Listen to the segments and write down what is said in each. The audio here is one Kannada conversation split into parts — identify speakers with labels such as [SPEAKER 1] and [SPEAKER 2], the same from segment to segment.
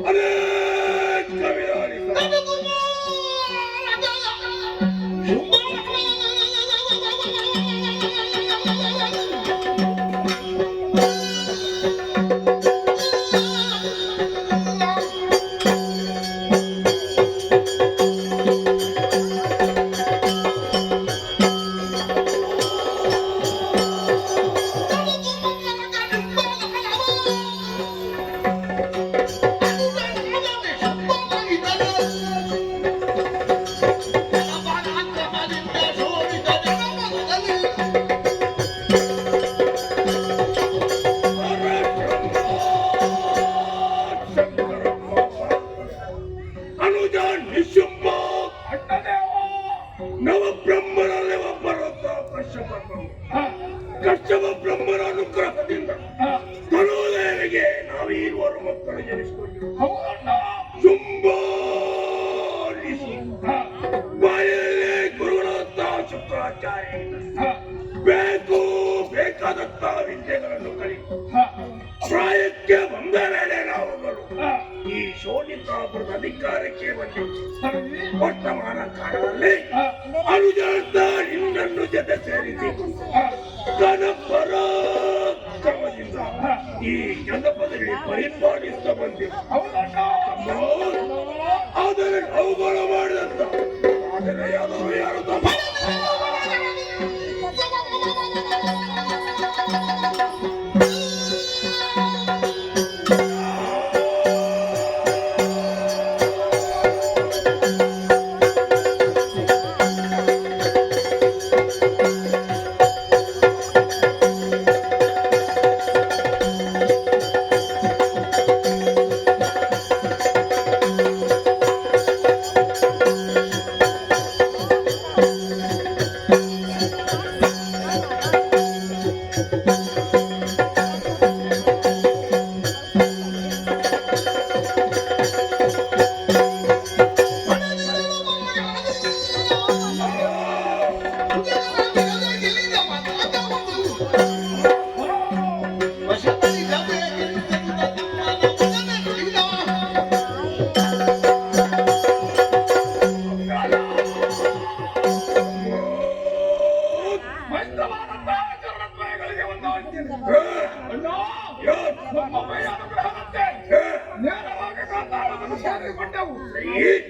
[SPEAKER 1] ಅನೇಕ ವಿಧಾನಿಸ ನವಬ್ರಹ್ಮರಲ್ಲಿ ಒಬ್ಬರಾದ ಕಶ್ಯಪ ಬ್ರಹ್ಮರ ಅನುಗ್ರಹದಿಂದ ತರುವುದೇವರಿಗೆ ನಾವೀರುವರು ಮಕ್ಕಳು ಜನಿಸಿಕೊಂಡಿರುವ ಶುಂಭೋಲಿಸಿ ಬಾಯಲ್ಲಿ ಗುರುಗಳಂತ ಶುಕ್ರಾಚಾರ್ಯ ಬೇಕಾದಂತ ವಿದ್ಯೆಗಳನ್ನು ಕಲಿತು ಪ್ರಾಯಕ್ಕೆ ಬಂದ ಮೇಲೆ ನಾವುಗಳು ಈ ಶೋಣಿತಾಪುರದ ಅಧಿಕಾರಕ್ಕೆ ಬಂದಿದ್ದು ವರ್ತಮಾನ ಕಾಲದಲ್ಲಿ ಅನುಜಾತ ನಿನ್ನನ್ನು ಜೊತೆ ಸೇರಿಸಿಕೊಂಡು ಗಣಪರಾಕ್ರಮದಿಂದ ಈ ಜನಪದದಲ್ಲಿ ಪರಿಪಾಲಿಸುತ್ತಾ ಬಂದಿದ್ದು ಆದರೆ ಅವುಗಳು ಮಾಡಿದಂತ ಆದರೆ ಯಾರು ತಮ್ಮ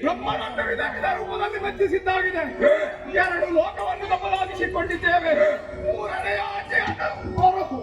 [SPEAKER 1] ಬ್ರಹ್ಮಾಂಡ ವಿಧ ರೂಪದಲ್ಲಿ ಮೆಚ್ಚಿಸಿದ್ದಾಗಿದೆ. ಎರಡು ಲೋಕವನ್ನು ಬದಲಾಯಿಸಿಕೊಂಡಿದ್ದೇವೆ. ಮೂರನೆಯ ಆಚೆ ಹೊರತು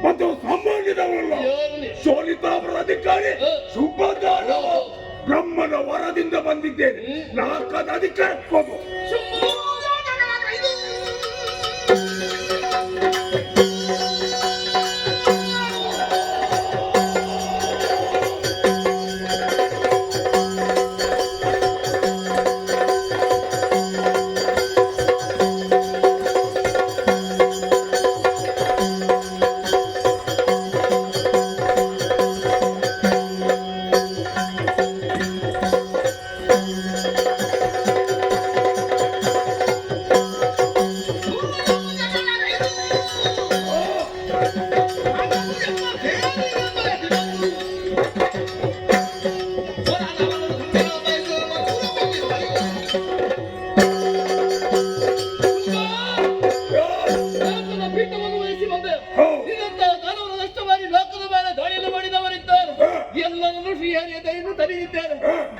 [SPEAKER 1] ಮತ್ತು ಸಾಮಾನ್ಯದವರಲ್ಲ, ಶೋಲಿತಾಪುರ ಅಧಿಕಾರಿ ಸುಬ್ಬದಾನವ ಬ್ರಹ್ಮನ ವರದಿಂದ ಬಂದಿದ್ದೇನೆ. ನಾಲ್ಕದ ಅಧಿಕಾರ ಹೋಗು.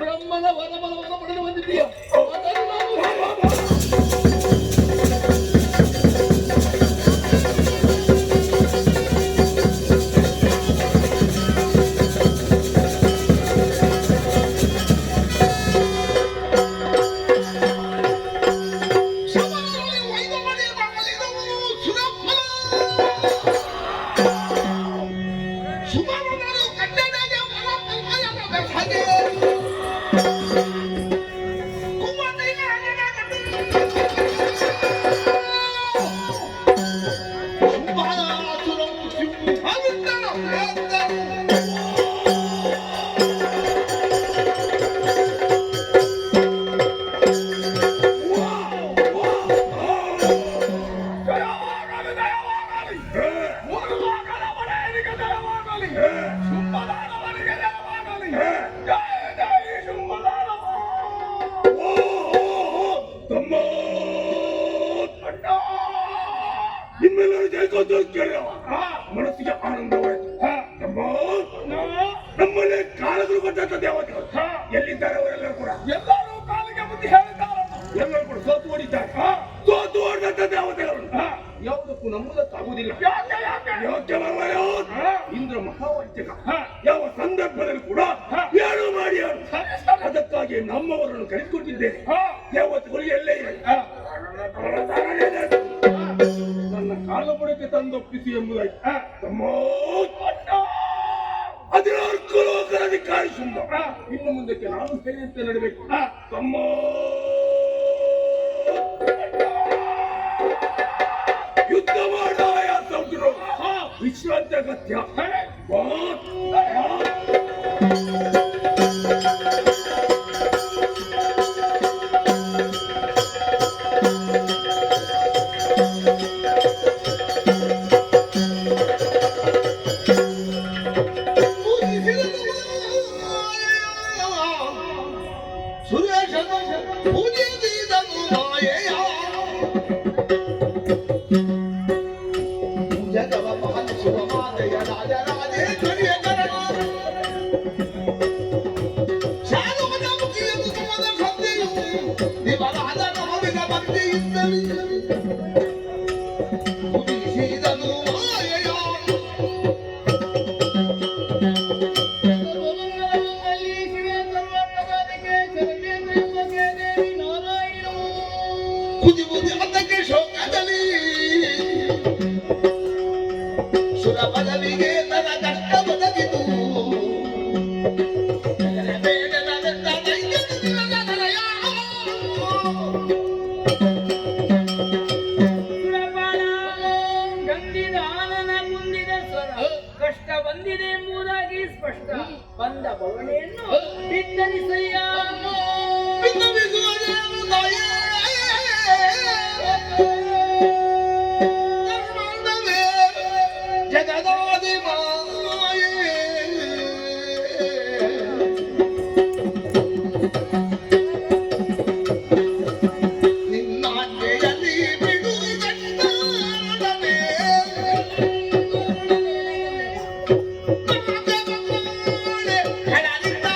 [SPEAKER 2] ಬ್ರಹ್ಮನ ವರಬಲವನ್ನು ಪಡೆದು ಬಂದಿದ್ದೀಯ.
[SPEAKER 1] ನಿಮ್ಮೆಲ್ಲರೂ ಜೈಕೋತ ಮನಸ್ಸಿಗೆ ಆನಂದವಾಯಿತು. ನಮ್ಮಲ್ಲಿ ಕಾಲದ್ರು ಬಂದಂತ ದೇವತೆಗಳು ಎಲ್ಲಿದ್ದಾರೆ ಅವರೆಲ್ಲರೂ ಕೂಡ? ಎಲ್ಲರೂ ಕಾಲಿಗೆ ಬುದ್ಧಿ ಹೇಳಿದ್ದಾರೆ. ಎಲ್ಲರೂ ಕೂಡ ಸೋತು ಓಡಿದ್ದಾರೆ. ಸೋತು ಓಡಿದಂತ ದೇವತೆಗಳು ಯಾವುದಕ್ಕೂ ನಮ್ಮದಕ್ಕಾಗುವುದಿಲ್ಲ. ಯಾಕೆ ಇಂದ್ರ ಮಹಾವಂಚಕ ಯಾವ ಸಂದರ್ಭದಲ್ಲಿ ಕೂಡ ಏನು ಮಾಡಿ ಅದಕ್ಕಾಗಿ ನಮ್ಮವರನ್ನು ಕರೆದುಕೊಂಡಿದ್ದೇನೆ. ದೇವತೆಗಳು ಎಲ್ಲೇ ಇರಲಿ ನನ್ನ ಕಾಲ ಬುಡಕ್ಕೆ ತಂದೊಪ್ಪಿಸಿ ಎಂಬುದಾಗಿ. ಹದಿನಾಲ್ಕು ಲೋಕದ ಅಧಿಕಾರಿ ಶುಂಭ. ಇನ್ನು ಮುಂದಕ್ಕೆ ನಾನು ಹೇಳಿದಂತೆ ನಡಬೇಕು. ತಮ್ಮ ಯುದ್ಧ ಮಾಡಾಯ ಸಂಗ್ರೋ ವಿಶ್ರಾಂತಿ ಅಗತ್ಯ.
[SPEAKER 2] ಬಂದ ಬವಣೆಯನ್ನು ಬಿತ್ತರಿಸಯ್ಯ.
[SPEAKER 1] ಜಗದಾದಿ ಮಾಯೆ ನಿನ್ನಾಜ್ಞೆಯಲ್ಲಿ ಬಿಡುಗಟ್ಟನೆ ಹೆಣದಿಂದ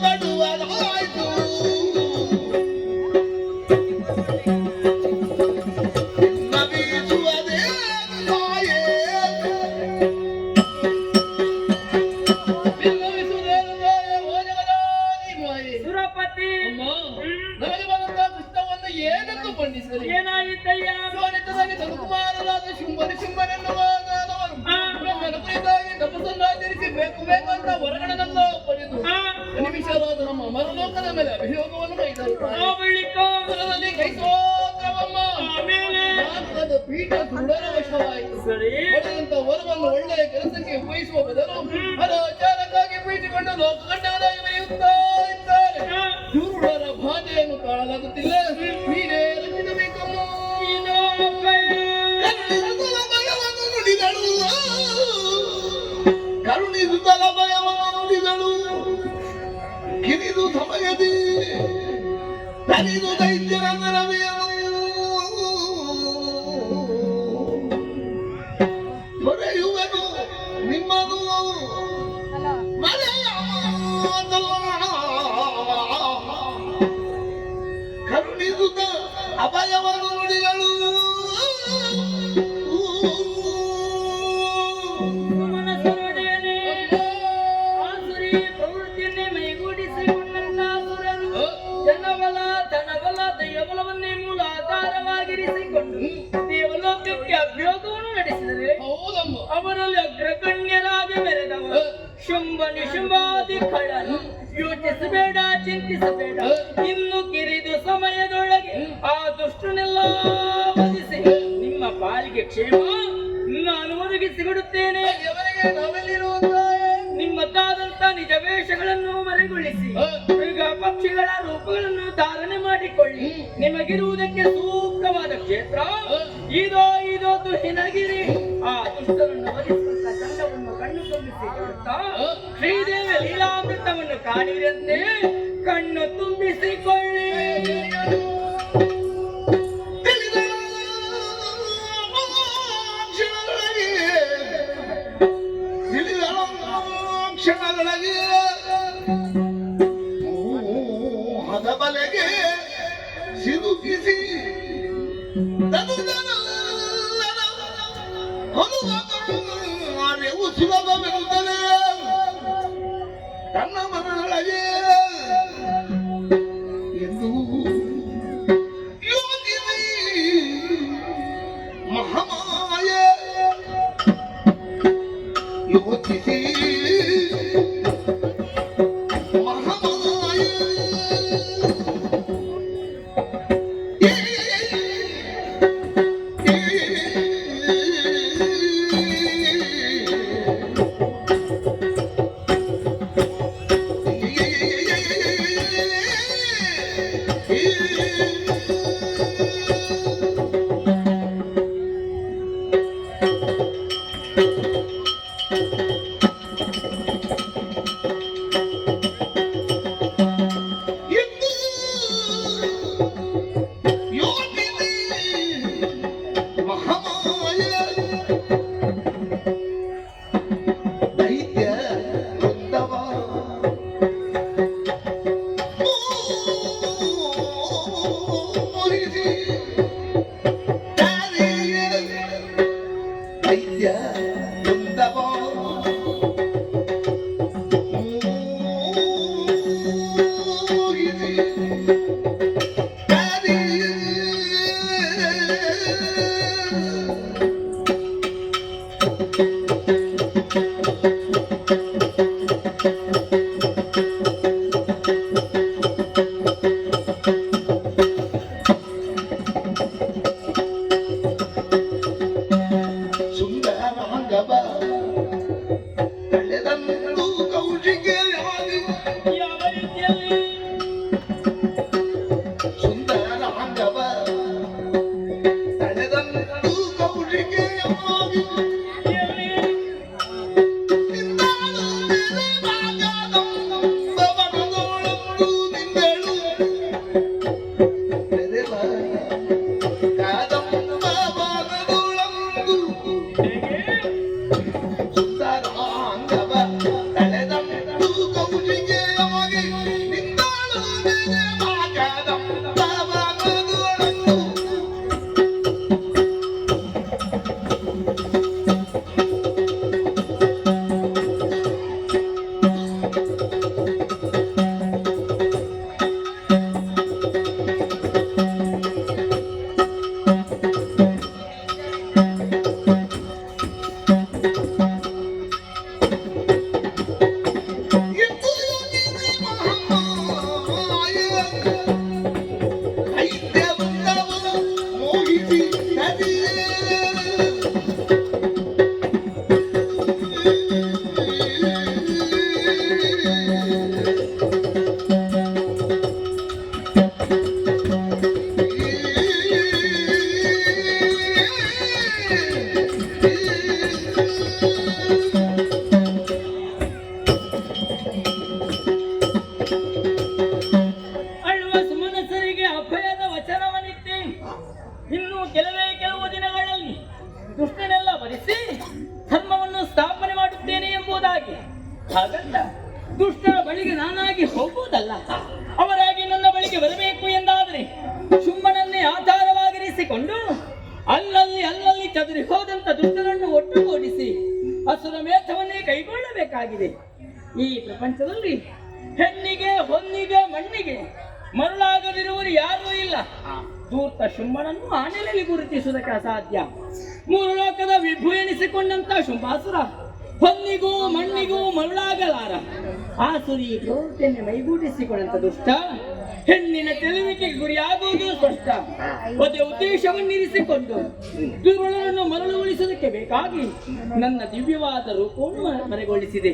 [SPEAKER 1] ಬದುವದಾಯ್ತು.
[SPEAKER 2] ಬಯಸುವ ಬದಲು ಅನಾಚಾರಕ್ಕಾಗಿ ಪ್ರೀತಿಕೊಂಡು ಲೋಕಕಂಡವರಾಗಿ ಬರೆಯುತ್ತಾ ಇದ್ದಾರೆ. ದುರುಳರ ಬಾಧೆಯನ್ನು ತಾಳಲಾಗುತ್ತಿಲ್ಲ. ನೀನೇ ರಕ್ಷಿಸಬೇಕಮ್ಮ.
[SPEAKER 3] ಕರುಣಿಸುತ್ತಲ ಭಯವನ್ನು ನುಡಿದಳು. ಕಿರಿದು ಸಮಯದಿ ತನಿದು ದೈತ್ಯರ ನರವೆಯನು ತೊರೆಯುವೆನು ನಿಮ್ಮನು ಮನೆಯ ಕರುಣಿಸುತ್ತ ಅಭಯವನ್ನು ನುಡಿದಳು.
[SPEAKER 2] ಜನಬಲ ಧನಬಲ ದೈವಬಲವನ್ನೇ ಮೂಲ ಆಧಾರವಾಗಿರಿಸಿಕೊಂಡು ದೇವಲೋಕಕ್ಕೆ ಅಭ್ಯೋಗವನ್ನು ನಡೆಸಿದರೆ ಅವರಲ್ಲಿ ಅಗ್ರಗಣ್ಯರಾಗಿ ಮೆರೆದವ ಶುಂಭ ನಿಶುಂಭಾದಿ ಖಳನು. ಯೋಚಿಸಬೇಡ, ಚಿಂತಿಸಬೇಡ, ಇನ್ನು ಕಿರಿದು ಸಮಯದೊಳಗೆ ಆ ದುಷ್ಟನೆಲ್ಲ ವಧಿಸಿ ನಿಮ್ಮ ಪಾಲಿಗೆ ಕ್ಷೇಮ ನಾನು ಒದಗಿಸಿಕೊಡುತ್ತೇನೆ. ನಿಮ್ಮದಾದಂತ ನಿಜ ವೇಷಗಳನ್ನು ಮರೆಗೊಳಿಸಿ ಮೃಗ ಪಕ್ಷಿಗಳ ರೂಪಗಳನ್ನು ಧಾರಣೆ ಮಾಡಿಕೊಳ್ಳಿ. ನಿಮಗಿರುವುದಕ್ಕೆ ಸೂಕ್ತವಾದ ಕ್ಷೇತ್ರ ಇದೋ ತುಹಿನಗಿರಿ. ಆ ದುಷ್ಟರನ್ನು ವಧಿಸುವಂತ ತಂಡವನ್ನು ಕಣ್ಣು ತುಂಬಿಸಿ ಕೊಡುತ್ತಾ ಶ್ರೀದೇವಿ ಲೀಲಾಮೃತವನ್ನು ಕಾಣಿರಂತೆ ಕಣ್ಣು ತುಂಬಿಸಿಕೊಳ್ಳಿ.
[SPEAKER 3] ಕ್ಷಣದೊಳಗೆ ಮೋಹದ ಬಲೆಗೆ ಸಿಲುಕಿಸಿ ಅರಿವು ಸುಲಭವೆಂದರೆ ತನ್ನ ಮನದೊಳಗೆ ಎಂದು ಯೋಚಿಸಿ ಮಹಾಮಾಯ ಯೋಚಿಸಿ
[SPEAKER 2] ಅಸುರಮೇಧವನ್ನೇ ಕೈಗೊಳ್ಳಬೇಕಾಗಿದೆ. ಈ ಪ್ರಪಂಚದಲ್ಲಿ ಹೆಣ್ಣಿಗೆ ಹೊನ್ನಿಗೆ ಮಣ್ಣಿಗೆ ಮರುಳಾಗದಿರುವರು ಯಾರೂ ಇಲ್ಲ. ಧೂರ್ತ ಶುಂಭನನ್ನು ಆ ನೆಲೆಯಲ್ಲಿ ಗುರುತಿಸುವುದಕ್ಕೆ ಅಸಾಧ್ಯ. ಮೂರು ಲೋಕದ ವಿಭು ಎನಿಸಿಕೊಂಡಂತ ಶುಂಭಾಸುರ ಹೊನ್ನಿಗೂ ಮಣ್ಣಿಗೂ ಮರುಳಾಗಲಾರ. ಆಸುರಿ ಪ್ರವೃತ್ತಿಯನ್ನು ಮೈಗೂಡಿಸಿಕೊಂಡಂತ ದುಷ್ಟ ಹೆಣ್ಣಿನ ತಿಳಿವಿಕೆಗೆ ಗುರಿಯಾಗುವುದು ಸ್ಪಷ್ಟ. ಅದೇ ಉದ್ದೇಶವನ್ನಿರಿಸಿಕೊಂಡು ದುರ್ಬಲರನ್ನು ಮರಳುಗೊಳಿಸುವುದಕ್ಕೆ ಬೇಕಾಗಿ ನನ್ನ ದಿವ್ಯವಾದ ರೂಪವನ್ನು ಮರೆಗೊಳಿಸಿದೆ.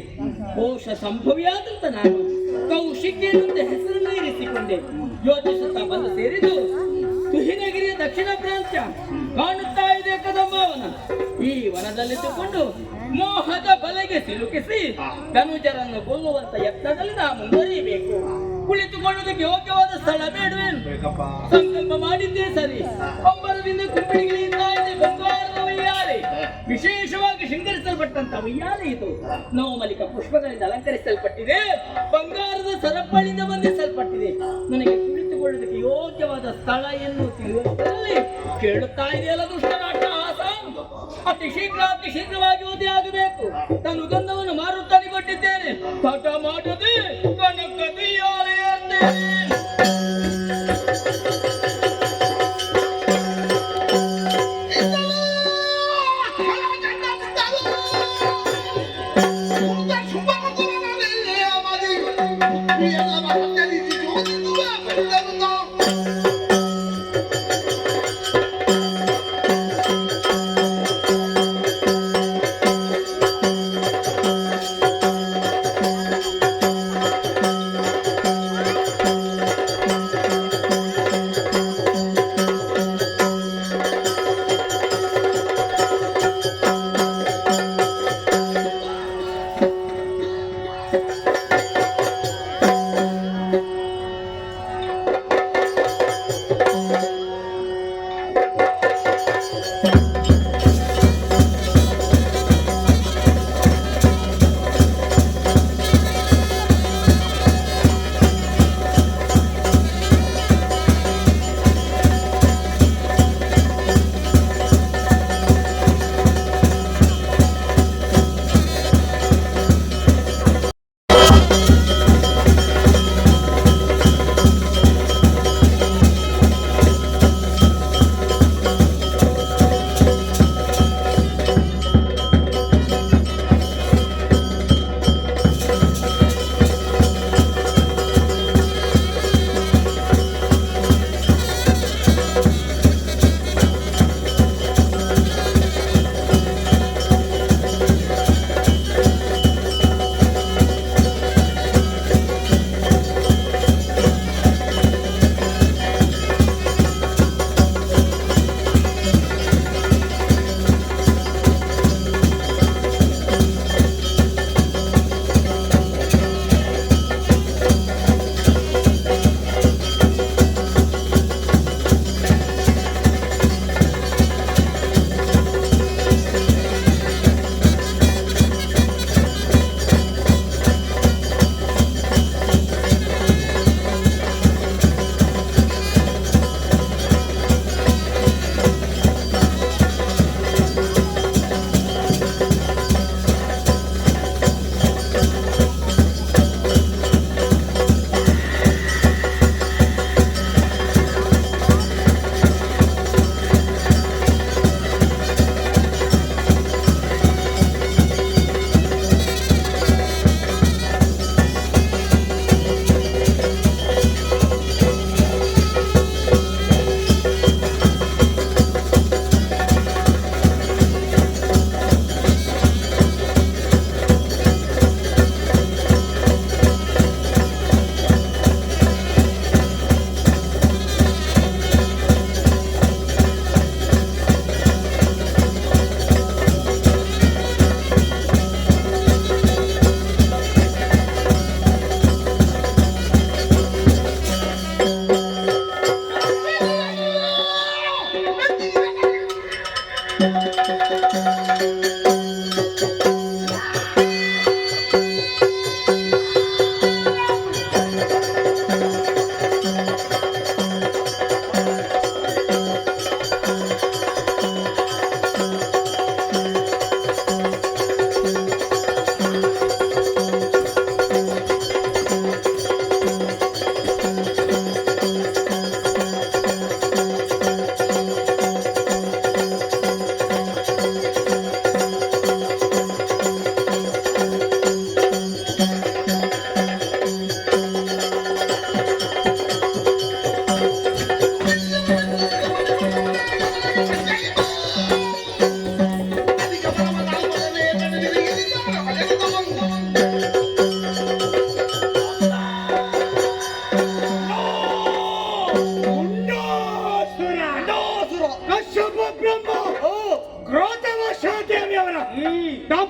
[SPEAKER 2] ಕೋಶ ಸಂಭವಿಯಾದಂತ ನಾನು ಕೌಶಿಕ್ ಎನ್ನುವಂತ ಹೆಸರನ್ನು ಇರಿಸಿಕೊಂಡೆ. ಯೋಚಿಸುತ್ತಾ ಬಂದು ಸೇರಿದು ತುಹಿನಗಿರಿಯ ದಕ್ಷಿಣ ಪ್ರಾಂತ್ಯ ಕಾಣುತ್ತಾ ಇದೆ ಕದಂಬವನ. ಈ ವನದಲ್ಲಿದ್ದುಕೊಂಡು ಮೋಹದ ಬಲೆಗೆ ಸಿಲುಕಿಸಿ ಧನುಜರನ್ನು ಕೊಲ್ಲುವಂತ ಯತ್ನದಲ್ಲಿ ನಾ ಮುಂದುವರಿಯಬೇಕು. ಕುಳಿತುಕೊಳ್ಳುವುದಕ್ಕೆ ಯೋಗ್ಯವಾದ ಸ್ಥಳ ಬೇಡವೇನು? ಸಂಕಲ್ಪ ಮಾಡಿದ್ದೇ ಸರಿ. ಅಂಬರದಿಂದ ಕುಂಬಿಡಿಗಳಿಂದ ಇದೆ ಬಂಗಾರದ ಉಯ್ಯಾಲೆ, ವಿಶೇಷವಾಗಿ ಶೃಂಗರಿಸಲ್ಪಟ್ಟಂತ ಉಯ್ಯಾಲೆ ಇದು. ನವಮಲಿಕ ಪುಷ್ಪಗಳಿಂದ ಅಲಂಕರಿಸಲ್ಪಟ್ಟಿದೆ. ಬಂಗಾರದ ಸರಪಳಿಯಿಂದ ಬಂಧಿಸಲ್ಪಟ್ಟಿದೆ. ನನಗೆ ಕುಳಿತುಕೊಳ್ಳುವುದಕ್ಕೆ ಯೋಗ್ಯವಾದ ಸ್ಥಳ ಎನ್ನು ತಿಳಿಯುವುದರಲ್ಲಿ ಕೇಳುತ್ತಾ ಇದೆಯಲ್ಲ ದುಷ್ಟನಾಟ ಆಸ. ಅತಿ ಶೀಘ್ರವಾಗಿ ಓದಿ ಆಗಬೇಕು. ನಾನು ಗಂಧವನ್ನು ಮಾರುತ್ತಾನೆ ಕೊಟ್ಟಿದ್ದೇನೆ. ತಟ ಮಾಡದೆ ಕನಕದಿಯಾಲೆ ಅಂದೆ.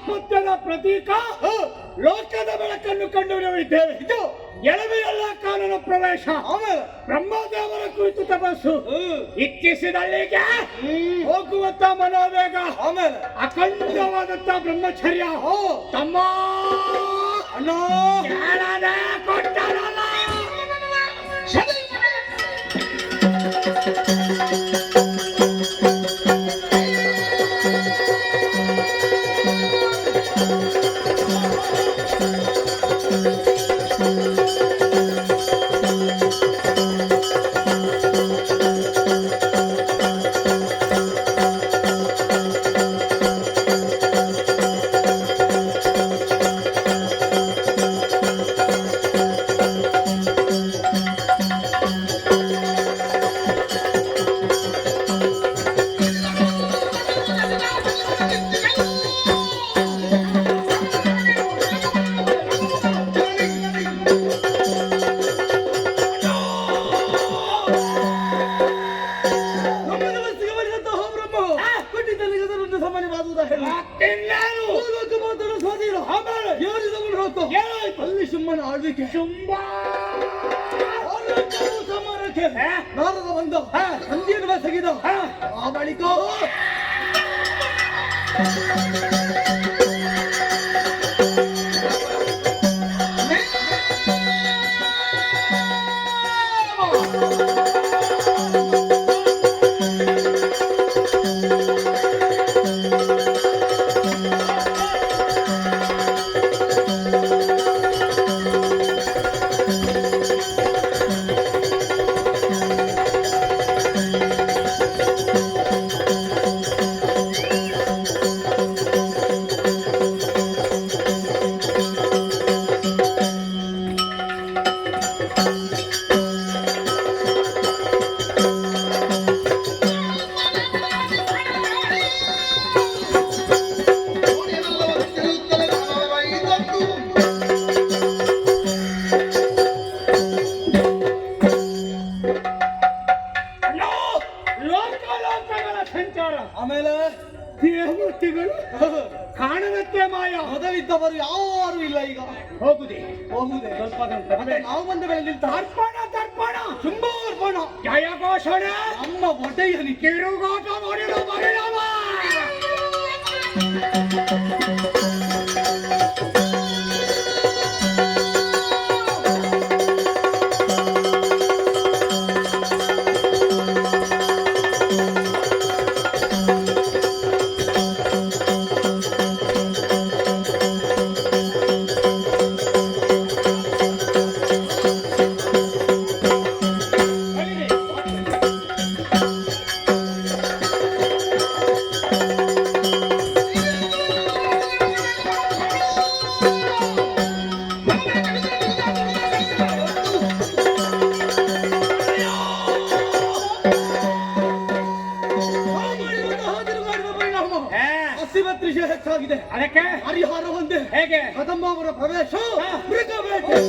[SPEAKER 1] ಸತ್ಯದ ಪ್ರತೀಕ ಲೋಕದ ಬೆಳಕನ್ನು ಕಂಡುಹಿಡಿಯುತ್ತೇವೆ. ಇದು ಎಳವೆಯಲ್ಲ ಕಾನನ ಪ್ರವೇಶ, ಬ್ರಹ್ಮದೇವರ ಕುರಿತು ತಪಸ್ಸು, ಇಚ್ಛಿಸಿದಲ್ಲಿಗೆ ಹೋಗುವಂತ ಮನೋವೇಗ, ಅಖಂಡವಾದಂತ ಬ್ರಹ್ಮಚರ್ಯ. ತಮ್ಮ ಅಣ್ಣ ಕೊಟ್ಟರಲ್ಲ.
[SPEAKER 3] ಅಲ್ಲಿ ಸುಮ್ಮನ ಆಳ್ವಿಕೆ ಸಮಾರಕ್ಕೆ ನಾರದ ಬಂದ ಸಂಧಿಯನ್ನು ಬೆಸಗಿದ ಆ ಬಳಿಕ ಆಮೇಲೆ
[SPEAKER 1] ದೇವತೆಗಳು ಕಾಣದಂತೆ ಮಾಯ.
[SPEAKER 3] ಮೊದಲಿದ್ದವರು ಯಾರು ಇಲ್ಲ, ಈಗ
[SPEAKER 1] ಹೋಗುದೇ
[SPEAKER 3] ಮತ್ತೆ ನಾವು ಬಂದ ಮೇಲೆ ನಿಂತ
[SPEAKER 1] ತರ್ಪಣ ತರ್ಪಣ
[SPEAKER 3] ಶುಂಭಾರ್ಪಣ
[SPEAKER 1] ಜಯ ಘೋಷಣೆ
[SPEAKER 3] ನಮ್ಮ ಒಡೆಯನಿ
[SPEAKER 1] ಕಿರುಗಾಟ ಮಾಡಿದ ಪರಿಣಾಮ.
[SPEAKER 3] ಹೆಚ್ಚಾಗಿದೆ.
[SPEAKER 1] ಅದಕ್ಕೆ
[SPEAKER 3] ಪರಿಹಾರ ಒಂದೇ.
[SPEAKER 1] ಹೇಗೆ?
[SPEAKER 3] ಕದಂಬ ಅವರ ಪ್ರವೇಶ ಮೃಗಬೇಟೆ.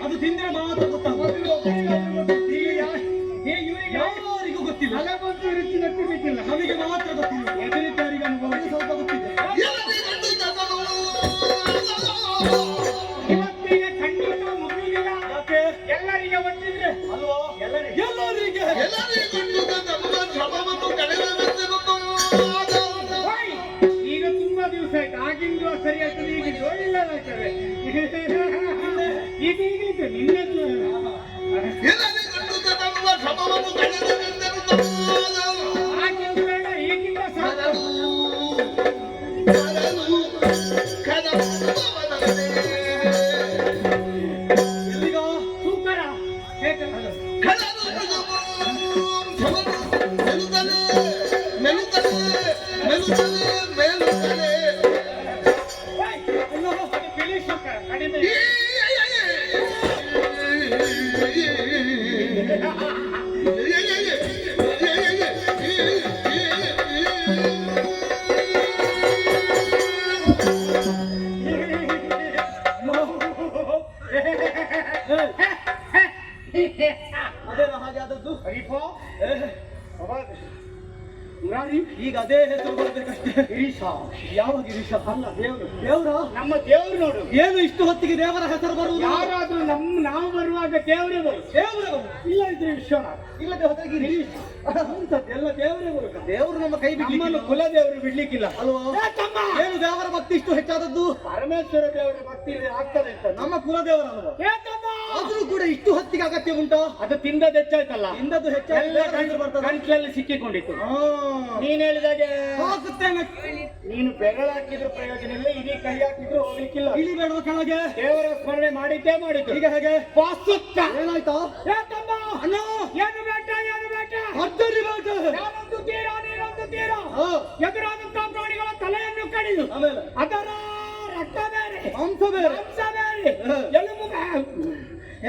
[SPEAKER 3] ಅದು ತಿಂದ್ರೆ ಮಾತ್ರ ಗೊತ್ತಾಗೋದು. ಯಾರಿಗೂ ಗೊತ್ತಿಲ್ಲ. ನಮಗೆ ಮಾತ್ರ ಗೊತ್ತಿಲ್ಲ. ಎದುರಿದ್ದವರಿಗೆ ಅನುಭವ ಸ್ವಲ್ಪ ಗೊತ್ತಿದೆ.
[SPEAKER 1] ಇವತ್ತಿಗೆ ಖಂಡಿತ ಮುಗಿಯುವುದಿಲ್ಲ.
[SPEAKER 3] ಯಾಕೆ?
[SPEAKER 1] ಎಲ್ಲರಿಗೆ ಒಟ್ಟಿದ್ರೆ
[SPEAKER 3] ಅಲ್ವಾ? ಎಲ್ಲರಿಗೆ
[SPEAKER 1] ಹೋಯ್, ಈಗ ತುಂಬಾ ದಿವಸ ಆಯ್ತು. ಆಗಿಂದು ಸರಿ ಆಗ್ತದೆ, ಈಗಿಂದು ಒಳ್ಳೆದಾಗ್ತದೆ. ಈಗಿದ್ದು ನಿನ್ನದು ಆಗಿಂದು ಬೇಡ, ಈಗಿಂದ ಸಾಕು.
[SPEAKER 3] ಎಲ್ಲಿಗ?
[SPEAKER 1] ಸೂಪರ ಬಿಳಿ ಸೂಪರ ಕಡಿಮೆ.
[SPEAKER 3] ಅದೇನೋ ಹಾಗೆ ಆದದ್ದು.
[SPEAKER 1] ಹರಿಪೋ
[SPEAKER 3] ಈಗ ಅದೇ ಹೆಸರು ಬರ್ಬೇಕಷ್ಟೇ.
[SPEAKER 1] ಗಿರೀಶ.
[SPEAKER 3] ಯಾವ ಗಿರೀಶ?
[SPEAKER 1] ಅಲ್ಲ, ದೇವರು.
[SPEAKER 3] ದೇವ್ರ?
[SPEAKER 1] ನಮ್ಮ ದೇವ್ರು ನೋಡು.
[SPEAKER 3] ಏನು ಇಷ್ಟು ಹೊತ್ತಿಗೆ ದೇವರ ಹೆಸರು ಬರುವುದು?
[SPEAKER 1] ಯಾರಾದ್ರೂ ನಾವು ಬರುವಾಗ ದೇವರೇ ಬರು.
[SPEAKER 3] ದೇವರೇ ಬರು.
[SPEAKER 1] ಇಲ್ಲ ಇದ್ರೆ ವಿಶ್ವನಾಥ.
[SPEAKER 3] ಇಲ್ಲದೆ ಹೋದ್ರೆ ಗಿರೀಶ.
[SPEAKER 1] ಎಲ್ಲ ದೇವರೇ ಬರು.
[SPEAKER 3] ದೇವರು ನಮ್ಮ ಕೈ
[SPEAKER 1] ನಮ್ಮನ್ನು
[SPEAKER 3] ಬಿಡ್ಲಿಕ್ಕಿಲ್ಲ.
[SPEAKER 1] ಕುಲ ದೇವರು ಬಿಡ್ಲಿಕ್ಕಿಲ್ಲ
[SPEAKER 3] ಅಲ್ವಾ?
[SPEAKER 1] ಏ ತಮ್ಮ!
[SPEAKER 3] ಏನು ದೇವರ ಭಕ್ತಿ ಇಷ್ಟು ಹೆಚ್ಚಾದದ್ದು?
[SPEAKER 1] ಪರಮೇಶ್ವರ ದೇವರ ಭಕ್ತಿ ಇದ್ರೆ ಆಗ್ತದೆ ಅಂತ.
[SPEAKER 3] ನಮ್ಮ ಕುಲ ದೇವರ ಅಲ್ವಾ?
[SPEAKER 1] ಏ ತಮ್ಮ!
[SPEAKER 3] ಆದ್ರೂ ಕೂಡ ಇಷ್ಟು ಹೊತ್ತಿಗೆ ಅಗತ್ಯ ಉಂಟಾ?
[SPEAKER 1] ಅದು ತಿಂದದ್ದು ಹೆಚ್ಚಾಯ್ತಲ್ಲ,
[SPEAKER 3] ಇಂದದ್ದು
[SPEAKER 1] ಎಲ್ಲ
[SPEAKER 3] ಹೆಚ್ಚಾಗಿ ಬರ್ತದೆ.
[SPEAKER 1] ಗಂಟ್ಲಲ್ಲಿ ಸಿಕ್ಕಿಕೊಂಡಿತ್ತು.
[SPEAKER 3] ಹಾ.
[SPEAKER 1] ನೀನ್ ಹೇಳಿದಾಗೆ
[SPEAKER 3] ಹಾಕುತ್ತೇನೆ.
[SPEAKER 1] ನೀನು ಬೆರಳು ಹಾಕಿದ್ರು ಪ್ರಯೋಜನ ಇಲ್ಲ, ಇಡೀ ಕೈ ಹಾಕಿದ್ರು ಹೋಗ್ಲಿಕ್ಕಿಲ್ಲ.
[SPEAKER 3] ಇಳಿ ಬೇಡವ ಕೆಳಗೆ?
[SPEAKER 1] ದೇವರ ಸ್ಮರಣೆ ಮಾಡಿದ್ದೇ ಮಾಡಿದ್ದು.
[SPEAKER 3] ಈಗ ಹೇಗೆ?
[SPEAKER 1] ವಾಸುತ್ತ.
[SPEAKER 3] ಏನಾಯ್ತಾ?
[SPEAKER 1] ಏ ತಮ್ಮ!
[SPEAKER 3] ಅಣ್ಣ,
[SPEAKER 1] ಏನು ಬೇಟ, ಏನು ಬೇಟ?
[SPEAKER 3] ಅರ್ಧರಿ ಬೇಡ.
[SPEAKER 1] ನಾನೊಂದು ತೀರ, ನೀನೊಂದು ತೀರ.
[SPEAKER 3] ಹಾ.
[SPEAKER 1] ಎದುರಾದಂತಹ ಪ್ರಾಣಿಗಳ ತಲೆಯನ್ನು ಕಡಿದು
[SPEAKER 3] ಆಮೇಲೆ
[SPEAKER 1] ಅದರ ರಕ್ತ ಬೇರೆ,
[SPEAKER 3] ಮಾಂಸ ಬೇರೆ.
[SPEAKER 1] ಮಾಂಸ ಬೇರೆ,
[SPEAKER 3] ಹಾ.
[SPEAKER 1] ಎಲುಬು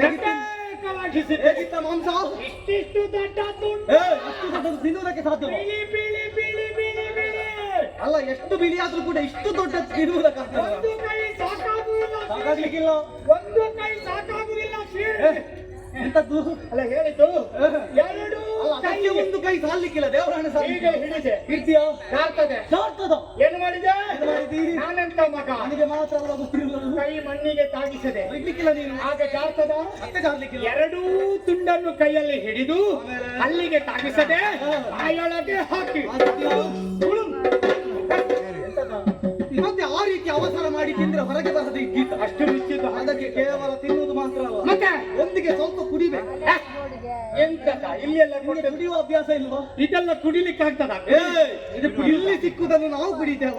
[SPEAKER 1] ಪ್ರತ್ಯೇಕವಾಗಿಸಿದೆ.
[SPEAKER 3] ಹೇಗಿತ್ತ ಮಾಂಸ?
[SPEAKER 1] ಇಷ್ಟಿಷ್ಟು ದೊಡ್ಡ ತುಂಡು.
[SPEAKER 3] ಅಷ್ಟು ದೊಡ್ಡದು ತಿನ್ನುವುದಕ್ಕೆ ಸಾಧ್ಯ?
[SPEAKER 1] ಬಿಳಿ ಬಿಳಿ ಬಿಳಿ ಬಿಳಿ ಬಿಳಿ.
[SPEAKER 3] ಅಲ್ಲ, ಎಷ್ಟು ಬಿಳಿ ಆದ್ರೂ ಕೂಡ ಇಷ್ಟು ದೊಡ್ಡ ತಿನ್ನುವುದಕ್ಕೆ
[SPEAKER 1] ಒಂದು ಕೈ ಸಾಕಾಗುವುದಿಲ್ಲ.
[SPEAKER 3] ಸಾಕಾಗ್ಲಿಕ್ಕಿಲ್ಲ.
[SPEAKER 1] ಒಂದು ಕೈ ಸಾಕಾಗುವುದಿಲ್ಲ. ಸೀರೆ.
[SPEAKER 3] ಎಂತದ್ದು?
[SPEAKER 1] ಅಲ್ಲ ಹೇಳಿದ್ದು, ಎರಡು
[SPEAKER 3] ಅಲ್ಲ,
[SPEAKER 1] ಕೈ.
[SPEAKER 3] ಅದಕ್ಕೆ ಒಂದು ಕೈ ಸಾಲಿಕ್ಕಿಲ್ಲ. ದೇವರ ಹಣ
[SPEAKER 1] ಈಗ ಹಿಡಿದೆ,
[SPEAKER 3] ಇರ್ತೀಯಾ?
[SPEAKER 1] ಸಾರ್ತದೆ.
[SPEAKER 3] ಸಾರ್ತದ?
[SPEAKER 1] ಏನು ಮಾಡಿದೆ?
[SPEAKER 3] ಏನು ಮಾಡಿದ್ದೀರಿ?
[SPEAKER 1] ನಾನೆಂತ ಮಗ?
[SPEAKER 3] ನನಗೆ ಮಾತ್ರ ಅಲ್ಲ ಗೊತ್ತಿರುವುದು.
[SPEAKER 1] ಕೈ ಮಣ್ಣಿಗೆ ತಾಗಿಸದೆ
[SPEAKER 3] ಇಡ್ಲಿಕ್ಕಿಲ್ಲ ನೀನು.
[SPEAKER 1] ಆಗ ಜಾರ್ತದ.
[SPEAKER 3] ಮತ್ತೆ ಸಾರ್ಲಿಕ್ಕಿಲ್ಲ.
[SPEAKER 1] ಎರಡೂ ತುಂಡನ್ನು ಕೈಯಲ್ಲಿ ಹಿಡಿದು ಅಲ್ಲಿಗೆ ತಾಗಿಸದೆ ಬಾಯೊಳಗೆ ಹಾಕಿ ತುಳುಂ.
[SPEAKER 3] ಮತ್ತೆ ಆ ರೀತಿ ಅವಸರ ಮಾಡಿ ತಿಂದ್ರೆ ಹೊರಗೆ ಬರದೆ ಇದ್ದೀತ.
[SPEAKER 1] ಅಷ್ಟು ನಿಶ್ಚಿತ.
[SPEAKER 3] ಅದಕ್ಕೆ ಕೇವಲ ತಿನ್ನುವುದು ಮಾತ್ರ ಅಲ್ಲ,
[SPEAKER 1] ಮತ್ತೆ
[SPEAKER 3] ಒಂದಿಗೆ ಸ್ವಲ್ಪ ಕುಡಿಬೇಕು.
[SPEAKER 1] ಎಂತ ಇಲ್ಲೆಲ್ಲ
[SPEAKER 3] ನಿಮಗೆ
[SPEAKER 1] ಕೊಟ್ಟದ್ದು?
[SPEAKER 3] ಕುಡಿಯುವ ಅಭ್ಯಾಸ ಇಲ್ವಾ?
[SPEAKER 1] ಇದೆಲ್ಲ ಕುಡಿಲಿಕ್ಕೆ ಆಗ್ತದ?
[SPEAKER 3] ಇಲ್ಲಿ ಸಿಕ್ಕುದನ್ನು ನಾವು ಕುಡಿತೇವ,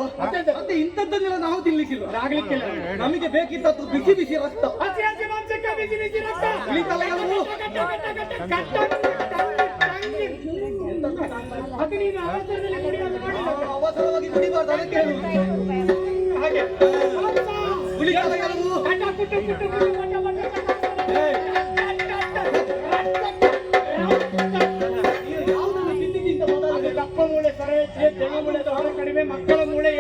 [SPEAKER 3] ಮತ್ತೆ ಇಂಥದ್ದನ್ನೆಲ್ಲ ನಾವು ತಿನ್ಲಿಕ್ಕಿಲ್ಲ.
[SPEAKER 1] ಆಗ್ಲಿಕ್ಕಿಲ್ಲ.
[SPEAKER 3] ನಮಗೆ ಬೇಕಿದ್ದದ್ದು ಬಿಸಿ ಬಿಸಿ ರಕ್ತ.
[SPEAKER 1] ಹಸಿ ಹಸಿ ಮಾಂಸಕ್ಕೆ ಬಿಸಿ ಬಿಸಿ ರಕ್ತ.
[SPEAKER 3] ಈ ತಲೆಗಳು
[SPEAKER 1] ಅದು ನೀನು ಅವಸರದಲ್ಲಿ ಕುಡಿಯೋದು ಮಾಡಿಲ್ಲ.
[SPEAKER 3] ಅವಸರವಾಗಿ ಕುಡಿಬಾರ್ದು, ಅದಕ್ಕೆ ಹೇಳುವುದು.
[SPEAKER 1] ಹಾಗೆ
[SPEAKER 3] ಹುಳಿ ತಲೆಗಳು
[SPEAKER 1] ಕಟ ಕುಟ್ಟು ಕುಟ್ಟು ಕುಟ್ಟು ಮಟ ಮಟ
[SPEAKER 3] ಯಾವುದನ್ನು ತಿಂದಿಗಿಂತ ಮೊದಲು
[SPEAKER 1] ಅದು ದಪ್ಪ ಮೂಳೆ ಸರ ಹೆಚ್ಚಿಗೆ, ತೆಳು ಮೂಳೆ ದಪ್ಪ ಕಡಿಮೆ, ಮಕ್ಕಳ ಮೂಳೆ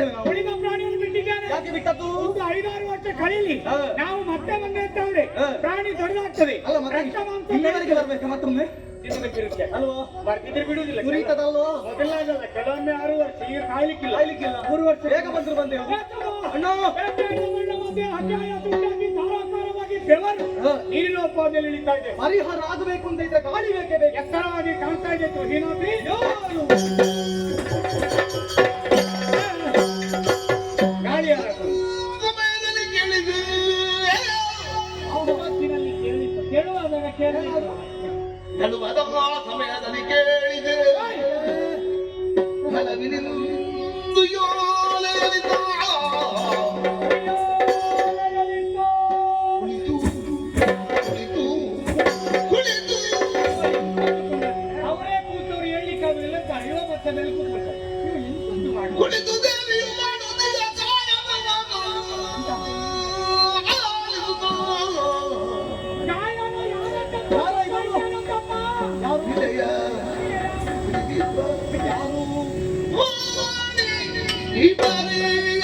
[SPEAKER 3] ಬಿಟ್ಟಿದ್ದೇವೆ ನಾವು.
[SPEAKER 4] ಉಳಿದ ಪ್ರಾಣಿಯನ್ನು ಬಿಟ್ಟಿದ್ದೇನೆ.
[SPEAKER 3] ಯಾಕೆ ಬಿಟ್ಟದ್ದು?
[SPEAKER 4] ಒಂದು 5-6 ವರ್ಷ ಕಳೀಲಿ,
[SPEAKER 3] ಹಾ.
[SPEAKER 4] ನಾವು ಮತ್ತೆ ಬಂದಿರ್ತೇವೆ.
[SPEAKER 3] ಹಾ.
[SPEAKER 4] ಪ್ರಾಣಿ ದೊಡ್ಡದಾಗ್ತದೆ.
[SPEAKER 3] ಅಲ್ಲ ಮತ್ತೆ
[SPEAKER 4] ರಕ್ತ ಮಾಂಸ
[SPEAKER 3] ಇಲ್ಲಿವರೆಗೆ ಬರ್ಬೇಕಾ ಮತ್ತೊಮ್ಮೆ?
[SPEAKER 4] ತಿನ್ನಬೇಕಿರುತ್ತೆ.
[SPEAKER 3] ಅಲ್ವಾ?
[SPEAKER 4] ಬರ್ತಿದ್ರೆ ಬಿಡುವುದಿಲ್ಲ.
[SPEAKER 3] ಸುರಿತದಲ್ವಾ?
[SPEAKER 4] ಮೊದಲಾಗಲ್ಲ, ಕೆಲವೊಮ್ಮೆ 6 ವರ್ಷ, ಈಗ ಕಾಯ್ಲಿಕ್ಕಿಲ್ಲ.
[SPEAKER 3] ಕಾಯ್ಲಿಕ್ಕಿಲ್ಲ.
[SPEAKER 4] 3 ವರ್ಷ
[SPEAKER 3] ಬೇಗ ಬಂದ್ರು ಬಂದೆವು. ಅಣ್ಣ
[SPEAKER 4] ಧಾರಾಕಾರವಾಗಿ ಬೆವರು
[SPEAKER 3] ಹಾ.
[SPEAKER 4] ನೀರಿನ ಒಪ್ಪಂದದಲ್ಲಿ ಇಳಿತಾ ಇದೆ.
[SPEAKER 3] ಪರಿಹಾರ ಆಗಬೇಕು ಅಂತ ಇದ್ರೆ ಗಾಳಿ ಬೇಕೇ ಬೇಕು.
[SPEAKER 4] ಎತ್ತರವಾಗಿ ಕಾಣ್ತಾ ಇದೆ ತುಹಿನಾದ್ರಿ. ಗಾಳಿ ಹಾರದು. ಅವತ್ತಿನಲ್ಲಿ ಕೇಳಿತ್ತು, ಕೇಳುವಾಗ ಕೇಳಿತ್ತು.
[SPEAKER 1] ಹೇಳುವದ ಸಮಯದಲ್ಲಿ ಕೇಳಿದೆ ಮಲವಿನಿಂದು ಯೋಲೆಯಲಿತ ಕುಳಿತು ಕುಳಿತು ಕುಳಿತು
[SPEAKER 4] ಅವರೇ ಕೂತವ್ರು ಹೇಳಿಕ್ಕಾಗಲಿಲ್ಲ, ಇವ ಮತ್ತೆ ಮೇಲೆ ಕೂತ್ಬಿಡ್ತಾರೆ. ಇವು ಎಂತದ್ದು ಮಾಡುದು?
[SPEAKER 1] ಕುಳಿತು ದೇವಿಯು ಮಾಡುವುದಿಲ್ಲ
[SPEAKER 4] ಗಾಯನ ಯಾರಂತ
[SPEAKER 1] ವಿಜಯ
[SPEAKER 3] ಯಾರು?
[SPEAKER 1] ಈ ಬಾರಿಯಲ್ಲಿ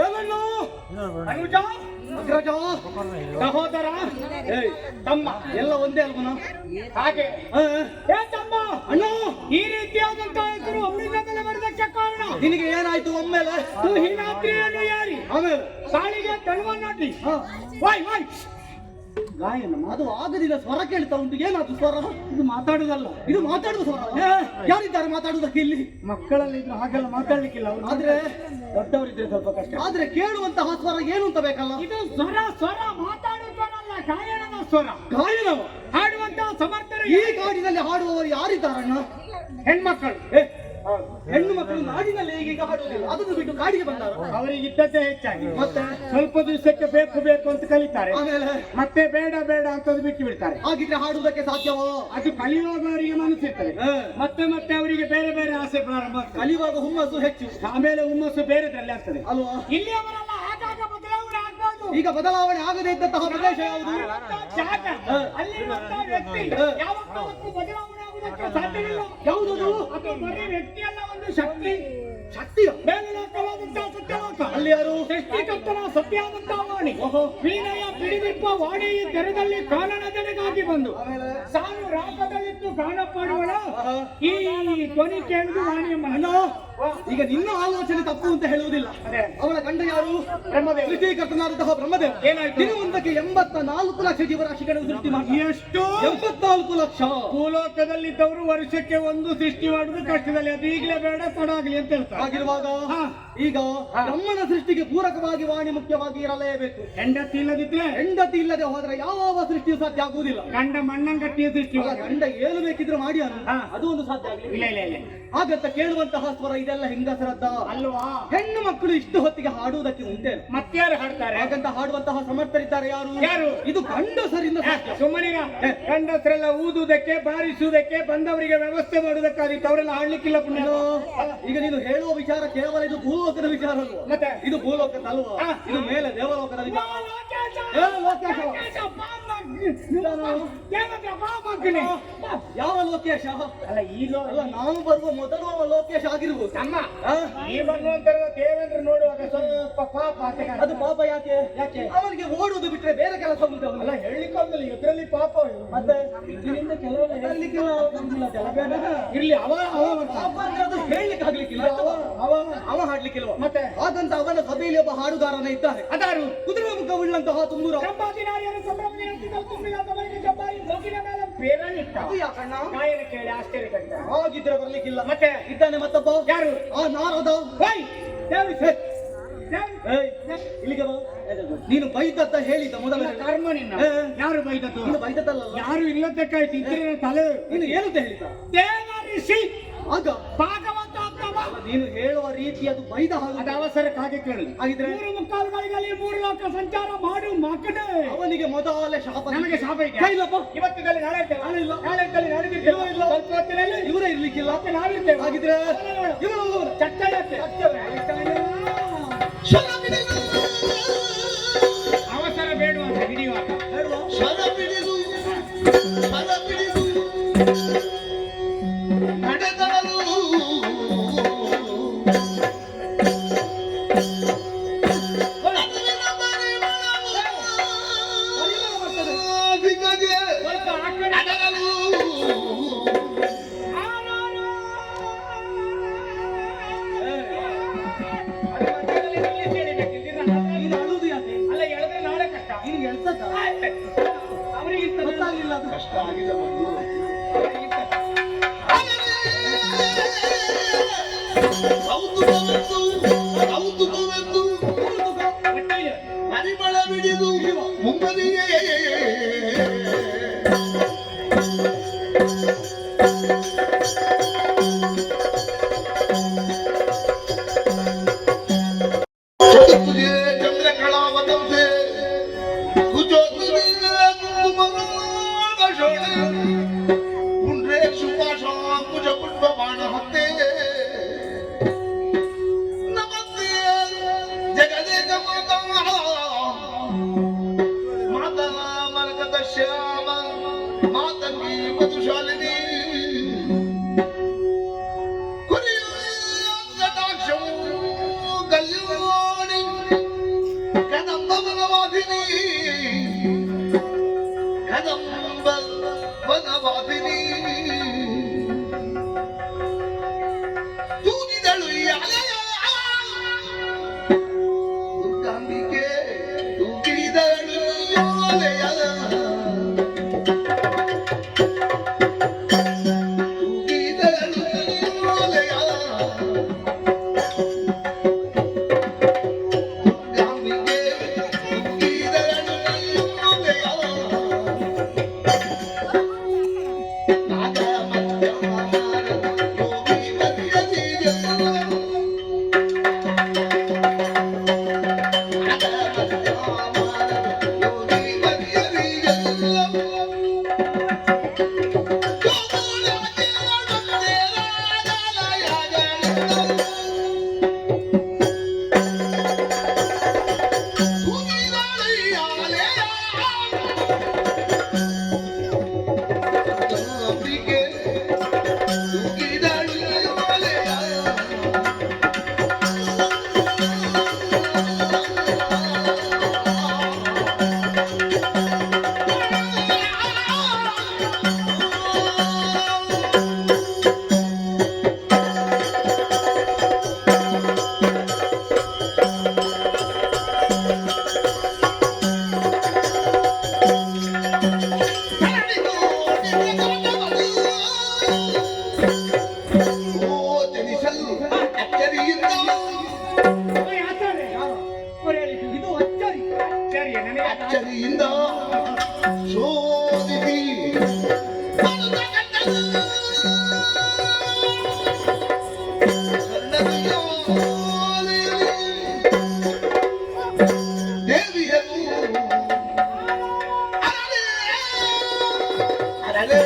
[SPEAKER 3] ಏನನ್ನು ಅನುಜ ಅಗ್ರಜ ಸಹೋದರ ಏಯ್ ತಮ್ಮ ಎಲ್ಲ ಒಂದೇ ಅಲ್ವನ
[SPEAKER 4] ಹಾಗೆ
[SPEAKER 3] ಏ ತಮ್ಮ ಅಣ್ಣ ಈ ರೀತಿಯಾದಂತಹ ಹೆಸರು ಒಮ್ಮಿಂದ ಮೇಲೆ ಬರೋದಕ್ಕೆ ಕಾರಣ ನಿನಗೆ ಏನಾಯ್ತು ಒಮ್ಮೆಲೆ ಹೀನಾದ್ರಿಯನ್ನು ಯಾರಿ ಆಮೇಲೆ ಸಾಳಿಗೆ ತಳುವನ್ನಾಟಿ ವಾಯ್ ವಾಯ್ ಗಾಯನ ಅದು ಆಗದಿಲ್ಲ ಸ್ವರ ಕೇಳ್ತಾ ಉಂಟು ಏನಾದ್ರು ಸ್ವರ ಇದು ಮಾತಾಡುದಲ್ಲ ಇದು ಮಾತಾಡುವ ಸ್ವರ ಯಾರಿದ್ದಾರೆ ಮಾತಾಡುವುದಕ್ಕೆ ಇಲ್ಲಿ ಮಕ್ಕಳಲ್ಲಿ ಇದ್ರು ಹಾಗೆಲ್ಲ ಮಾತಾಡ್ಲಿಕ್ಕಿಲ್ಲ ಅವ್ರು ಆದ್ರೆ ದೊಡ್ಡವರಿದ್ರೆ ಸ್ವಲ್ಪ ಕಷ್ಟ ಆದ್ರೆ ಕೇಳುವಂತಹ ಸ್ವರ ಏನು ಅಂತ ಬೇಕಲ್ಲ ಇದು ಸ್ವರ ಸ್ವರ ಮಾತಾಡುವ ಸ್ವರ ಅಲ್ಲ ಗಾಯನದ ಸ್ವರ ಗಾಯನವ ಹಾಡುವಂತಹ ಸಮರ್ಥರು ಈ ಕಾಡಿನಲ್ಲಿ ಹಾಡುವವರು ಯಾರಿದ್ದಾರಣ್ಣ ಹೆಣ್ಮಕ್ಕಳು ಹೆಣ್ಣು ಮಕ್ಕಳು ನಾಡಿನಲ್ಲಿ ಈಗ ಹಾಡುವುದಿಲ್ಲ ಅದನ್ನು ಬಿಟ್ಟು ಕಾಡಿಗೆ ಬಂದಾರ
[SPEAKER 4] ಅವರಿಗೆ ಇದ್ದದ್ದೇ ಹೆಚ್ಚಾಗಿ
[SPEAKER 3] ಮತ್ತೆ
[SPEAKER 4] ಸ್ವಲ್ಪ ದಿವಸಕ್ಕೆ ಬೇಕು ಬೇಕು ಅಂತ ಕಲಿತಾರೆ
[SPEAKER 3] ಆಮೇಲೆ
[SPEAKER 4] ಮತ್ತೆ ಬೇಡ ಬೇಡ ಅಂತ ಬಿಟ್ಟು ಬಿಡ್ತಾರೆ.
[SPEAKER 3] ಹಾಗಿದ್ರೆ ಹಾಡುವುದಕ್ಕೆ ಸಾಧ್ಯವೋ?
[SPEAKER 4] ಅದು ಕಲಿಯುವಾಗ ಅವರಿಗೆ ಮನಸ್ಸಿರ್ತದೆ, ಮತ್ತೆ ಮತ್ತೆ ಅವರಿಗೆ ಬೇರೆ ಬೇರೆ ಆಸೆ ಪ್ರಾರಂಭ ಆಗ್ತದೆ.
[SPEAKER 3] ಕಲಿಯುವಾಗ ಹುಮ್ಮಸ್ಸು ಹೆಚ್ಚು,
[SPEAKER 4] ಆಮೇಲೆ ಹುಮ್ಮಸ್ಸು ಬೇರೆದ್ರಲ್ಲಿ ಆಗ್ತದೆ
[SPEAKER 3] ಅಲ್ವಾ?
[SPEAKER 4] ಇಲ್ಲಿ ಅವರೆಲ್ಲ ಆಗಾಗ ಬದಲಾವಣೆ ಆಗ್ಬೋದು.
[SPEAKER 3] ಈಗ ಬದಲಾವಣೆ ಆಗದೇ ಇದ್ದಂತಹ ಪ್ರದೇಶ ಯಾವುದು?
[SPEAKER 4] ಜಾಗ ಅಲ್ಲಿರುವಂತಹ ವ್ಯಕ್ತಿ ಯಾವ ಕಾಲಕ್ಕೂ ಬದಲಾವಣೆ ಆಗುವುದಕ್ಕೆ ಸಾಧ್ಯವಿಲ್ಲ.
[SPEAKER 3] ಯಾವುದದು?
[SPEAKER 4] ಅದು ಬರೀ ವ್ಯಕ್ತಿ ಅಲ್ಲ, ಒಂದು ಶಕ್ತಿ.
[SPEAKER 3] ಶಕ್ತಿಯ
[SPEAKER 4] ಮೇಲುಲೋಕವಾದಂತಹ ಸತ್ಯಲೋಕ.
[SPEAKER 3] ಅಲ್ಲಿ ಯಾರು?
[SPEAKER 4] ಸೃಷ್ಟಿಕರ್ತನ ಸತ್ಯಾದಂತಹ ವಾಣಿ. ವೀಣೆಯ ಪಿಡಿದಿಪ್ಪ ವಾಣಿ ಈ ತೆರದಲ್ಲಿ ಕಾನನದೆಡೆಗಾಗಿ ಬಂದು ಸಾಲು ರಾಗದಲ್ಲಿದ್ದು ಗಾನ ಪಾಡುವಳ ಈ ಧ್ವನಿ ಕೇಳಿದು ವಾಣಿಯಮ್ಮ.
[SPEAKER 3] ಈಗ ನಿನ್ನ ಆಲೋಚನೆ ತಪ್ಪು ಅಂತ ಹೇಳುವುದಿಲ್ಲ. ಅವಳ ಗಂಡ ಯಾರು?
[SPEAKER 4] ಬ್ರಹ್ಮದೇವ.
[SPEAKER 3] ಸೃಷ್ಟಿಕರ್ತನಾದಂತಹ ಬ್ರಹ್ಮದೇವ.
[SPEAKER 4] ಏನಾಯ್ತು?
[SPEAKER 3] ದಿನವೊಂದಕ್ಕೆ 84 ಲಕ್ಷ ಜೀವರಾಶಿಗಳನ್ನು ಸೃಷ್ಟಿ ಮಾಡಿ.
[SPEAKER 4] ಎಷ್ಟು?
[SPEAKER 3] 84 ಲಕ್ಷ.
[SPEAKER 4] ಭೂಲೋಕದಲ್ಲಿದ್ದವರು ವರ್ಷಕ್ಕೆ ಒಂದು ಸೃಷ್ಟಿ ಮಾಡುವುದು ಕಷ್ಟದಲ್ಲಿ, ಅದು ಈಗಲೇ ಬೇಡ ತಡ ಆಗ್ಲಿ ಅಂತ ಹೇಳ್ತಾರೆ.
[SPEAKER 3] ಹಾಗಿರುವಾಗ ಈಗ ಬ್ರಹ್ಮನ ಸೃಷ್ಟಿಗೆ ಪೂರಕವಾಗಿ ವಾಣಿ ಮುಖ್ಯವಾಗಿ ಇರಲೇಬೇಕು.
[SPEAKER 4] ಹೆಂಡತಿ ಇಲ್ಲದಿದ್ರೆ,
[SPEAKER 3] ಹೆಂಡತಿ ಇಲ್ಲದೆ ಹೋದ್ರೆ ಯಾವ ಸೃಷ್ಟಿಯು ಸಾಧ್ಯ ಆಗುವುದಿಲ್ಲ.
[SPEAKER 4] ಗಂಡ ಮಣ್ಣಂಗಟ್ಟಿಯ ಸೃಷ್ಟಿ.
[SPEAKER 3] ಗಂಡ ಏನು ಬೇಕಿದ್ರು ಮಾಡಿ ಅದು ಒಂದು ಸಾಧ್ಯ ಆಗಲಿ.
[SPEAKER 4] ಇಲ್ಲ ಇಲ್ಲ ಇಲ್ಲ.
[SPEAKER 3] ಹಾಗಂತ ಕೇಳುವಂತಹ ಸ್ವರ ಇದೆಲ್ಲ ಹೆಂಗಸರದ್ದ
[SPEAKER 4] ಅಲ್ವಾ?
[SPEAKER 3] ಹೆಣ್ಣು ಮಕ್ಕಳು ಇಷ್ಟು ಹೊತ್ತಿಗೆ ಹಾಡುವುದಕ್ಕೆ ಮುಂದೆ
[SPEAKER 4] ಮತ್ತಾರು ಹಾಡ್ತಾರೆ?
[SPEAKER 3] ಹಾಗಂತ ಹಾಡುವಂತಹ ಸಮರ್ಥರಿದ್ದಾರೆ ಯಾರು?
[SPEAKER 4] ಯಾರು?
[SPEAKER 3] ಇದು ಗಂಡಸರಿಂದ ಸಾಧ್ಯ.
[SPEAKER 4] ಸುಮ್ಮನಿರ. ಗಂಡಸರೆಲ್ಲ ಊದುವುದಕ್ಕೆ ಬಾರಿಸುವುದಕ್ಕೆ ಬಂದವರಿಗೆ ವ್ಯವಸ್ಥೆ ಮಾಡುವುದಕ್ಕಾಗಿತ್ತು, ಅವರೆಲ್ಲ ಹಾಡ್ಲಿಕ್ಕಿಲ್ಲ ಪುಣ್ಯ.
[SPEAKER 3] ಈಗ ನೀನು ಹೇಳುವ ವಿಚಾರ ಕೇವಲ ಇದು ಭೂಲೋಕದ ವಿಚಾರ ಅಲ್ವಾ?
[SPEAKER 4] ಮತ್ತೆ
[SPEAKER 3] ಇದು ಭೂಲೋಕದ ಅಲ್ವಾ? ಇದು ಮೇಲೆ ದೇವಲೋಕದ ವಿಚಾರ. ಯಾವ ಲೋಕೇಶ?
[SPEAKER 4] ಅಲ್ಲ ಈಗ
[SPEAKER 3] ಅಲ್ಲ, ನಾನು ಬರುವ ಮೊದಲು ಅವ ಲೋಕೇಶ ಆಗಿರ್ಬೋದು.
[SPEAKER 4] ಅಮ್ಮ ಈ ಭಗವಂತರ ದೇವೇಂದ್ರ ನೋಡುವಾಗ ಸ್ವಲ್ಪ ಪಾಪ ಅಂತ ಕಾಣ್ತದೆ.
[SPEAKER 3] ಅದು ಪಾಪ ಯಾಕೆ?
[SPEAKER 4] ಯಾಕೆ?
[SPEAKER 3] ಅವನಿಗೆ ಓಡುವುದು ಬಿಟ್ರೆ ಬೇರೆ ಕೆಲಸ ಉಂಟು.
[SPEAKER 4] ಅಲ್ಲ ಹೇಳಿಕೊಂಡಲ್ಲ, ಇದರಲ್ಲಿ ಪಾಪ
[SPEAKER 3] ಮತ್ತೆ ಇದರಿಂದ ಕೆಲವೆಲ್ಲ ಹೇಳಲಿಕ್ಕಿಲ್ಲ, ಬೇಡ
[SPEAKER 4] ಇರ್ಲಿ. ಅವ
[SPEAKER 3] ಪಾಪ ಅಂದ್ರೆ ಅದು ಹೇಳಲಿಕ್ಕೆ ಆಗ್ಲಿಕ್ಕಿಲ್ಲ, ಅವ ಹಾಡ್ಲಿಕ್ಕಿಲ್ವ?
[SPEAKER 4] ಮತ್ತೆ
[SPEAKER 3] ಹಾಗಂತ ಅವನ ಸಭೆಯಲ್ಲಿ ಒಬ್ಬ ಹಾಡುಗಾರನೇ ಇದ್ದಾರೆ.
[SPEAKER 4] ಅದಾರು?
[SPEAKER 3] ಕುದುರೆ ಮುಖ ಉಳ್ಳಂತಹ ತುಂಬೂರ. ಅದು ಯಾಕಣ್ಣ?
[SPEAKER 4] ಗಾಯನ ಕೇಳಿ ಆಶ್ಚರ್ಯ ಕಂಡ.
[SPEAKER 3] ಹಾಗಿದ್ರೆ ಬರ್ಲಿಕ್ಕಿಲ್ಲ.
[SPEAKER 4] ಮತ್ತೆ
[SPEAKER 3] ಇದ್ದಾನೆ ಮತ್ತೊಬ್ಬ.
[SPEAKER 4] ಯಾರು?
[SPEAKER 3] ಆ ನಾರದ. ಇಲ್ಲಿಗೆ ಬಾ. ನೀನು ಬೈದತ್ತ ಹೇಳಿದ್ದ ಮೊದಲ
[SPEAKER 4] ಕರ್ಮ ನಿನ್ನ. ಯಾರು ಬೈದದ್ದು?
[SPEAKER 3] ನೀನು ಬೈದತ್ತಲ್ಲ.
[SPEAKER 4] ಯಾರು ಇಲ್ಲದಕ್ಕಾಯ್ತು, ಇದ್ರೆ ತಲೆ.
[SPEAKER 3] ನೀನು ಏನಂತ ಹೇಳಿದ್ದ?
[SPEAKER 4] ದೇವರಿಸಿ
[SPEAKER 3] ಆಗ
[SPEAKER 4] ಭಾಗವತ
[SPEAKER 3] ನೀನು ಹೇಳುವ ರೀತಿ ಅದು ಬೈದ ಹಾಗೆ.
[SPEAKER 4] ಅದು ಅವಸರಕ್ಕಾಗಿ ಕೇಳುದು.
[SPEAKER 3] ಹಾಗಿದ್ರೆ
[SPEAKER 4] 3 ಮುಕ್ಕಾಲುಗಳಿಗೆ 3 ಲೋಕ ಸಂಚಾರ ಮಾಡು ಮಗನೇ.
[SPEAKER 3] ಅವನಿಗೆ ಮೊದಲೇ ಶಾಪ.
[SPEAKER 4] ನಮಗೆ ಶಾಪ ಇದೆ.
[SPEAKER 3] ಇಲ್ಲಪ್ಪ,
[SPEAKER 4] ಇವತ್ತಿನಲ್ಲಿ ನಾಳೆ ಇರ್ತೇವೆ.
[SPEAKER 3] ನಾಳೆ ಇಲ್ಲ.
[SPEAKER 4] ನಾಳೆ ಇದ್ದಲ್ಲಿ ನಾಡಿದ್ದಿರ್ತೇವೆ.
[SPEAKER 3] ಇಲ್ಲ.
[SPEAKER 4] ಸ್ವಲ್ಪ ಹೊತ್ತಿನಲ್ಲಿ
[SPEAKER 3] ಇವರೇ ಇರ್ಲಿಕ್ಕಿಲ್ಲ.
[SPEAKER 4] ಮತ್ತೆ ನಾವಿರ್ತೇವೆ.
[SPEAKER 3] ಹಾಗಿದ್ರೆ ಇವನು
[SPEAKER 4] ಚಟ್ಟಕ್ಕೆ ಅವಸರ ಬೇಡ ಅಂತ ಹಿಡಿಯುವಾಗ
[SPEAKER 5] ಕಲ್ಯಾಣಿ ವನವಾಸಿನಿ ಕದಂಬ ವನವಾಸಿನಿ ತೂಗಿದಳು ಈ ಅಲೆಯ ದುರ್ಗಾಂಬಿಕೆ ತೂಗಿದಳು ಈ ಅಲೆಯ ತೂಗಿದಳು ಈ ಅಲೆಯ ದುರ್ಗಾಂಬಿಕೆ ತೂಗಿದಳು ಈ ಅಲೆಯ ನಾಗ ಮಧ್ಯಮಾನ ಯೋಗಿ ಮಧ್ಯದಿ
[SPEAKER 3] ಅವ್ರು ಹೇಳಿದ್ದು ಇದು ಅಚ್ಚರಿ ಸರಿ ನನಗೆ
[SPEAKER 5] ಅಚ್ಚರಿಯಿಂದ ಶೋಧಿಸಿ ದೇವಿಯರು ಅರಳೆ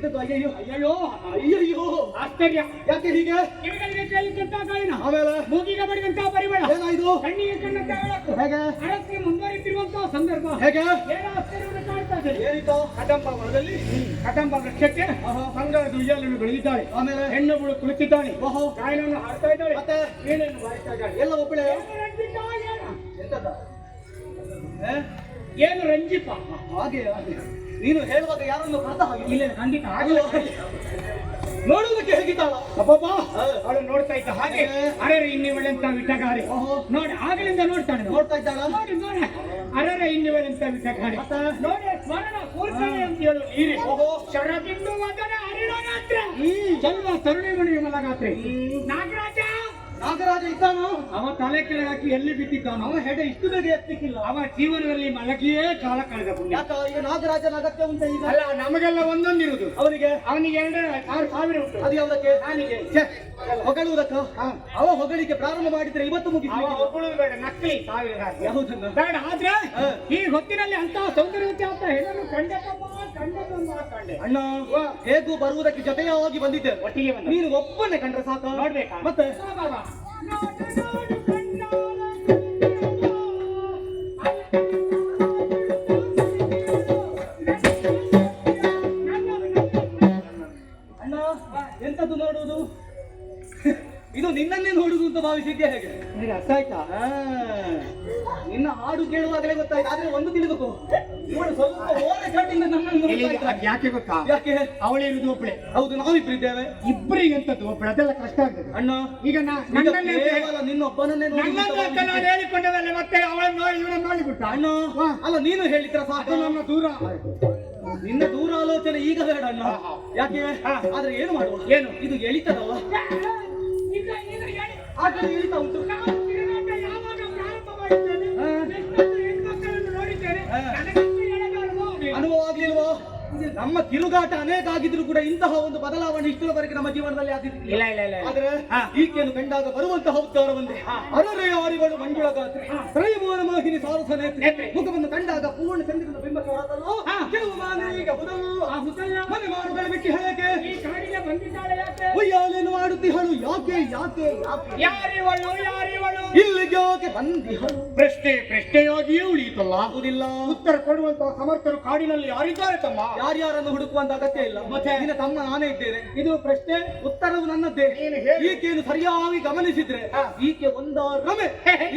[SPEAKER 3] ಎಂತದ್ದು ಅಯ್ಯಯ್ಯೋ
[SPEAKER 4] ಅಯ್ಯಯ್ಯೋ
[SPEAKER 3] ಅಯ್ಯಯ್ಯೋ
[SPEAKER 4] ಆಶ್ಚರ್ಯ.
[SPEAKER 3] ಯಾಕೆ ಹೀಗೆ
[SPEAKER 4] ಕಿವಿಗಳಿಗೆ ಕೇಳಿದಂತ ಗಾಯನ,
[SPEAKER 3] ಆಮೇಲೆ
[SPEAKER 4] ಮೂಗಿಗೆ ಬಡಿದಂತ ಪರಿಮಳ,
[SPEAKER 3] ಏನಾಯ್ತು
[SPEAKER 4] ಕಣ್ಣಿಗೆ ಕಂಡಂತ ಬೆಳಕು,
[SPEAKER 3] ಹೇಗೆ
[SPEAKER 4] ಅರಸಿ ಮುಂದುವರಿತಿರುವಂತಹ ಸಂದರ್ಭ
[SPEAKER 3] ಹೇಗೆ
[SPEAKER 4] ಏನೋ ಆಶ್ಚರ್ಯವನ್ನು ಕಾಣ್ತಾ ಇದೆ.
[SPEAKER 3] ಏನಿತ್ತು
[SPEAKER 4] ಕದಂಬ ವನದಲ್ಲಿ ಕದಂಬ ವೃಕ್ಷಕ್ಕೆ ಬಂಗಾರದ ಉಯ್ಯಾಲೆಯನ್ನು ಬೆಳೆದಿದ್ದಾಳೆ.
[SPEAKER 3] ಆಮೇಲೆ
[SPEAKER 4] ಹೆಣ್ಣೊಬ್ಬಳು ಕುಳಿತಿದ್ದಾಳೆ,
[SPEAKER 3] ಓಹೋ
[SPEAKER 4] ಗಾಯನವನ್ನು ಹಾಡ್ತಾ ಇದ್ದಾಳೆ,
[SPEAKER 3] ಮತ್ತೆ
[SPEAKER 4] ವೀಣೆಯನ್ನು ಬಾರಿಸ್ತಾ ಇದ್ದಾಳೆ.
[SPEAKER 3] ಎಲ್ಲ ಒಬ್ಬಳೆ
[SPEAKER 4] ಏನು ರಂಜಿತ,
[SPEAKER 3] ಎಂತದ ಏ?
[SPEAKER 4] ಏನು ರಂಜಿತ?
[SPEAKER 3] ಹಾಗೆ ಹಾಗೆ ನೀನು ಹೇಳುವಾಗ ಯಾರನ್ನು ಕರೆದ ಹಾಗೆ
[SPEAKER 4] ಇಲ್ಲ ಖಂಡಿತ ಆಗಲ್ಲ.
[SPEAKER 3] ನೋಡುವುದಕ್ಕೆ ಹೇಗಿದ್ದಾಳ
[SPEAKER 4] ಅಬ್ಬಬ್ಬಾ, ಅವಳು ನೋಡ್ತಾ ಇದ್ದ ಹಾಗೆ ಅರರೆ ಇನ್ನಿವಳೆಂತ ವಿಟಗಾರಿ.
[SPEAKER 3] ಓಹೋ
[SPEAKER 4] ನೋಡಿ ಆಗಲಿಂದ ನೋಡ್ತಾನೆ,
[SPEAKER 3] ನೋಡ್ತಾ ಇದ್ದಾಳ
[SPEAKER 4] ನೋಡಿ ನೋಡಿ ಅರರೆ ಇನ್ನಿವಳೆಂತ ವಿಟಗಾರಿ.
[SPEAKER 3] ಮತ್ತೆ?
[SPEAKER 4] ನೋಡಿ ಸ್ಮರಣ ಕೂರ್ತಾನೆ ಅಂತ ಹೇಳು ನೀರಿ.
[SPEAKER 3] ಓಹೋ
[SPEAKER 4] ಶರದಿಂದು ಮದನ ಹರಿಣಗಾತ್ರ ಚಲ್ವ ತರುಣಿಮಣಿ ವಿಮಲಗಾತ್ರಿ. ನಾಗರಾಜ
[SPEAKER 3] ನಾಗರಾಜ ಇದ್ದಾನೋ
[SPEAKER 4] ಅವ ತಲೆ ಕೆಳಗೆ ಹಾಕಿ ಎಲ್ಲಿ ಬಿಟ್ಟಿದ್ದಾನೋ,
[SPEAKER 3] ಅವನ ಹೆಡೆ ಇಷ್ಟು ಬೇಗ ಎತ್ತಿಕ್ಕಿಲ್ಲ
[SPEAKER 4] ಅವ ಜೀವನದಲ್ಲಿ ಮಲಗಿಯೇ ಕಾಲ ಕಳೆದ ಪುಣ್ಯ.
[SPEAKER 3] ಯಾಕ ಈಗ ನಾಗರಾಜನ ಅಗತ್ಯ ಉಂಟ ಈಗ
[SPEAKER 4] ಅಲ್ಲ ನಮಗೆಲ್ಲ ಒಂದೊಂದಿರುವುದು,
[SPEAKER 3] ಅವನಿಗೆ
[SPEAKER 4] ಅವನಿಗೆ 2,000 ಉಂಟು,
[SPEAKER 3] ಅದು ಯಾವುದಕ್ಕೆ
[SPEAKER 4] ನಾನಿಗೆ
[SPEAKER 3] ಹೊಗಳುವುದಕ್ಕ ಅವ ಹೊಗಳಿಕೆ ಪ್ರಾರಂಭ ಮಾಡಿದ್ರೆ ಇವತ್ತು
[SPEAKER 4] ಅವ
[SPEAKER 3] ಮುಗಿಸ್ಲಿಕ್ಕೆ
[SPEAKER 4] ಒಬ್ಬಳು ಬೇಡ, ನಕಲಿ 1,000
[SPEAKER 3] ಯಾವುದನ್ನ
[SPEAKER 4] ಬೇಡ. ಆದ್ರೆ
[SPEAKER 3] ಹಾ.
[SPEAKER 4] ಈ ಹೊತ್ತಿನಲ್ಲಿ ಅಂತಹ ಸೌಂದರ್ಯವತಿ ಅಂತ ಹೆಣ್ಣನ್ನು ಕಂಡದೊಂದು ಕಂಡೆ.
[SPEAKER 3] ಅಣ್ಣ ಹೇಗೂ ಬರುವುದಕ್ಕೆ ಜೊತೆಯಾಗಿ ಬಂದಿದ್ದೆ,
[SPEAKER 4] ಒಟ್ಟಿಗೆ ಬಂದ
[SPEAKER 3] ನೀನು ಒಬ್ಬನೇ ಕಂಡ್ರೆ ಸಾಕು
[SPEAKER 4] ನೋಡ್ಬೇಕಾ?
[SPEAKER 3] ಮತ್ತೆ
[SPEAKER 4] ಬಾ, ಬಾ.
[SPEAKER 3] ಅಣ್ಣ ಎಂತದ್ದು ನೋಡುವುದು ಇದು ನಿನ್ನನ್ನೇ ನೋಡುದು ಅಂತ ಭಾವಿಸಿದ್ಯಾ ಹೇಗೆ
[SPEAKER 4] ನಿನಗೆ ಅರ್ಥ ಆಯ್ತಾ?
[SPEAKER 3] ಆ, ನಿನ್ನ ಹಾಡು ಕೇಳುವಾಗಲೇ ಗೊತ್ತಾಯ್ತು. ಆದ್ರೆ ಒಂದು ತಿಳಿದುಕೋ, ಇವಳು ಸ್ವಲ್ಪ ಓರೆ ಕಟ್ಟಿಂದ ನನ್ನನ್ನು ನೋಡ್ತಾ ಇದ್ದಾಳೆ.
[SPEAKER 4] ಅದ್ ಯಾಕೆ ಗೊತ್ತಾ?
[SPEAKER 3] ಯಾಕೆ
[SPEAKER 4] ಅವಳಿರುವುದು ಒಬ್ಬಳೆ,
[SPEAKER 3] ಹೌದು ನಾವಿಬ್ಬರಿದ್ದೇವೆ.
[SPEAKER 4] ಇಬ್ಬರಿಗೆ ಎಂತದ್ದು ಒಬ್ಬಳು, ಅದೆಲ್ಲ ಕಷ್ಟ ಆಗ್ತದೆ.
[SPEAKER 3] ಅಣ್ಣ
[SPEAKER 4] ಈಗ
[SPEAKER 3] ಈಗ
[SPEAKER 4] ನನ್ನನ್ನೇ
[SPEAKER 3] ಕೇವಲ ನಿನ್ನೊಬ್ಬನನ್ನೇ ನೋಡಿ ಅಂತ
[SPEAKER 4] ನನ್ನನ್ನು ಅಂತ ನಾನು ಹೇಳಿಕೊಂಡವಲ್ಲ, ಮತ್ತೆ ಅವಳನ್ನು ನೋಡಿ ಇವನನ್ನು ನೋಡಿಬಿಟ್ಟ.
[SPEAKER 3] ಅಣ್ಣ ಅಲ್ಲ ನೀನು ಹೇಳಿದ್ರ ಸಾಕು,
[SPEAKER 4] ಅದು ನನ್ನ ದೂರ.
[SPEAKER 3] ನಿನ್ನ ದೂರ ಆಲೋಚನೆ ಈಗ ಬೇಡ ಅಣ್ಣ. ಯಾಕೆ ಆದ್ರೆ ಏನು ಮಾಡುವ,
[SPEAKER 4] ಏನು
[SPEAKER 3] ಇದು ಎಳಿತದಲ್ಲ, ಆ ಕಡೆ ಎಳಿತ ಉಂಟು.
[SPEAKER 4] ನಾನು ತಿರುಗಾಟ ಯಾವಾಗ ಪ್ರಾರಂಭ ಮಾಡಿದ್ದೇನೆ, ಎಷ್ಟೊಂದು ಹೆಣ್ಮಕ್ಕಳನ್ನು ನೋಡಿದ್ದೇನೆ, ನನಗಂತೂ ಎಳೆಗಾರವೋ ನೀನು.
[SPEAKER 3] ಅನುಭವ ಆಗ್ಲಿಲ್ವೋ? ನಮ್ಮ ತಿರುಗಾಟ ಅನೇಕ ಆಗಿದ್ರು ಕೂಡ ಇಂತಹ ಒಂದು ಬದಲಾವಣೆ ಇಷ್ಟರವರೆಗೆ ನಮ್ಮ ಜೀವನದಲ್ಲಿ ಆದಿಲ್ಲ.
[SPEAKER 4] ಇಲ್ಲ ಇಲ್ಲ ಇಲ್ಲ
[SPEAKER 3] ಆದ್ರೆ ಈಕೆಯನ್ನು ಕಂಡಾಗ ಬರುವಂತಹ ಉದ್ಧಾರ ಒಂದೇ, ಅರರೆ ಆರಿಗಳು ಮಂಜುಳ ಗಾತ್ರಿ ತ್ರಯಮೂಲ ಮೋಹಿನಿ ಸಾರಸ ನೇತ್ರಿ. ಮುಖವನ್ನು ಕಂಡಾಗ ಪೂರ್ಣ ಚಂದ್ರನ ಬಿಂಬಕ್ಕೆ ಹೊರತಲ್ಲೋ ಕೆಲವು ಮಾನವೀಗ ಹುದಲು
[SPEAKER 4] ಆ ಹುಸಲ್ಲ
[SPEAKER 3] ಮನೆ ಮಾಡುಗಳ ಬಿಟ್ಟು ಹೇಳಕ್ಕೆ
[SPEAKER 4] ಈ ಕಾಡಿಗೆ ಬಂದಿದ್ದಾಳೆ ಯಾಕೆ?
[SPEAKER 3] ಒಯ್ಯಾಲೇನು ಮಾಡುತ್ತಿಹಳು ಯಾಕೆ ಯಾಕೆ ಯಾಕೆ
[SPEAKER 4] ಯಾರಿವಳು ಯಾರಿವಳು?
[SPEAKER 3] ಇಲ್ಲಿಗೆ ಯಾಕೆ ಬಂದಿಹಳು?
[SPEAKER 4] ಪ್ರಶ್ನೆಯಾಗಿಯೇ ಉಳಿಯಿತಲ್ಲ,
[SPEAKER 3] ಆಗುದಿಲ್ಲ.
[SPEAKER 4] ಉತ್ತರ ಕೊಡುವಂತಹ ಸಮರ್ಥರು ಕಾಡಿನಲ್ಲಿ ಯಾರಿದ್ದಾರೆ ತಮ್ಮ?
[SPEAKER 3] ಯಾರ್ಯಾರನ್ನು ಹುಡುಕುವಂತ ಅಗತ್ಯ ಇಲ್ಲ.
[SPEAKER 4] ಮತ್ತೆ?
[SPEAKER 3] ನಿನ್ನ ತಮ್ಮ ನಾನೇ ಇದ್ದೇನೆ.
[SPEAKER 4] ಇದು ಪ್ರಶ್ನೆ,
[SPEAKER 3] ಉತ್ತರವು ನನ್ನದ್ದೇ.
[SPEAKER 4] ನೀನು ಹೇಳು.
[SPEAKER 3] ಈಕೆಯನ್ನು ಸರಿಯಾಗಿ ಗಮನಿಸಿದ್ರೆ ಈಕೆ ಒಂದಾರಮೆ,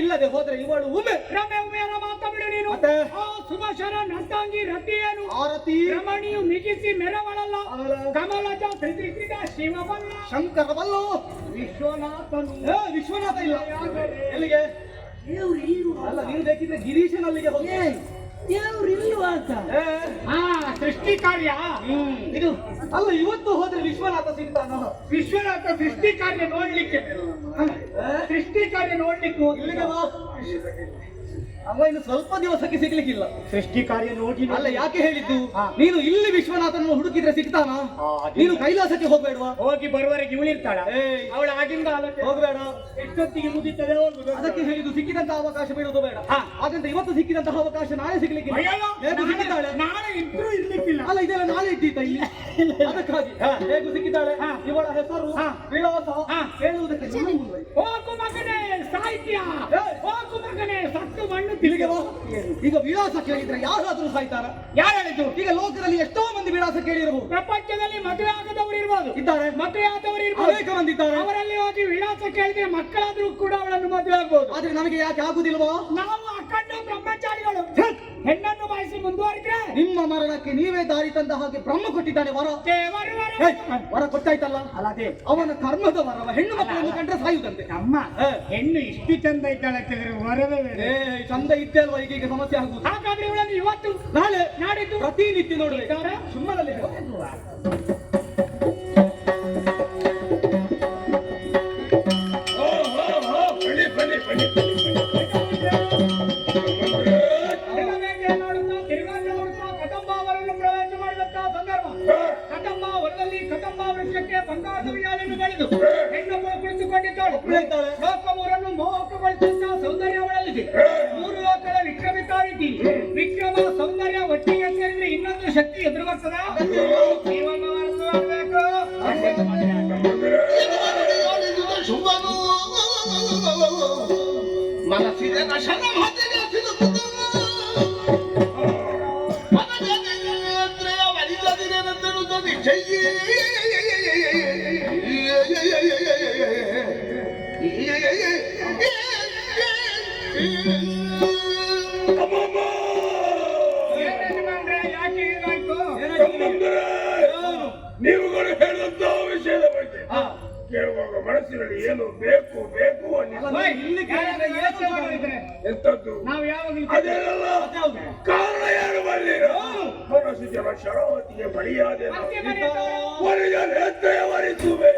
[SPEAKER 3] ಇಲ್ಲದೆ ಹೋದ್ರೆ ಇವಳು ಉಮೆ.
[SPEAKER 4] ರಮೆ ಉಮೆಯರ ಮಾತಾ ಬಿಡು ನೀನು.
[SPEAKER 3] ಮತ್ತೆ?
[SPEAKER 4] ಆ ಸುಭಾಷರ ನರ್ತಾಂಗಿ ರತಿಯೇನು?
[SPEAKER 3] ಆರತಿ
[SPEAKER 4] ರಮಣಿಯು ಮಿಗಿಸಿ ಮೆರವಳಲ್ಲ,
[SPEAKER 3] ಆಮೇಲೆ?
[SPEAKER 4] ಕಮಲಜ ತ್ರಿತ್ರಿಕ ಶಿವಬಲ್ಲ,
[SPEAKER 3] ಶಂಕರವಲ್ಲೋ
[SPEAKER 4] ವಿಶ್ವನಾಥನು.
[SPEAKER 3] ವಿಶ್ವನಾಥ ಇಲ್ಲ. ಎಲ್ಲಿಗೆ? ಅಲ್ಲ ನೀನು ಬೇಕಿದ್ರೆ ಗಿರೀಶನಲ್ಲಿಗೆ ಹೋಗಿ.
[SPEAKER 2] ಅಂತ
[SPEAKER 3] ಏ,
[SPEAKER 4] ಆ ಸೃಷ್ಟಿ ಕಾರ್ಯ
[SPEAKER 3] ಇದು ಅಲ್ಲ ಇವತ್ತು ಹೋದ್ರೆ ವಿಶ್ವನಾಥ ಸಿಗ್ತಾನೋ?
[SPEAKER 4] ವಿಶ್ವನಾಥ ಸೃಷ್ಟಿ ಕಾರ್ಯ ನೋಡ್ಲಿಕ್ಕೆ, ಸೃಷ್ಟಿ ಕಾರ್ಯ ನೋಡ್ಲಿಕ್ಕೆ
[SPEAKER 3] ಇಲ್ಲಿಗೆ ಬಾ. ಅವ ಇನ್ನು ಸ್ವಲ್ಪ ದಿವಸಕ್ಕೆ ಸಿಗ್ಲಿಕ್ಕಿಲ್ಲ.
[SPEAKER 4] ಸೃಷ್ಟಿ ಕಾರ್ಯ ನೋಡಿ
[SPEAKER 3] ಅಲ್ಲ ಯಾಕೆ ಹೇಳಿದ್ದು, ನೀನು ಇಲ್ಲಿ ವಿಶ್ವನಾಥನನ್ನು ಹುಡುಕಿದ್ರೆ ಸಿಗ್ತಾನ? ನೀನು ಕೈಲಾಸಕ್ಕೆ ಹೋಗ್ಬೇಡ್ವಾ?
[SPEAKER 4] ಹೋಗಿ ಬರುವವರೆಗೆ ಇವಳಿರ್ತಾಳ,
[SPEAKER 3] ಏಯ್
[SPEAKER 4] ಅವಳ ಆಗಿಂದ ಆಲಕ್ಕೆ
[SPEAKER 3] ಹೋಗ್ಬೇಡ.
[SPEAKER 4] ಎಷ್ಟೊತ್ತಿಗೆ ಮುಗಿತದೆ ಹೋಗುದು.
[SPEAKER 3] ಅದಕ್ಕೆ ಹೇಳಿದ್ದು ಸಿಕ್ಕಿದಂತ ಅವಕಾಶ ಬಿಡುವುದು ಬೇಡ. ಹಾಗಂತ ಇವತ್ತು ಸಿಕ್ಕಿದಂತಹ ಅವಕಾಶ ನಾಳೆ ಸಿಗ್ಲಿಕ್ಕಿಲ್ಲ.
[SPEAKER 4] ಅಯ್ಯಯ್ಯೋ,
[SPEAKER 3] ಹೇಗೂ ಸಿಕ್ಕಿದ್ದಾಳೆ.
[SPEAKER 4] ನಾಳೆ ಇಬ್ರು ಇರ್ಲಿಕ್ಕಿಲ್ಲ.
[SPEAKER 3] ಅಲ್ಲ ಇದೆಲ್ಲ ನಾಳೆ ಇದ್ದೀತ ಇಲ್ಲಿ. ಅದಕ್ಕಾಗಿ ಹೇಗೂ ಸಿಕ್ಕಿದ್ದಾಳೆ. ಇವಳ ಹೆಸರು ವಿಳಾಸ ಹೇಳುವುದಕ್ಕೆ ನಾನು ಮುಂದುವರಿ.
[SPEAKER 4] ಹೋಗು ಮಗನೇ ಸಾಹಿತ್ಯ, ಹೋಗು ಮಗನೇ ಸತ್ತು ಮಣ್ಣು
[SPEAKER 3] ಇಲ್ಲಿಗೆ ಬಾ. ಈಗ ವಿಳಾಸ ಕೇಳಿದ್ರೆ ಯಾರಾದ್ರೂ ಸಾಯ್ತಾರ?
[SPEAKER 4] ಯಾರು ಹೇಳಿದ್ದು?
[SPEAKER 3] ಈಗ ಲೋಕದಲ್ಲಿ ಎಷ್ಟೋ ಮಂದಿ ವಿಳಾಸ ಕೇಳಿರಬಹುದು.
[SPEAKER 4] ಪ್ರಪಂಚದಲ್ಲಿ ಮದುವೆ ಆಗದವರು ಇರ್ಬೋದು,
[SPEAKER 3] ಇದ್ದಾರೆ,
[SPEAKER 4] ಮದುವೆ ಆದವರು ಇರ್ಬೋದು,
[SPEAKER 3] ಅನೇಕ ಮಂದಿ ಇದ್ದಾರೆ.
[SPEAKER 4] ಅವರಲ್ಲಿ ಹೋಗಿ ವಿಳಾಸ ಕೇಳಿದ್ರೆ ಮಕ್ಕಳಾದ್ರೂ ಕೂಡ ಅವಳನ್ನು ಮದುವೆ ಆಗ್ಬೋದು.
[SPEAKER 3] ಆದ್ರೆ ನಮಗೆ ಯಾಕೆ ಆಗುದಿಲ್ವಾ?
[SPEAKER 4] ನಾವು ಅಖಂಡ ಬ್ರಹ್ಮಚಾರಿಗಳು. ಹೆಣ್ಣನ್ನು ಬಯಸಿ ಮುಂದುವರಿದ್ರೆ
[SPEAKER 3] ನಿಮ್ಮ ಮರಣಕ್ಕೆ ನೀವೇ ದಾರಿ ತಂದ ಹಾಗೆ ಬ್ರಹ್ಮ ಕೊಟ್ಟಿದ್ದಾನೆ ವರ.
[SPEAKER 4] ದೇವರು
[SPEAKER 3] ಹೇ, ವರ ಕೊಟ್ಟಾಯ್ತಲ್ಲ.
[SPEAKER 4] ಅಲ್ಲದೆ
[SPEAKER 3] ಅವನ ಕರ್ಮದ ವರವ. ಹೆಣ್ಣು ಮಕ್ಕಳನ್ನು ಕಂಡ್ರೆ ಸಾಯುದಂತೆ.
[SPEAKER 4] ನಮ್ಮ ಹೆಣ್ಣು ಇಷ್ಟು ಚಂದ ಇದ್ದಾಳೆ ಅಂತಂದ್ರೆ ವರವೇ ಬೇರೆ.
[SPEAKER 3] ಏ ಚಂದ ಇದ್ದೆ ಅಲ್ವಾ ಈಗ ಸಮಸ್ಯೆ ಆಗುದು.
[SPEAKER 4] ಹಾಗಾದ್ರೆ ಇವಳನ್ನು ಇವತ್ತು
[SPEAKER 3] ನಾಳೆ
[SPEAKER 4] ನಾಡಿದ್ದು
[SPEAKER 3] ಪ್ರತಿನಿತ್ಯ ನೋಡ್ಬೇಕು. ಸುಮ್ಮನಲ್ಲಿ
[SPEAKER 1] ಬನ್ನಿ ಬನ್ನಿ
[SPEAKER 4] ಕದಂಬಾವರನ್ನು ಪ್ರವೇಶ ಮಾಡಿದಂತಹ ಸಂದರ್ಭ, ಕದಂಬಾವರದಲ್ಲಿ ಕದಂಬಾ ವೃಕ್ಷಕ್ಕೆ ಬಂಗಾರದ ಉಯ್ಯಾಲೆಯನ್ನು ಬೆಳೆದು ಹೆಣ್ಣೊಬ್ಬಳು ಕುಳಿತುಕೊಂಡಿದ್ದಾಳೆ. ಲೋಕಮೂರನ್ನು ಮೋಹಕಗೊಳಿಸಿದಂತಹ ಸೌಂದರ್ಯ ಅವಳಲ್ಲಿದೆ. ಮೂರು ಲೋಕದ ವಿಕ್ರಮಿತಾಳಿದ್ದಿ. ವಿಕ್ರಮ ಸೌಂದರ್ಯ ಒಟ್ಟಿಗೆ ಸೇರಿದ್ರೆ ಇನ್ನೊಂದು ಶಕ್ತಿ ಎದುರು ಬರ್ತದ.
[SPEAKER 5] ಮನಸ್ಸಿನ ನಶನ ಮಾತಿಗೆ ಸಿಲುಕುತ್ತ ಮನಜನೇಂದ್ರಿಯ ವರಿಸದಿರೆನೆಂದೆನುವುದು ನಿಶ್ಚಯ
[SPEAKER 1] ಅಮ್ಮಮ್ಮ
[SPEAKER 4] ಯಾಕೆ ಹೀಗಾಯ್ತು?
[SPEAKER 1] ತಮ್ಮಂದಿರೇ, ನೀವುಗಳು ಹೇಳಿದಂತ ವಿಷಯದ ಬಗ್ಗೆ ಕೇಳುವಾಗ ಮನಸ್ಸಿನಲ್ಲಿ ಏನು ಬೇಕು ಬೇಕು ಅನ್ನಿಸ್ತು. ಎಂತದ್ದು
[SPEAKER 4] ನಾವು ಯಾವಾಗ
[SPEAKER 1] ಅದೇನಲ್ಲ ಕಾರಣ ಏನು ಬರಲಿಲ್ಲ. ಮನಸ್ಸು ಜನ ಶರಾವತಿಗೆ ಬಳಿಯಾದೆ ವರಿಸುವೆ.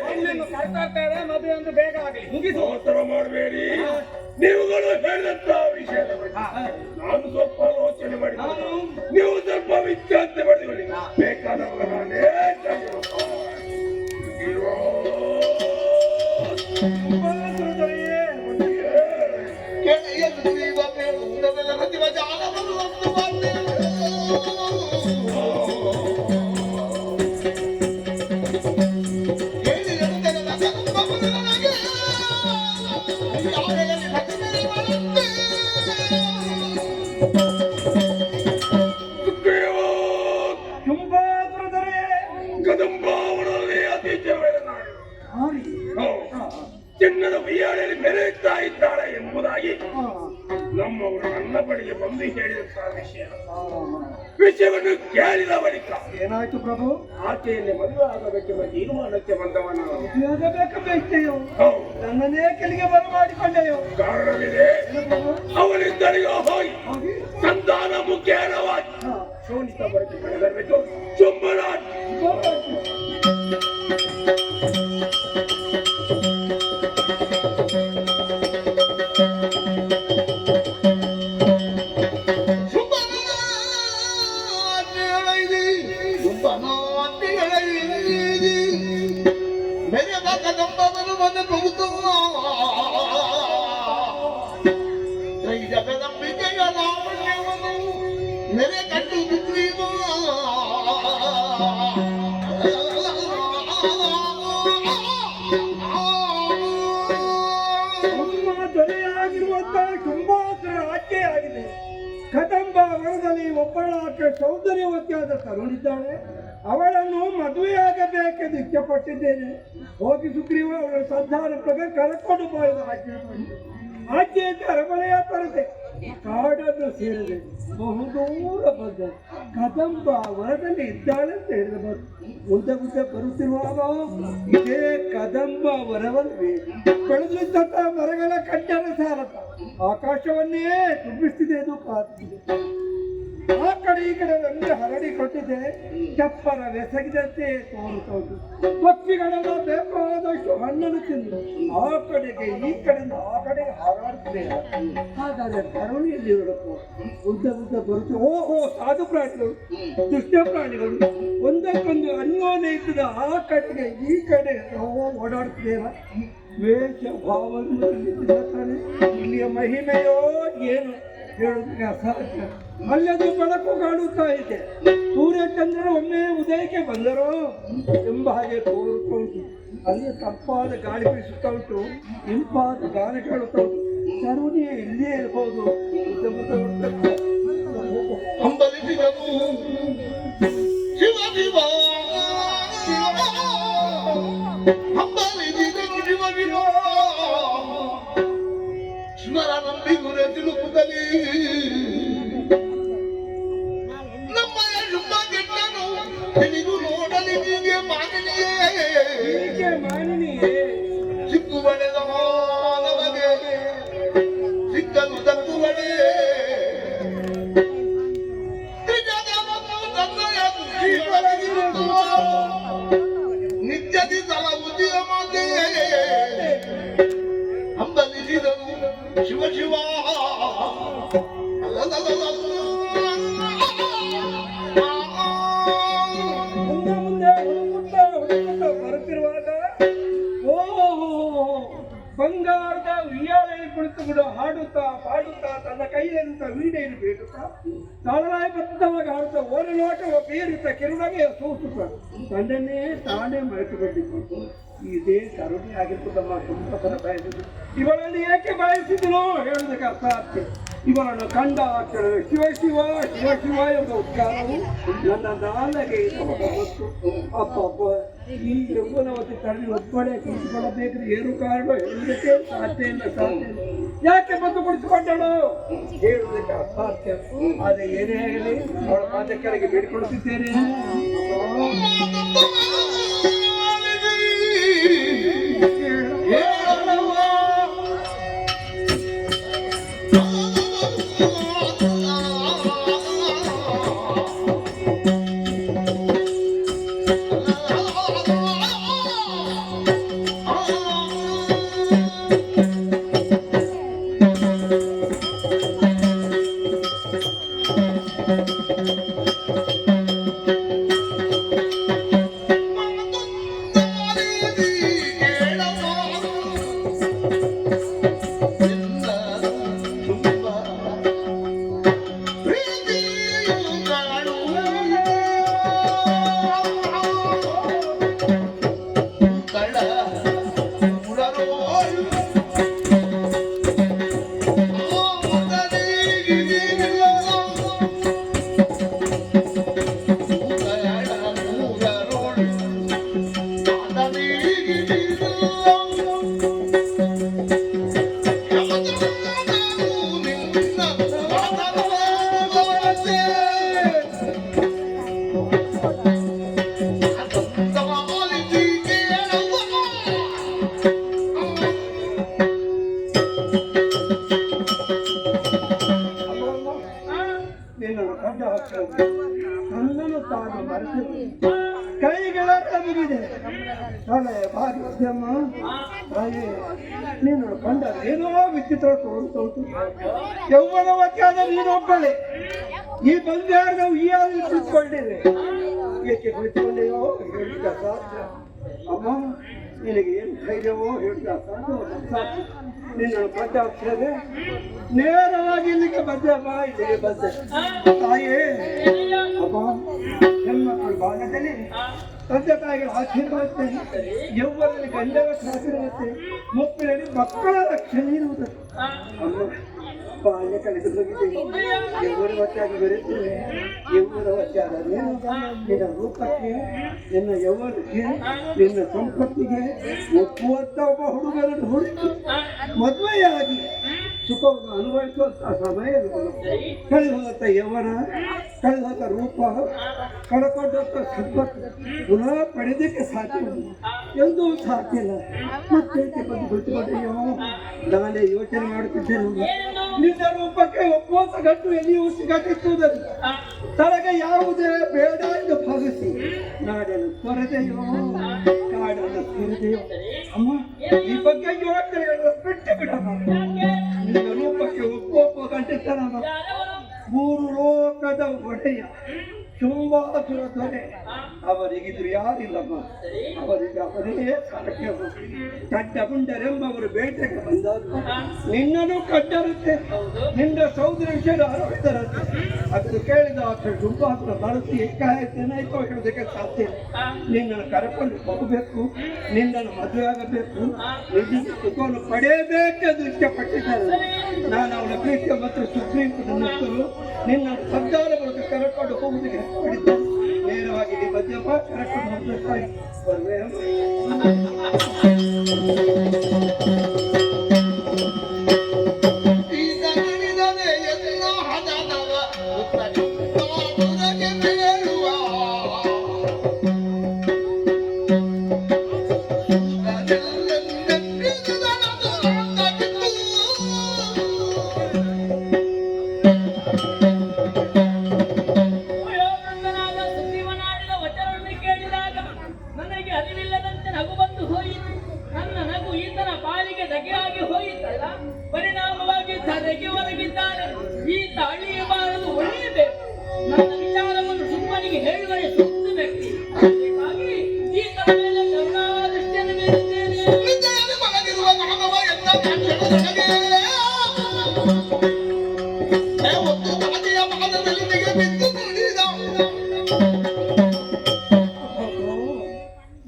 [SPEAKER 4] ಮದುವೆ ಒಂದು ಬೇಗ ಆಗಲಿ ಮುಗಿಸು.
[SPEAKER 1] ಅವಸರ ಮಾಡಬೇಡಿ. ನೀವುಗಳು ಹೇಳಿದಂತ ವಿಷಯದ ಬಗ್ಗೆ ನಾನು ಸ್ವಲ್ಪ ಆಲೋಚನೆ ಮಾಡಿಕೊಂಡು ನೀವು ಸ್ವಲ್ಪ ವಿಚಾರಣೆ ಮಾಡಿಕೊಳ್ಳಿ. ಬೇಕಾದವಾಗ ನಾನೇ ಕದಂಬಾವಣದಲ್ಲಿ ಅತಿ ಜನರ ನಾಡು ಚಿನ್ನದ ಉಯ್ಯಾಲೆಯಲ್ಲಿ ಮೆರೆಯುತ್ತಾ ಇದ್ದಾಳೆ ಎಂಬುದಾಗಿ ನಮ್ಮವರು ನನ್ನ ಬಳಿಗೆ ಬಂದು ಹೇಳಿದಂತಹ ವಿಷಯವನ್ನು ಕೇಳಿದ ಬಳಿಕ
[SPEAKER 3] ಏನಾಯ್ತು ಪ್ರಭು?
[SPEAKER 1] ಆಕೆಯಲ್ಲಿ ಮದುವೆ ಆಗಬೇಕೆಂಬ ತೀರ್ಮಾನಕ್ಕೆ ಬಂದವನು.
[SPEAKER 3] ಆಗಬೇಕಂತೆಯೋ ನನ್ನನ್ನೇ ಕೆಲಿಗೆ ಬರಮಾಡಿಕೊಂಡೆಯೋ?
[SPEAKER 1] ಕಾರಣವಿದೆ. ಅವನಿದ್ದರಿಗೆ ಹೋಗಿ ಸಂತಾನ ಮುಖೇನವಾಗಿ ಶೋಣಿತ ಬರಕ್ಕೆ ಕಳೆದರಬೇಕು. ಚುಂಬರಾಜ್
[SPEAKER 5] ಜಗದಂಬಿಕೆಯ ಲಾವಣ್ಯವನ್ನು ನೆರೆ ಕಂಡು ಸುಗ್ರೀವ
[SPEAKER 3] ದೊರೆಯಾಗಿರುವಂತಹ ಶುಂಭಾಸುರ ಆಯ್ಕೆಯಾಗಿದೆ. ಕದಂಬ ವನದಲ್ಲಿ ಒಬ್ಬಳಾಕೆ ಸೌಂದರ್ಯವತಿಯಾದ ತರುಣಿದ್ದಾಳೆ. ಅವಳನ್ನು ಮದುವೆಯಾಗಬೇಕೆಂದು ಇಚ್ಛೆಪಟ್ಟಿದ್ದೇನೆ. ಹೋಗಿ ಸುಗ್ರೀವ ಅವಳ ಸಂಧಾನ ಪ್ರಕಾರ ಕರೆಕೊಂಡು ಹೋದ ಆಜ್ಞೆಯಿಂದ ಅರಮನೆಯ ತರದೆ ಕಾಡನ್ನು ಸೇರಿದೆ. ಬಹುದೂರ ಬಂದ ಕದಂಬ ವನದಲ್ಲಿ ಇದ್ದಾಳೆ ಅಂತ ಹೇಳಿದ ಮುಂದೆ ಮುಂದೆ ಬರುತ್ತಿರುವಾಗ ಇದೇ ಕದಂಬ ವನವಲ್ಲಿ ಬೆಳೆದಿದ್ದಂತಹ ಮರಗಳ ಕಟ್ಟಡ ಸಾಲದ ಆಕಾಶವನ್ನೇ ತುಂಬಿಸ್ತಿದೆ. ಅದು ಕಾಡ್ತಿದೆ. ಆ ಕಡೆ ಈ ಕಡೆ ಒಂದು ಹರಡಿಕೊಂಡಿದೆ. ಚಪ್ಪರ ಬೆಸಗಿದಂತೆ ತೋರುತ್ತೌದು. ಪಕ್ಷಿಗಳೆಲ್ಲ ಬೇಕಾದಷ್ಟು ಹಣ್ಣನ್ನು ತಿಂದು ಆ ಕಡೆಗೆ ಈ ಕಡೆಯಿಂದ ಆ ಕಡೆಗೆ ಹಾರಾಡ್ತಿದೆ. ಹಾಗಾದ್ರೆ ಕರುಣಿಯಲ್ಲಿ ಹೊರಟು ಉದ್ದ ಬರುತ್ತೆ. ಓಹೋ, ಸಾಧು ಪ್ರಾಣಿಗಳು, ದುಷ್ಟ ಪ್ರಾಣಿಗಳು ಒಂದಕ್ಕೊಂದು ಅನ್ಯೋನ್ಯ ಇದ್ದದ ಆ ಕಡೆಗೆ ಈ ಕಡೆ ಓಡಾಡ್ತಿದೆ. ವೇಷ ಭಾವನೆ ತಾನೆ ಇಲ್ಲಿಯ ಮಹಿಮೆಯೋ ಏನು ಹೇಳೋದಕ್ಕೆ ಅಸಾಧ್ಯ. ಅಲ್ಲದು ಬೆಳಕು ಕಾಣುತ್ತಾ ಇದೆ. ಸೂರ್ಯಚಂದ್ರರು ಒಮ್ಮೆ ಉದಯಕ್ಕೆ ಬಂದರು ಎಂಬ ಹಾಗೆ ತೋರುತ್ತಾ ಉಂಟು. ಅಲ್ಲಿ ತಂಪಾದ ಗಾಳಿ ಬೀಸುತ್ತಾ ಉಂಟು. ಇಂಪಾದ ಗಾನ ಕೇಳುತ್ತಾ ಉಂಟು. ಕರುಣಿಯ ಇಲ್ಲಿಯೇ ಇರಬಹುದು.
[SPEAKER 5] ಹಂಬಲಿಸಿದನು ಶಿವ ಶಿವ ಹಂಬಲಿಸಿದನು ಶಿವ ಶಿವ ಸ್ಮರ ನಂಬಿಗುರೆ ತಿಳುಕುತ್ತಲೇ ನಮ್ಮಯ ಶುಭ ಕೆಟ್ಟನು ತಿಳಿದು ನೋಡಲಿ ಹೀಗೆ
[SPEAKER 3] ಮಾನಿನಿಯೇ
[SPEAKER 5] ಸಿಕ್ಕು ಬಳೆದ ನಮಗೆ ಸಿಕ್ಕಲು ತಕ್ಕುಗಳೇ ನಿತ್ಯದಿ ತಲ ಬುದ್ಧಿಯ ಮಾತೆ ಹಂಬಲಿಸಿದನು ಶಿವ ಶಿವ
[SPEAKER 3] ಮುಂದೆ ಹುಡುಕುತ್ತಾ ಬರುತ್ತಿರುವಾಗ ಓಹೋ, ಬಂಗಾರದ ಉಯ್ಯಾಲೆ
[SPEAKER 1] ಕುಳಿತುಕೊಂಡು ಹಾಡುತ್ತಾ ಪಾಡುತ್ತಾ ತನ್ನ ಕೈಯಲ್ಲಿರುತ್ತ ವೀಣೆಯನ್ನು ಬೇಡುತ್ತಾ ತಾಳಬದ್ಧವಾಗಿ ಹಾಡುತ್ತಾ ಓರಲೋಟ ಬೀರುತ್ತಾ ಕಿರುಡಗೆ ಸೂಸುತ್ತ ತನ್ನನ್ನೇ ತಾನೇ ಮರೆತುಕೊಂಡಿದ್ದು ಇದೇ ಕರುಣೆ ಆಗಿರ್ತದಮ್ಮ ತುಂಬ ಬಯಸಿದ್ದು ಇವಳನ್ನು ಏಕೆ ಬಯಸಿದನೋ ಹೇಳುವುದಕ್ಕೆ ಅಸಾಧ್ಯ. ಇವರನ್ನು ಕಂಡ ಕೆಲವು ಶಿವ ಶಿವ ಶಿವ ಶಿವ ಎಂಬ ಉದ್ಗಾರವು ನನ್ನ ನಾಲಗೆ ಮತ್ತು ಅಪ್ಪ ಈ ಯೌವನವತಿ ತರಲಿ ಒಬ್ಬಳೇ ಕುಳಿತುಕೊಳ್ಳಬೇಕ್ರೆ ಏನು ಕಾರಣ ಹೇಳುವುದಕ್ಕೆ ಸಾಧ್ಯ ಇಲ್ಲ ಸಾಧ್ಯ ಇಲ್ಲ. ಯಾಕೆ ಬಂದು ಕುಳಿತುಕೊಂಡಳು ಹೇಳುವುದಕ್ಕೆ ಅಸಾಧ್ಯ. ಆದರೆ ಏನೇ ಆಗಲಿ ಅವಳ ಪಾದ ಕೆಳಗೆ ಬೇಡಿಕೊಳ್ಳುತ್ತಿದ್ದೇನೆ. ನನ್ನನ್ನು ತಾನು ಮರೆತು ಕೈಗಳ ಮುಗಿದೆ ತಲೆ ಭಾಗ್ಯಮ್ಮ ತಾಯಿ ನೀನು ಕಂಡ ಏನೋ ವಿಚಿತ್ರ ತೋರುತ್ತೋತು ಯೌವನವತಿಯಾದ ನೀನೊಬ್ಬಳೆ ಈ ಬಂದ್ಯಾರು ನಾವು ಈ ಹಾಲಿ ಕುಳಿತುಕೊಂಡಿದೆ ಏಕೆ ಕುಳಿತುಕೊಂಡೆಯೋ ಹೇಳಿದ ಸಾಧ್ಯ ಅಮ್ಮ ನಿನಗೆ ಏನು ಧೈರ್ಯವೋ ಹೇಳಿದ ಸಾಧ್ಯ ನಿನ್ನನ್ನು ಪಂಚಾಕ್ಷರದೆ ನೇರವಾಗಿ ಇಲ್ಲಿಗೆ ಬಂದಮ್ಮ ಇಲ್ಲಿಗೆ ಬಂದೆ ತಾಯೇ ಅಮ್ಮ ಹೆಣ್ಮಕ್ಕಳು ಬಾಲ್ಯದಲ್ಲಿ ತಂದೆ ತಾಯಿಗಳ ಆಶೀರ್ವಾದ ಯೌವನದಲ್ಲಿ ಗಂಡಗಳ ಆಶೀರ್ವಾದ ಮುಪ್ಪಿನಲ್ಲಿ ಮಕ್ಕಳ ರಕ್ಷಣೆ ಇರುವುದು ಅಮ್ಮ ಬಾಲ್ಯ ಕಳೆದು ಹೋಗಿದ್ದೇನೆ ಯೌವನ ವಚ್ಚಾಗಿ ಬರುತ್ತೇನೆ ಯೌವನ ವಚ್ಚಾದ ನಿನ್ನ ರೂಪಕ್ಕೆ ನಿನ್ನ ಯೌವನಕ್ಕೆ ನಿನ್ನ ಸಂಪತ್ತಿಗೆ ಒಪ್ಪುವಂತ ಒಬ್ಬ ಹುಡುಗರನ್ನು ಹುಡುಕಿ ಮದುವೆಯಾಗಿ ಸುಖವನ್ನು ಅನುಭವಿಸುವಂತಹ ಸಮಯ ಕಳೆದು ಹೋದಂಥ ಯೌವನ ಕಳೆದು ಹೋದ ರೂಪ ಕಳ್ಕೊಂಡಂಥ ಸಂಪತ್ತು ಪುನಃ ಪಡೆದಕ್ಕೆ ಸಾಧ್ಯ ಎಂದೂ ಸಾಧ್ಯ ಇಲ್ಲ. ಮತ್ತೆ ಬಂದು ಕುಳಿತುಕೊಂಡೆಯೋ ನಾನೇ ಯೋಚನೆ ಮಾಡುತ್ತಿದ್ದೇನೆ ನಿನ್ನ ರೂಪಕ್ಕೆ ಒಪ್ಪುವಂತ ಗಂಟು ಎಲ್ಲಿಯೂ ಸಿಗದಿರುವುದನ್ನು ತನಗೆ ಯಾವುದೇ ಬೇಡ ಎಂದು ಭಾವಿಸಿ ನಾಡನ್ನು ತೊರೆದೆಯೋ ಕಾಡನ್ನು ತೊರೆದೆಯೋ ಅಮ್ಮ ಈ ಬಗ್ಗೆ ಯೋಚನೆಗಳನ್ನು ಬಿಟ್ಟು ಬಿಡಮ್ಮ. ನಿನ್ನ ರೂಪಕ್ಕೆ ಒಪ್ಪುವ ಗಂಟಿತ್ತನಮ್ಮ ಮೂರು ಲೋಕದ ಒಡೆಯ ಶುಂಭಾಸುರ ದೊರೆ ಅವರಿಗಿದ್ರು ಯಾರಿಲ್ಲಮ್ಮ ಅವರಿಗೆ ಅವರೇ ಸಾಧ್ಯ. ಕಡ್ಡಗುಂಡರೆಂಬವರು ಬೇಟೆಗೆ ಬಂದಾಗ ನಿನ್ನನ್ನು ಕಡ್ಡರುತ್ತೆ ನಿನ್ನ ಸೌಂದರ್ಯರು ಆರೋಗ್ಯರಂತೆ ಅದು ಕೇಳಿದ ಶುಂಭಾಸುರ ಬಳಸಿ ಏಕಾಯ್ತೇನಾಯ್ತೋ ಹೇಳೋದಕ್ಕೆ ಸಾಧ್ಯ. ನಿನ್ನನ್ನು ಕರ್ಕೊಂಡು ಹೋಗಬೇಕು ನಿನ್ನನ್ನು ಮದುವೆ ಆಗಬೇಕು ನಿನ್ನ ಸುಖವನ್ನು ಪಡೆಯಬೇಕೆಂದು ಇಷ್ಟಪಟ್ಟಿದ್ದಾರೆ. ನಾನು ಅವನ ಪ್ರೀತಿಯ ಮತ್ತು ಸುಪ್ರೀಂ ನಿನ್ನ ಸಂಧಾನ ಮೂಲಕ ಕರ್ಕೊಂಡು ಹೋಗುವುದಕ್ಕೆ ನೇರವಾಗಿ ಈ ಮಧ್ಯಪ್ಪ ಕರ್ಕೊಂಡು ಹೋಗ್ಬೇಕಾಗಿ ಬರ್ವೇ
[SPEAKER 2] ಪರಿಣಾಮವಾಗಿ ತಲೆಗೆ ಒರಗಿದ್ದಾನೆ. ಈ ತಾಳಿಯ ಬಾರದು ಒಳ್ಳೆಯಬೇಕು. ನನ್ನ ವಿಚಾರವನ್ನು ಸುಮ್ಮನಿಗೆ ಹೇಳುವರೆ ಸುತ್ತು ವ್ಯಕ್ತಿ. ಹಾಗಾಗಿ ಈ ತರ ಮೇಲೆ ಕರುಣಾದೃಷ್ಟಿಯನ್ನು ಬೀರುತ್ತೇನೆ.
[SPEAKER 5] ಒಂದು ತಾಜೆಯ ಪಾದದಲ್ಲಿ ನಿಗೆ ಬಿದ್ದು ಕುಣಿದ.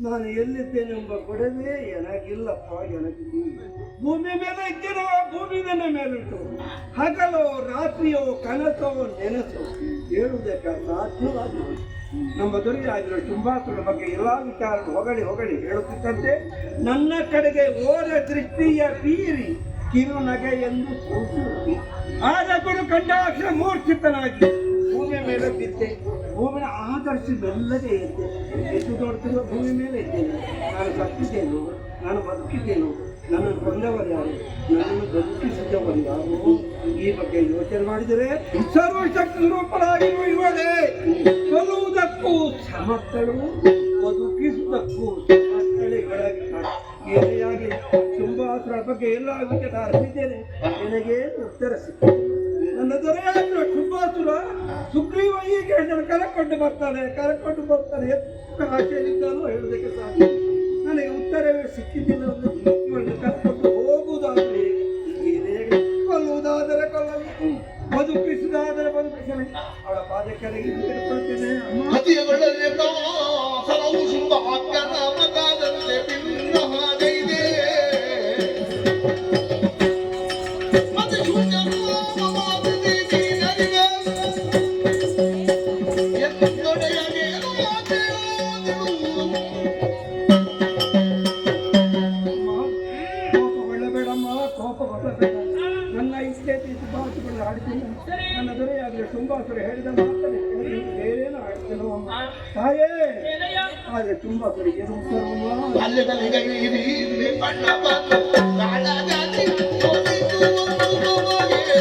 [SPEAKER 1] ನಾನು ಎಲ್ಲಿದ್ದೇನೆಂಬ ಕೊಡವೇ ನನಗಿಲ್ಲಪ್ಪ, ನನಗಿಲ್ಲ. ಭೂಮಿ ಮೇಲೆ ಇದ್ದೀನೋ ಭೂಮಿ ಮೇಲುಂಟು. ಹಗಲೋ ರಾತ್ರಿಯೋ ಕನಸೋ ನೆನಸು ಹೇಳುವುದಕ್ಕೆ ಸಾಧ್ಯವಾಗಿದೆ. ನಮ್ಮ ದೊರೆಯಾಗಿರೋ ಶುಂಭಾಸುರ ಬಗ್ಗೆ ಎಲ್ಲಾ ವಿಚಾರ ಹೊಗಳಿ ಹೊಗಳಿ ಹೇಳುತ್ತಿದ್ದಂತೆ ನನ್ನ ಕಡೆಗೆ ಓರ ದೃಷ್ಟಿಯ ಬೀರಿ ಕಿರುನಗೆ ಎಂದು ಸೂಚಿಸಿ ಆದಗುರು ಕಂಡಾಕ್ಷರ ಮೂರ್ಛಿತನಾಗಿ ಭೂಮಿಯ ಮೇಲೆ ಬಿದ್ದೆ. ಭೂಮಿಯ ಆಧರಿಸಿ ಮೆಲ್ಲಗೆ ಇದ್ದೆ. ಎಷ್ಟು ದೊಡ್ಡದಿರುವ ಭೂಮಿ ಮೇಲೆ ಇದ್ದೇನೆ. ನಾನು ಸತ್ತಿದ್ದೇನು, ನಾನು ಬದುಕಿದ್ದೇನು, ನನ್ನನ್ನು ಕೊಂದವರು ಯಾರು, ನನ್ನನ್ನು ಬದುಕಿಸಿದವರು ಯಾರು? ಈ ಬಗ್ಗೆ ಯೋಚನೆ ಮಾಡಿದರೆ ಸರ್ವಶಕ್ತಿ ರೂಪರಾಗಿರುವ ಇವರೇ ಕೊಲ್ಲುವುದಕ್ಕೂ ಸಮರ್ಥಳು, ಬದುಕಿಸುವುದಕ್ಕೂ ಸಮರ್ಥಳಿಗಳಾಗಿದ್ದಾರೆ. ಏನೆಯಾಗಿ ಶುಂಭಾಸುರ ಬಗ್ಗೆ ಎಲ್ಲ ವಿಚಾರ ಅರಿತಿದ್ದೇನೆ. ನನಗೆ ಉತ್ತರ ಸಿಕ್ಕಿದೆ. ನನ್ನ ದೊರೆಯಾಗಿರುವ ಶುಂಭಾಸುರ ಸುಗ್ರೀವ ಹೀಗೆ ನನ್ನ ಕರೆಕೊಂಡು ಬರ್ತಾನೆ ಎಷ್ಟು ಆಶೆಯಲ್ಲಿದ್ದಾನೋ ಹೇಳುವುದಕ್ಕೆ ಸಾಧ್ಯ. ನನಗೆ ಉತ್ತರವೇ ಸಿಕ್ಕಿದ್ದಿಲ್ಲ. ಇವಳನ್ನು ಕರ್ಕೊಂಡು ಹೋಗುವುದಾದರೆ ಕೊಲ್ಲುವುದಾದರೆ ಕೊಲ್ಲಲಿ, ಬದುಕಿಸುವುದಾದರೆ ಬದುಕಿಸಲಿ. ಅವಳ ಪಾದಕರಿಗೆ ಕೊಡ್ತೇನೆ.
[SPEAKER 5] ಹತಿಯಗೊಳ್ಳಲೆ ಸರವು ಶುಂಭ ಹಾಕ್ಯನ ಮಗಾದಂತೆ ಭಿನ್ನ ಹಾಗೈದೆ. ಮತ್ತೆ ಶೂನ್ಯನು ಮಾತಿದೆ ನೀನರಿವೆ ಎಂದೊಡೆಯಗೇನು
[SPEAKER 1] ಕೋಪಗೊಳ್ಳಬೇಡಮ್ಮ, ಕೋಪಗೊಳ್ಳಬೇಡ. ನನ್ನ ಇಚ್ಛೆ ಶುಂಭಾಸುರನ್ನು ಆಡ್ತೀನಿ. ನನ್ನ ದೊರೆಯಾಗಲಿ ಶುಂಭಾಸುರ ಹೇಳಿದ ಮಾತನೇ ಬೇರೇನು ಆಡ್ತೇನೋ ಅಮ್ಮ. ತಾಯೇ ಆದರೆ ಶುಂಭಾಸುರಿಗೆ ಉತ್ತರವಮ್ಮ.
[SPEAKER 5] ಬಾಲ್ಯದಲ್ಲಿ ಗೈರಿ ಬಣ್ಣ ಬಂದು ಕಾಳಗಾತಿ ಸೋಲಿತು ಒಂದು ಬಗೆ.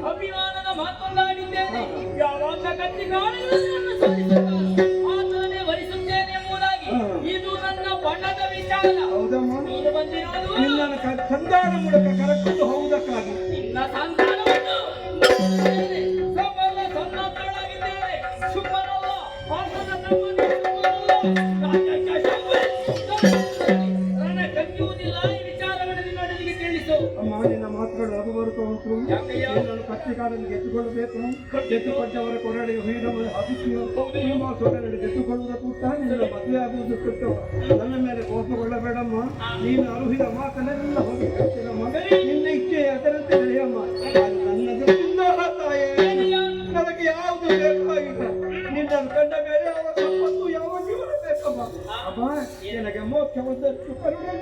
[SPEAKER 2] ಅಭಿಮಾನದ ಮಾತೊಂದಾಡಿದ್ದೇನೆ. ಯಾವಾಗ ಕತ್ತಿ ಕಾಣಿಗಳನ್ನು ಸೋಲಿಸುತ್ತಾನೋ ಆತನೇ ವರಿಸುತ್ತೇನೆ ಎಂಬುದಾಗಿ ಇದು ನನ್ನ ಬಣ್ಣದ ವಿಚಾರ.
[SPEAKER 1] ಹೌದಮ್ಮ,
[SPEAKER 2] ನೀನು ಬಂದಿರುವುದು
[SPEAKER 1] ನಿನ್ನನ್ನು ಸಂಧಾನ ಮೂಲಕ ಕರೆಕೊಂಡು ಹೋಗುವುದಕ್ಕಾಗಿ.
[SPEAKER 2] ನಿನ್ನ ಸಂತಾನವನ್ನು ಸಬಲ ಸನ್ನದ್ಧಳಾಗಿದ್ದೇನೆ. ಶುಭನಲ್ಲ, ಪಾಠದ ತಮ್ಮನ್ನು ರಾಜ್ಯಕ್ಕೆ ಶಂಭು ರಣ ಕಚ್ಚುವುದಿಲ್ಲ. ಈ ವಿಚಾರಗಳನ್ನು ನನಗೆ ತಿಳಿಸು.
[SPEAKER 1] ಅಮ್ಮ, ನಿನ್ನ ಮಾತುಗಳು ಅದು ಬರುತ್ತಾ ಉಂಟು. ನಿನ್ನನ್ನು ಕತ್ತಿಗಾರನ್ನು ಗೆದ್ದುಕೊಳ್ಳಬೇಕು. ಗೆದ್ದುಕೊಂಡವರ ಕೊರಡೆಗೆ ಹೀರಲು ಅಭಿಷೇಕ ಗೆದ್ದುಕೊಳ್ಳುವುದಕ್ಕೂ ನಿನ್ನ ಮದುವೆ ಆಗುವುದು ಕೃತ್ಯ. ನನ್ನ ಮೇಲೆ ಕೋಪಗೊಳ್ಳಬೇಡಮ್ಮ. ನೀನು ಅರುಹಿದ ಮಾತನ್ನೆಲ್ಲ ಹೋಗಿ ಹೇಳ್ತೀನಮ್ಮ. ನಿನ್ನ ಇಚ್ಛೆ ಅದರಂತೆ ನಡೆಯಮ್ಮ. ನನ್ನದು ತಾಯೇ, ನನಗೆ ಯಾವುದು ಬೇಕಾಗಿಲ್ಲ. ನಿನ್ನನ್ನು ಕಂಡ ಮೇಲೆ ಅವರ ಸಂಪತ್ತು ಯಾವ ಜೀವನ ಬೇಕಮ್ಮ. ಅಮ್ಮ, ನಿನಗೆ ಮೋಕ್ಷವೊಂದಷ್ಟು ಕರುಣೆ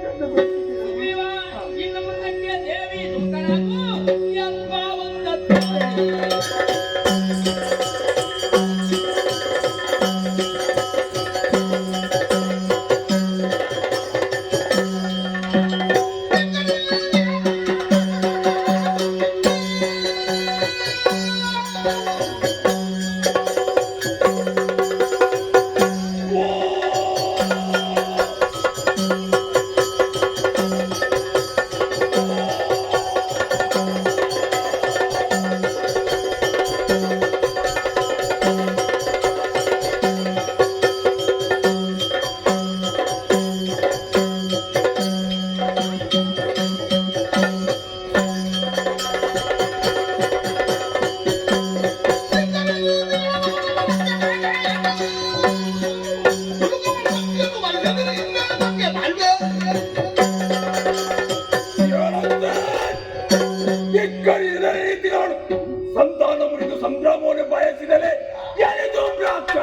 [SPEAKER 2] ಇನ್ನು ಮುಂದಕ್ಕೆ ದೇವಿ ದುಃಖನಾಗು ಎಂಬ ಒಂದತ್ತು
[SPEAKER 1] ಸಂತಾನ ಮುರಿದು ಸಂಭ್ರಮವನ್ನು ಬಯಸಿದರೆ ಯಾರಿದು ಪ್ರಾಪ್ತ?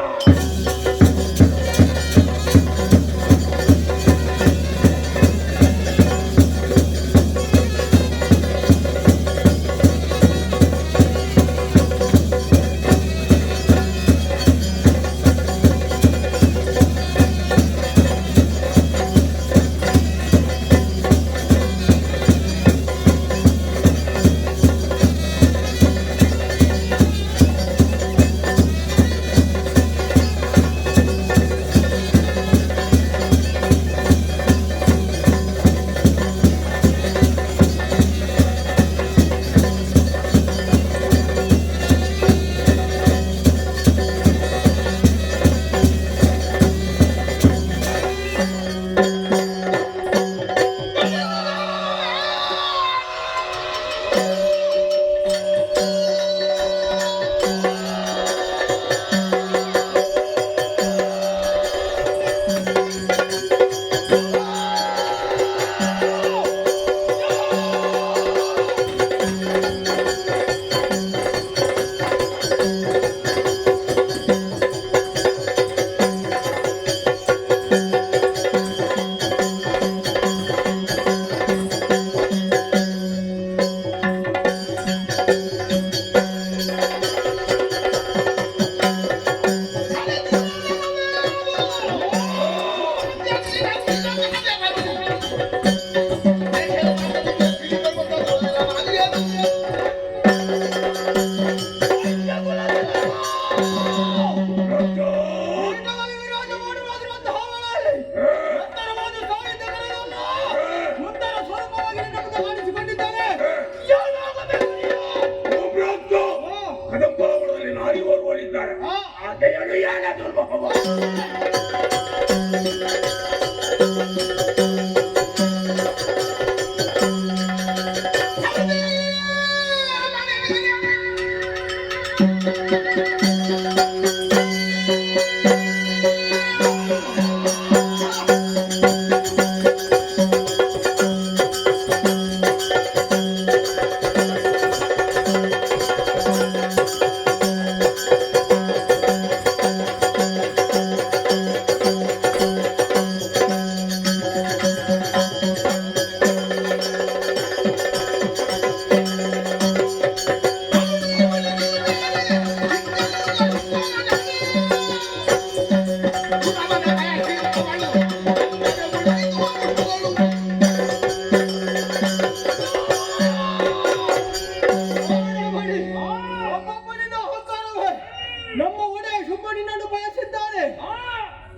[SPEAKER 1] ಮತ್ತು ಕದಂಬಾವಳದಲ್ಲಿ ನಾರಿ ಓರ್ವಳಿದ್ದಾರೆ ಆಕೆಯನ್ನು ಯಾರ ದುರ್ಮುಖವ
[SPEAKER 3] ನಮ್ಮ ಒಡೆಯ ಶುಂಭನಿನ್ನನ್ನು ಬಯಸಿದ್ದಾನೆ.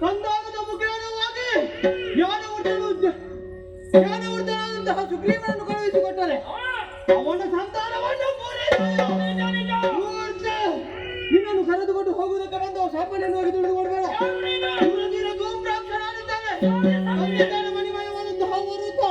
[SPEAKER 3] ಸಂಧಾನದ ಮುಖೇನವಾಗಿ ಜ್ಞಾನವರ್ಧನಾದಂತಹ ಸುಗ್ರೀವನನ್ನು ಕಳುಹಿಸಿಕೊಟ್ಟರೆ ಅವನ ಸಂತಾನವನ್ನು ನಿನ್ನನ್ನು ಕರೆದುಕೊಂಡು ಹೋಗುವುದಕ್ಕೆ ಬಂದು ಶಾಪನೆಯನ್ನು ಹೋಗಿ ತಿಳಿದುಕೊಡಬೇಡ. ಮಣಿಮಯವಾದಂತಹ ವೃತ್ತ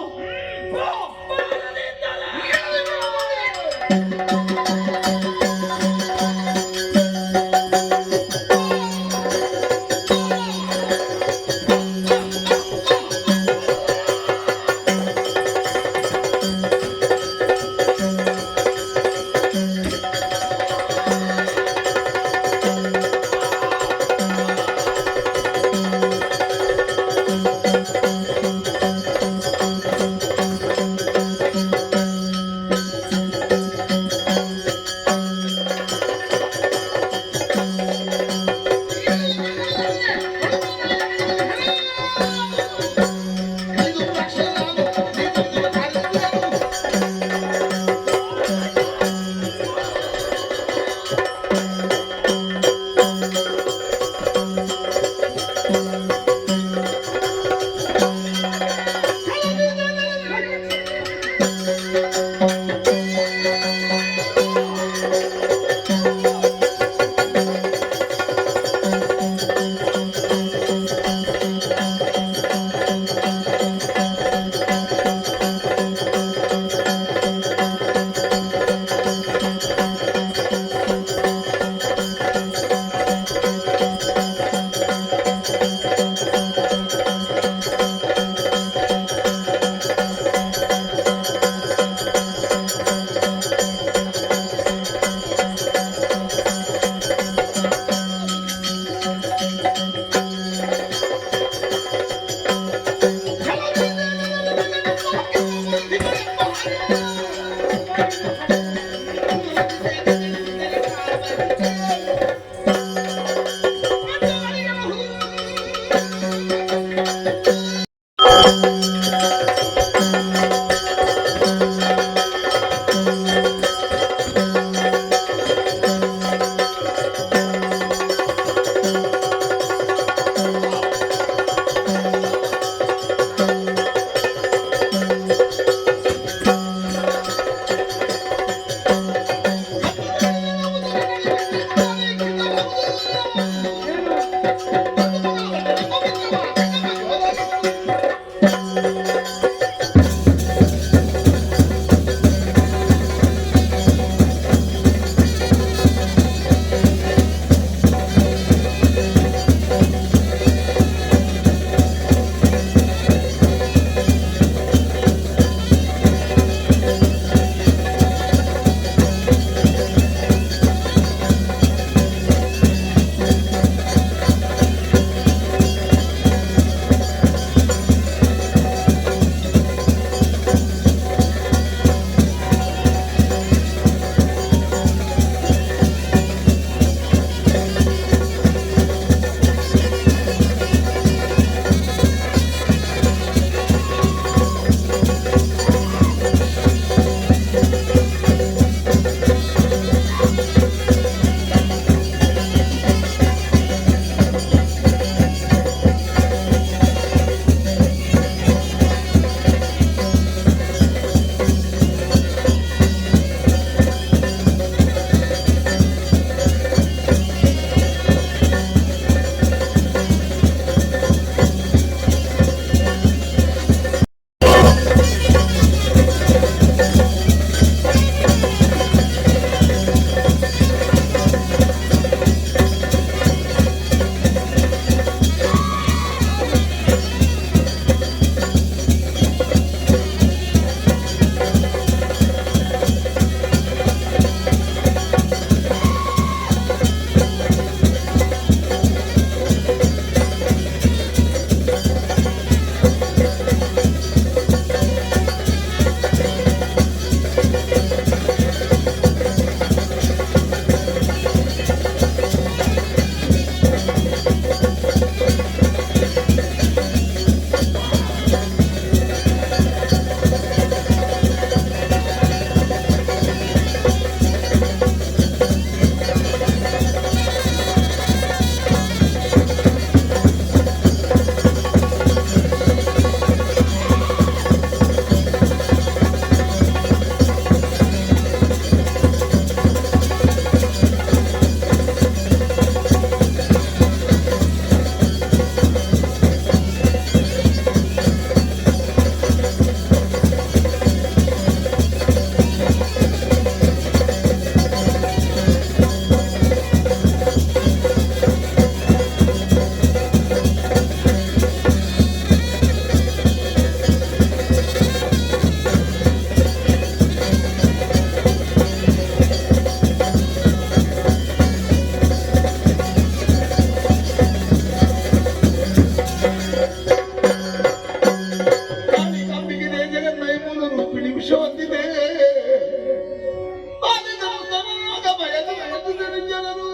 [SPEAKER 5] ಹೋದರು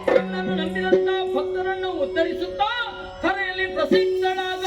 [SPEAKER 2] ನನ್ನನ್ನು ನಂಬಿದಂತ ಭಕ್ತರನ್ನು ಉತ್ತರಿಸುತ್ತಾ ಕರೆಯಲ್ಲಿ ಪ್ರಸಿದ್ಧಳಾದ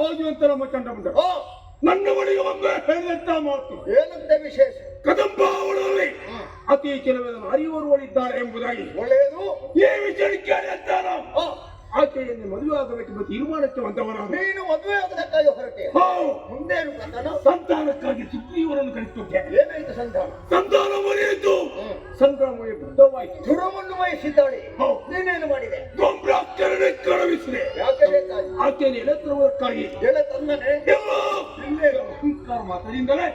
[SPEAKER 1] ಹೋಗುವಂತ ನಮ್ಮ ಚಂಡಮುಂಡ
[SPEAKER 5] ಓ
[SPEAKER 1] ನನ್ನ ಬಳಿಗೆ ಒಮ್ಮೆ ಹೇಳಿದಂತ ಮಾತು
[SPEAKER 5] ಏನಂತ ವಿಶೇಷ?
[SPEAKER 1] ಕದಂಬಾವಳಲ್ಲಿ ಅತಿ ಕೆಲವೆಲ್ಲ ಹರಿಯವರುಗಳಿದ್ದಾರೆ ಎಂಬುದಾಗಿ
[SPEAKER 5] ಒಳ್ಳೆಯದು.
[SPEAKER 1] ಈ ವಿಚಾರಕ್ಕೆ ಅಂತಾನ ಆಕೆಯನ್ನು ಮದುವೆ ಆಗಬೇಕೆಂಬ ತೀರ್ಮಾನಕ್ಕೆ ಬಂದವರಾದ
[SPEAKER 5] ನೀನು ಮದುವೆ ಆಗದಕ್ಕಾಗಿ ಹೊರಟೆ. ಮುಂದೇನು ಕಥನ?
[SPEAKER 1] ಸಂತಾನಕ್ಕಾಗಿ ಸುಗ್ರೀವರನ್ನು ಕಳಿಸುತ್ತೆ.
[SPEAKER 5] ಏನಾಯ್ತು ಸಂಧಾನ?
[SPEAKER 1] ಸಂತಾನ ಮನೆಯಿದ್ದು ಸಂಗ್ರಾಮವೇ ಬದ್ಧವಾಯಿತು.
[SPEAKER 5] ದೃಢವನ್ನು ವಹಿಸಿದ್ದಾಳೆ.
[SPEAKER 1] ಹೌದು.
[SPEAKER 5] ನೀನೇನು ಮಾಡಿದೆ?
[SPEAKER 1] ಗೋಬ್ರಾಕ್ಷರನೆ ಕಳುಹಿಸಿದೆ.
[SPEAKER 5] ಯಾಕೆ ಬೇಕಾಗಿ?
[SPEAKER 1] ಆಕೆಯನ್ನು ಎಳೆತರುವುದಕ್ಕಾಗಿ
[SPEAKER 5] ಎಳೆ ತಂದನೆ
[SPEAKER 1] ಅಹಂಕಾರ ಮಾತದಿಂದಲೇ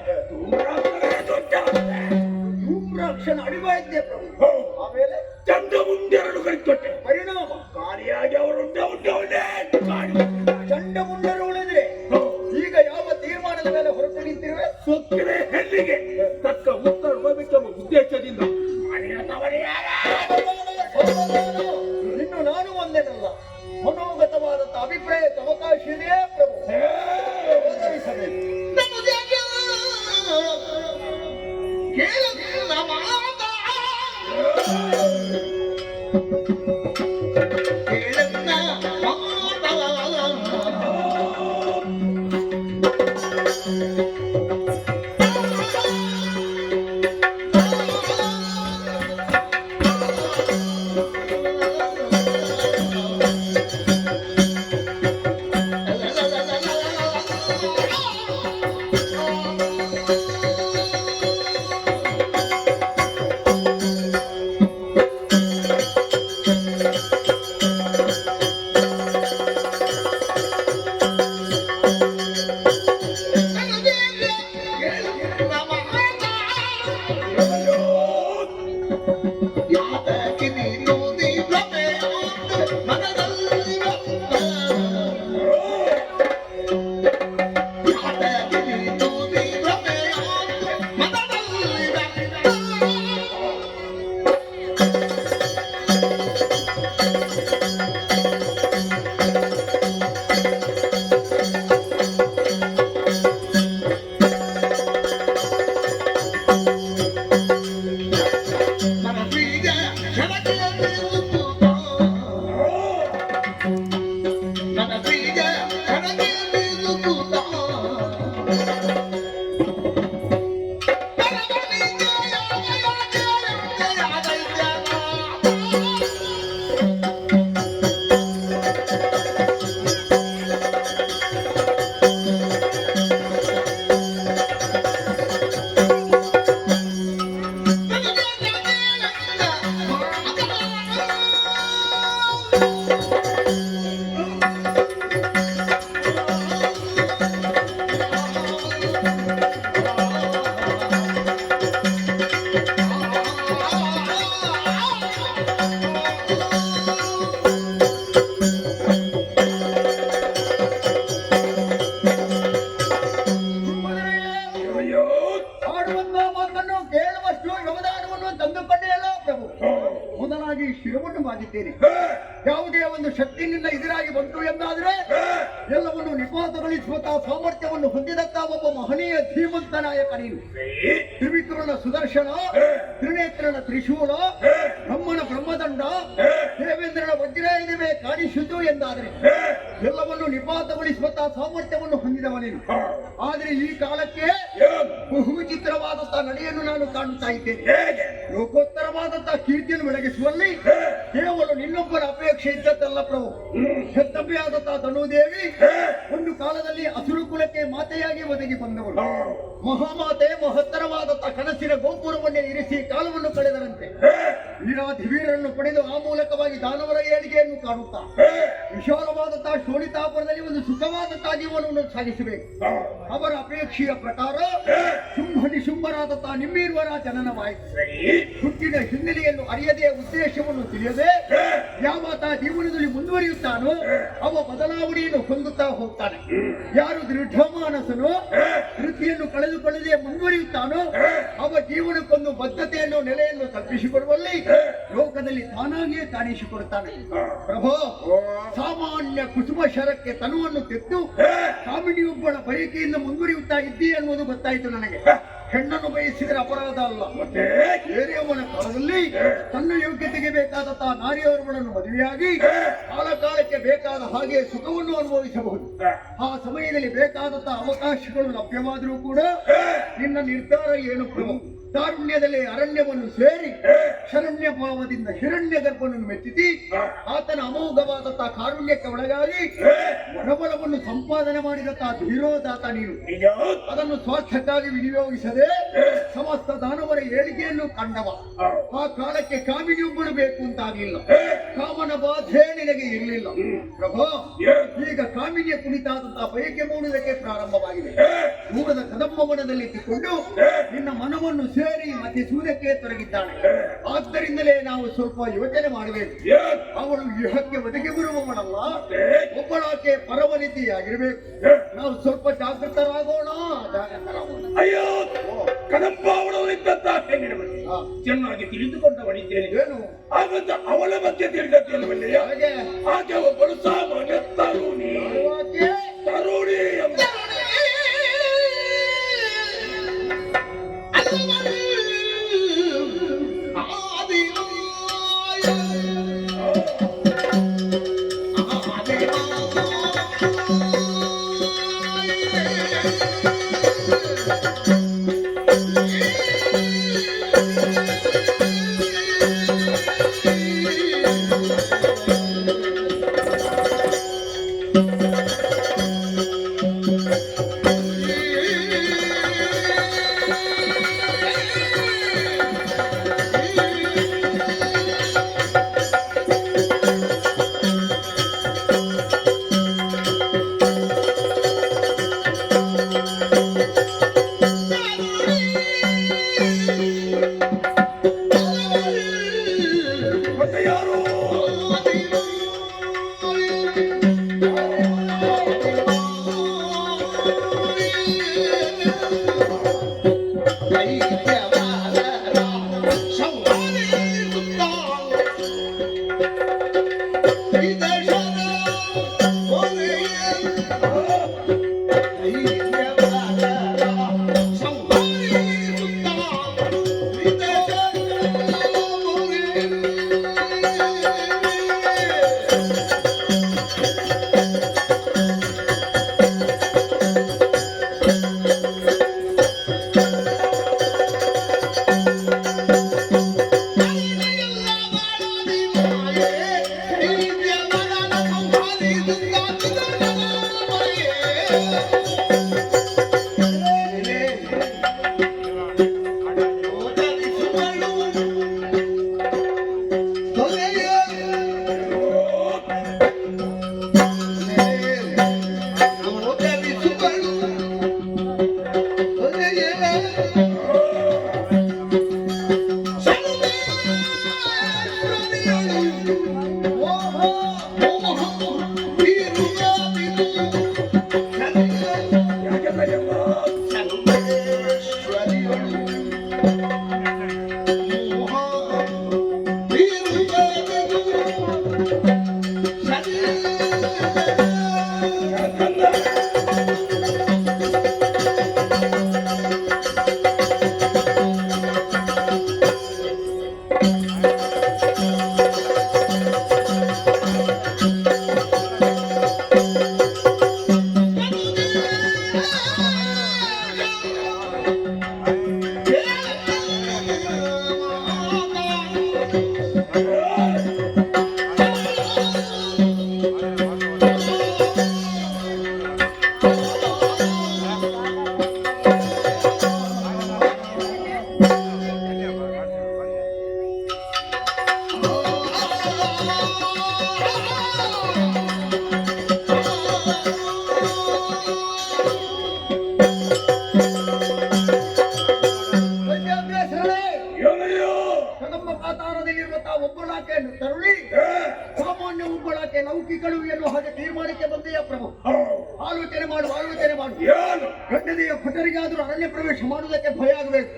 [SPEAKER 5] ಧೂಮ್ರಾಕ್ಷನ ಅಡಿವಾಯಿದ್ದೆ ಪ್ರಭು.
[SPEAKER 1] ಹೌದು.
[SPEAKER 5] ಆಮೇಲೆ
[SPEAKER 1] ಚಂದ ಮುಂದೆರಡು ಕಳಿಕೊಟ್ಟೆ.
[SPEAKER 5] ಪರಿಣಾಮ
[SPEAKER 1] ಖಾಲಿಯಾಗಿ ಅವರು
[SPEAKER 5] ಚಂಡ ಮುಂಡರು ಉಳಿದ್ರೆ ಈಗ ಯಾವ ತೀರ್ಮಾನದ ಮೇಲೆ ಹೊರಟು ನಿಂತಿರುವೆ?
[SPEAKER 1] ಸೊಕ್ಕಿನ ಹೆಣ್ಣಿಗೆ ತಕ್ಕ ಉತ್ತರ ಕೊಡಬೇಕೆಂಬ ಉದ್ದೇಶದಿಂದ ಮನೆಯ ತವರೇ
[SPEAKER 5] ಇನ್ನು ನಾನು ಒಂದೇನಲ್ಲ, ಮನೋಗತವಾದಂತ ಅಭಿಪ್ರಾಯಕ್ಕೆ ಅವಕಾಶ ಇದೆಯೇ ಪ್ರಭು? ಓದರಿಸಬೇಕು. ಶಿರವನ್ನು ಮಾಡಿದ್ದೇನೆ. ಯಾವುದೇ ಒಂದು ಶಕ್ತಿಯಿಂದ ಎದುರಾಗಿ ಬಂತು ಎಂದಾದ್ರೆ ಎಲ್ಲವನ್ನು ನಿಪಾತಗೊಳಿಸುವಂತಹ ಸಾಮರ್ಥ್ಯವನ್ನು ಹೊಂದಿದಂತ ಒಬ್ಬ ಮಹನೀಯ ಧೀಮಂತ ನಾಯಕ ನೀನು. ತ್ರಿವಿಕ್ರಮನ ಸುದರ್ಶನ, ತ್ರಿನೇತ್ರನ ತ್ರಿಶೂಲ, ಬ್ರಹ್ಮನ ಬ್ರಹ್ಮದಂಡ, ದೇವೇಂದ್ರನ ವಜ್ರಾಯುಧವೇ ಕಾಣಿಸಿತು ಎಂದಾದ್ರೆ ಎಲ್ಲವನ್ನು ನಿಪಾತಗೊಳಿಸುವಂತಹ ಸಾಮರ್ಥ್ಯವನ್ನು ಹೊಂದಿದವ ನೀನು. ಆದ್ರೆ ಈ ಕಾಲಕ್ಕೆ ಬಹು ವಿಚಿತ್ರವಾದಂತಹ ನಡೆಯನ್ನು ನಾನು ಕಾಣುತ್ತಾ ಇದ್ದೇನೆ. ಲೋಕೋತ್ತರವಾದಂತಹ ಕೀರ್ತಿಯನ್ನು ಬೆಳಗಿಸುವಲ್ಲಿ ಕೇವಲ ನಿನ್ನೊಬ್ಬರ ಅಪೇಕ್ಷೆ ಇದ್ದದ್ದಲ್ಲ ಪ್ರಭು. ಹೆತ್ತಬ್ಬೆಯಾದಂತಹ ಧನುದೇವಿ ಒಂದು ಕಾಲದಲ್ಲಿ ಅಸುರು ಕುಲಕ್ಕೆ ಮಾತೆಯಾಗಿ ಒದಗಿ ಬಂದವಳು. ಮಹಾಮಾತೆ ಮಹತ್ತರವಾದಂತಹ ಕನಸಿನ ಗೋಪುರವನ್ನೇ ಇರಿಸಿ ಕಾಲವನ್ನು ಕಳೆದರಂತೆ ವೀರಾಧಿವೀರರನ್ನು ಪಡೆದು ಆ ಮೂಲಕವಾಗಿ ದಾನವರ ಏಳಿಗೆಯನ್ನು ಕಾಣುತ್ತಾ ವಿಶಾಲವಾದಂತಹ ಶೋಣಿತಾಪುರದಲ್ಲಿ ಒಂದು ಸುಖವಾದಂತಹ ಜೀವನವನ್ನು ಸಾಗಿಸಬೇಕು. ಅವರ ಅಪೇಕ್ಷೆಯ ಪ್ರಕಾರ ಶುಂಭ ನಿಶುಂಭರಾದಂತಹ ನಿಮ್ಮೀರ್ವರ ಜನನವಾಯಿತು. ಹುಟ್ಟಿನ ಹಿನ್ನೆಲೆಯನ್ನು ಅರಿಯದೆ ಉದ್ದೇಶವನ್ನು ತಿಳಿಯದೆ ಯಾವತ್ತ ಜೀವನದಲ್ಲಿ ಮುಂದುವರಿಯುತ್ತಾನೋ ಅವ ಬದಲಾವಣೆಯನ್ನು ಹೊಂದುತ್ತಾ ಹೋಗ್ತಾನೆ. ಯಾರು ದೃಢ ಮಾನಸನೋ ವೃತ್ತಿಯನ್ನು ಕಳೆದುಕೊಳ್ಳದೆ ಮುಂದುವರಿಯುತ್ತಾನೋ ಅವ ಜೀವನಕ್ಕೊಂದು ಬದ್ಧತೆಯನ್ನು ನೆಲೆಯನ್ನು ತಪ್ಪಿಸಿಕೊಡುವಲ್ಲಿ ಲೋಕದಲ್ಲಿ ತಾನಾಗಿಯೇ ಕಾಣಿಸಿಕೊಡುತ್ತಾನೆ. ಪ್ರಭೋ, ಸಾಮಾನ್ಯ ಕುಸುಮ ಶರಕ್ಕೆ ತನುವನ್ನು ತೆತ್ತು ಕಾಮಿನಿಯೊಬ್ಬಳ ಬಯಕೆಯಿಂದ ಮುಂದುವರಿಯುತ್ತಾ ಇದ್ದೀ ಅನ್ನುವುದು ಗೊತ್ತಾಯಿತು ನನಗೆ. ಹೆಣ್ಣನ್ನು ಬಯಸಿದರೆ ಅಪರಾಧ ಅಲ್ಲ.
[SPEAKER 1] ಮತ್ತೆ
[SPEAKER 5] ಬೇರೆಯವನ ಕಾಲದಲ್ಲಿ ತನ್ನ ಯೋಗ್ಯತೆಗೆ ಬೇಕಾದಂತಹ ನಾರಿಯವರುಗಳನ್ನು ಮದುವೆಯಾಗಿ ಕಾಲಕ್ಕೆ ಬೇಕಾದ ಹಾಗೆ ಸುಖವನ್ನು ಅನುಭವಿಸಬಹುದು. ಆ ಸಮಯದಲ್ಲಿ ಬೇಕಾದಂತಹ ಅವಕಾಶಗಳು ಲಭ್ಯವಾದರೂ ಕೂಡ ನಿನ್ನ ನಿರ್ಧಾರ ಏನು ಪ್ರಭು? ತಾರುಣ್ಯದಲ್ಲಿ ಅರಣ್ಯವನ್ನು ಸೇರಿ ಶರಣ್ಯ ಭಾವದಿಂದ ಹಿರಣ್ಯ ಗರ್ಭವನ್ನು ಮೆಚ್ಚಿಸಿ ಆತನ ಅಮೋಘವಾದಂತಹ ಕಾರುಣ್ಯಕ್ಕೆ ಒಳಗಾಗಿ ವರಬಲವನ್ನು ಸಂಪಾದನೆ ಮಾಡಿದಂತಹ ಧೀರೋದಾತ ನೀನು. ಅದನ್ನು ಸ್ವಾರ್ಥಕ್ಕಾಗಿ ವಿನಿಯೋಗಿಸದೆ ಸಮಸ್ತ ದಾನವರ ಏಳಿಗೆಯನ್ನು ಕಂಡವ. ಆ ಕಾಲಕ್ಕೆ ಕಾಮಿನಿಯೊಬ್ಬಳು ಬೇಕು ಅಂತಾಗಲಿಲ್ಲ. ಕಾಮನ ಬಾಧೆ ನಿನಗೆ ಇರಲಿಲ್ಲ ಪ್ರಭು. ಈಗ ಕಾಮಿನಿಯ ಕುರಿತಾದಂತಹ ಬಯಕೆ ಮೂಡುವುದಕ್ಕೆ ಪ್ರಾರಂಭವಾಗಿದೆ. ದೂರದ ಕದಂಬವನದಲ್ಲಿ ಇಟ್ಟುಕೊಂಡು ನಿನ್ನ ಮನವನ್ನು ಸೇರಿ ಮತಿಸುವುದಕ್ಕೆ ತೊಡಗಿದ್ದಾಳೆ. ಆದ್ದರಿಂದಲೇ ನಾವು ಸ್ವಲ್ಪ ಯೋಚನೆ ಮಾಡಬೇಕು. ಅವಳು ಇಹಕ್ಕೆ ಒದಗಿ ಬರುವವಳಲ್ಲ, ಒಬ್ಬಳಾಕೆ ಪರವನಿತಿಯಾಗಿರಬೇಕು. ನಾವು ಸ್ವಲ್ಪ ಜಾಗೃತರಾಗೋಣ.
[SPEAKER 1] ಅಯ್ಯೋ, ಕದಂಬಾವಳವಳಿದ್ದಂತಹ ಹೆಣ್ಣಿನ ಚೆನ್ನಾಗಿ ತಿಳಿದುಕೊಂಡವಳಿದ್ದೇನೆ.
[SPEAKER 5] ಏನು
[SPEAKER 1] ಹಾಗಂತ ಅವಳ ಬಗ್ಗೆ ತಿಳಿದದ್ದೇನವಲ್ಲೇ?
[SPEAKER 5] ಹಾಗೆ
[SPEAKER 1] ಆಕೆ ಒಬ್ಬಳು ಸಾಮಾನ್ಯ ತರುಣಿ. ತರುಣಿ ಎಂಬ
[SPEAKER 5] ಕಾಲಕ್ಕೆ ಲೌಕಿಕಳು ಎನ್ನುವ ಹಾಗೆ ತೀರ್ಮಾನಕ್ಕೆ ಬಂದೆಯ ಪ್ರಭು. ಆಲೋಚನೆ ಮಾಡು.
[SPEAKER 1] ಏನು
[SPEAKER 5] ಗಂಡನೆಯ ಭಟರಿಗಾದರೂ ಅರಣ್ಯ ಪ್ರವೇಶ ಮಾಡುವುದಕ್ಕೆ ಭಯ ಆಗಬೇಕು.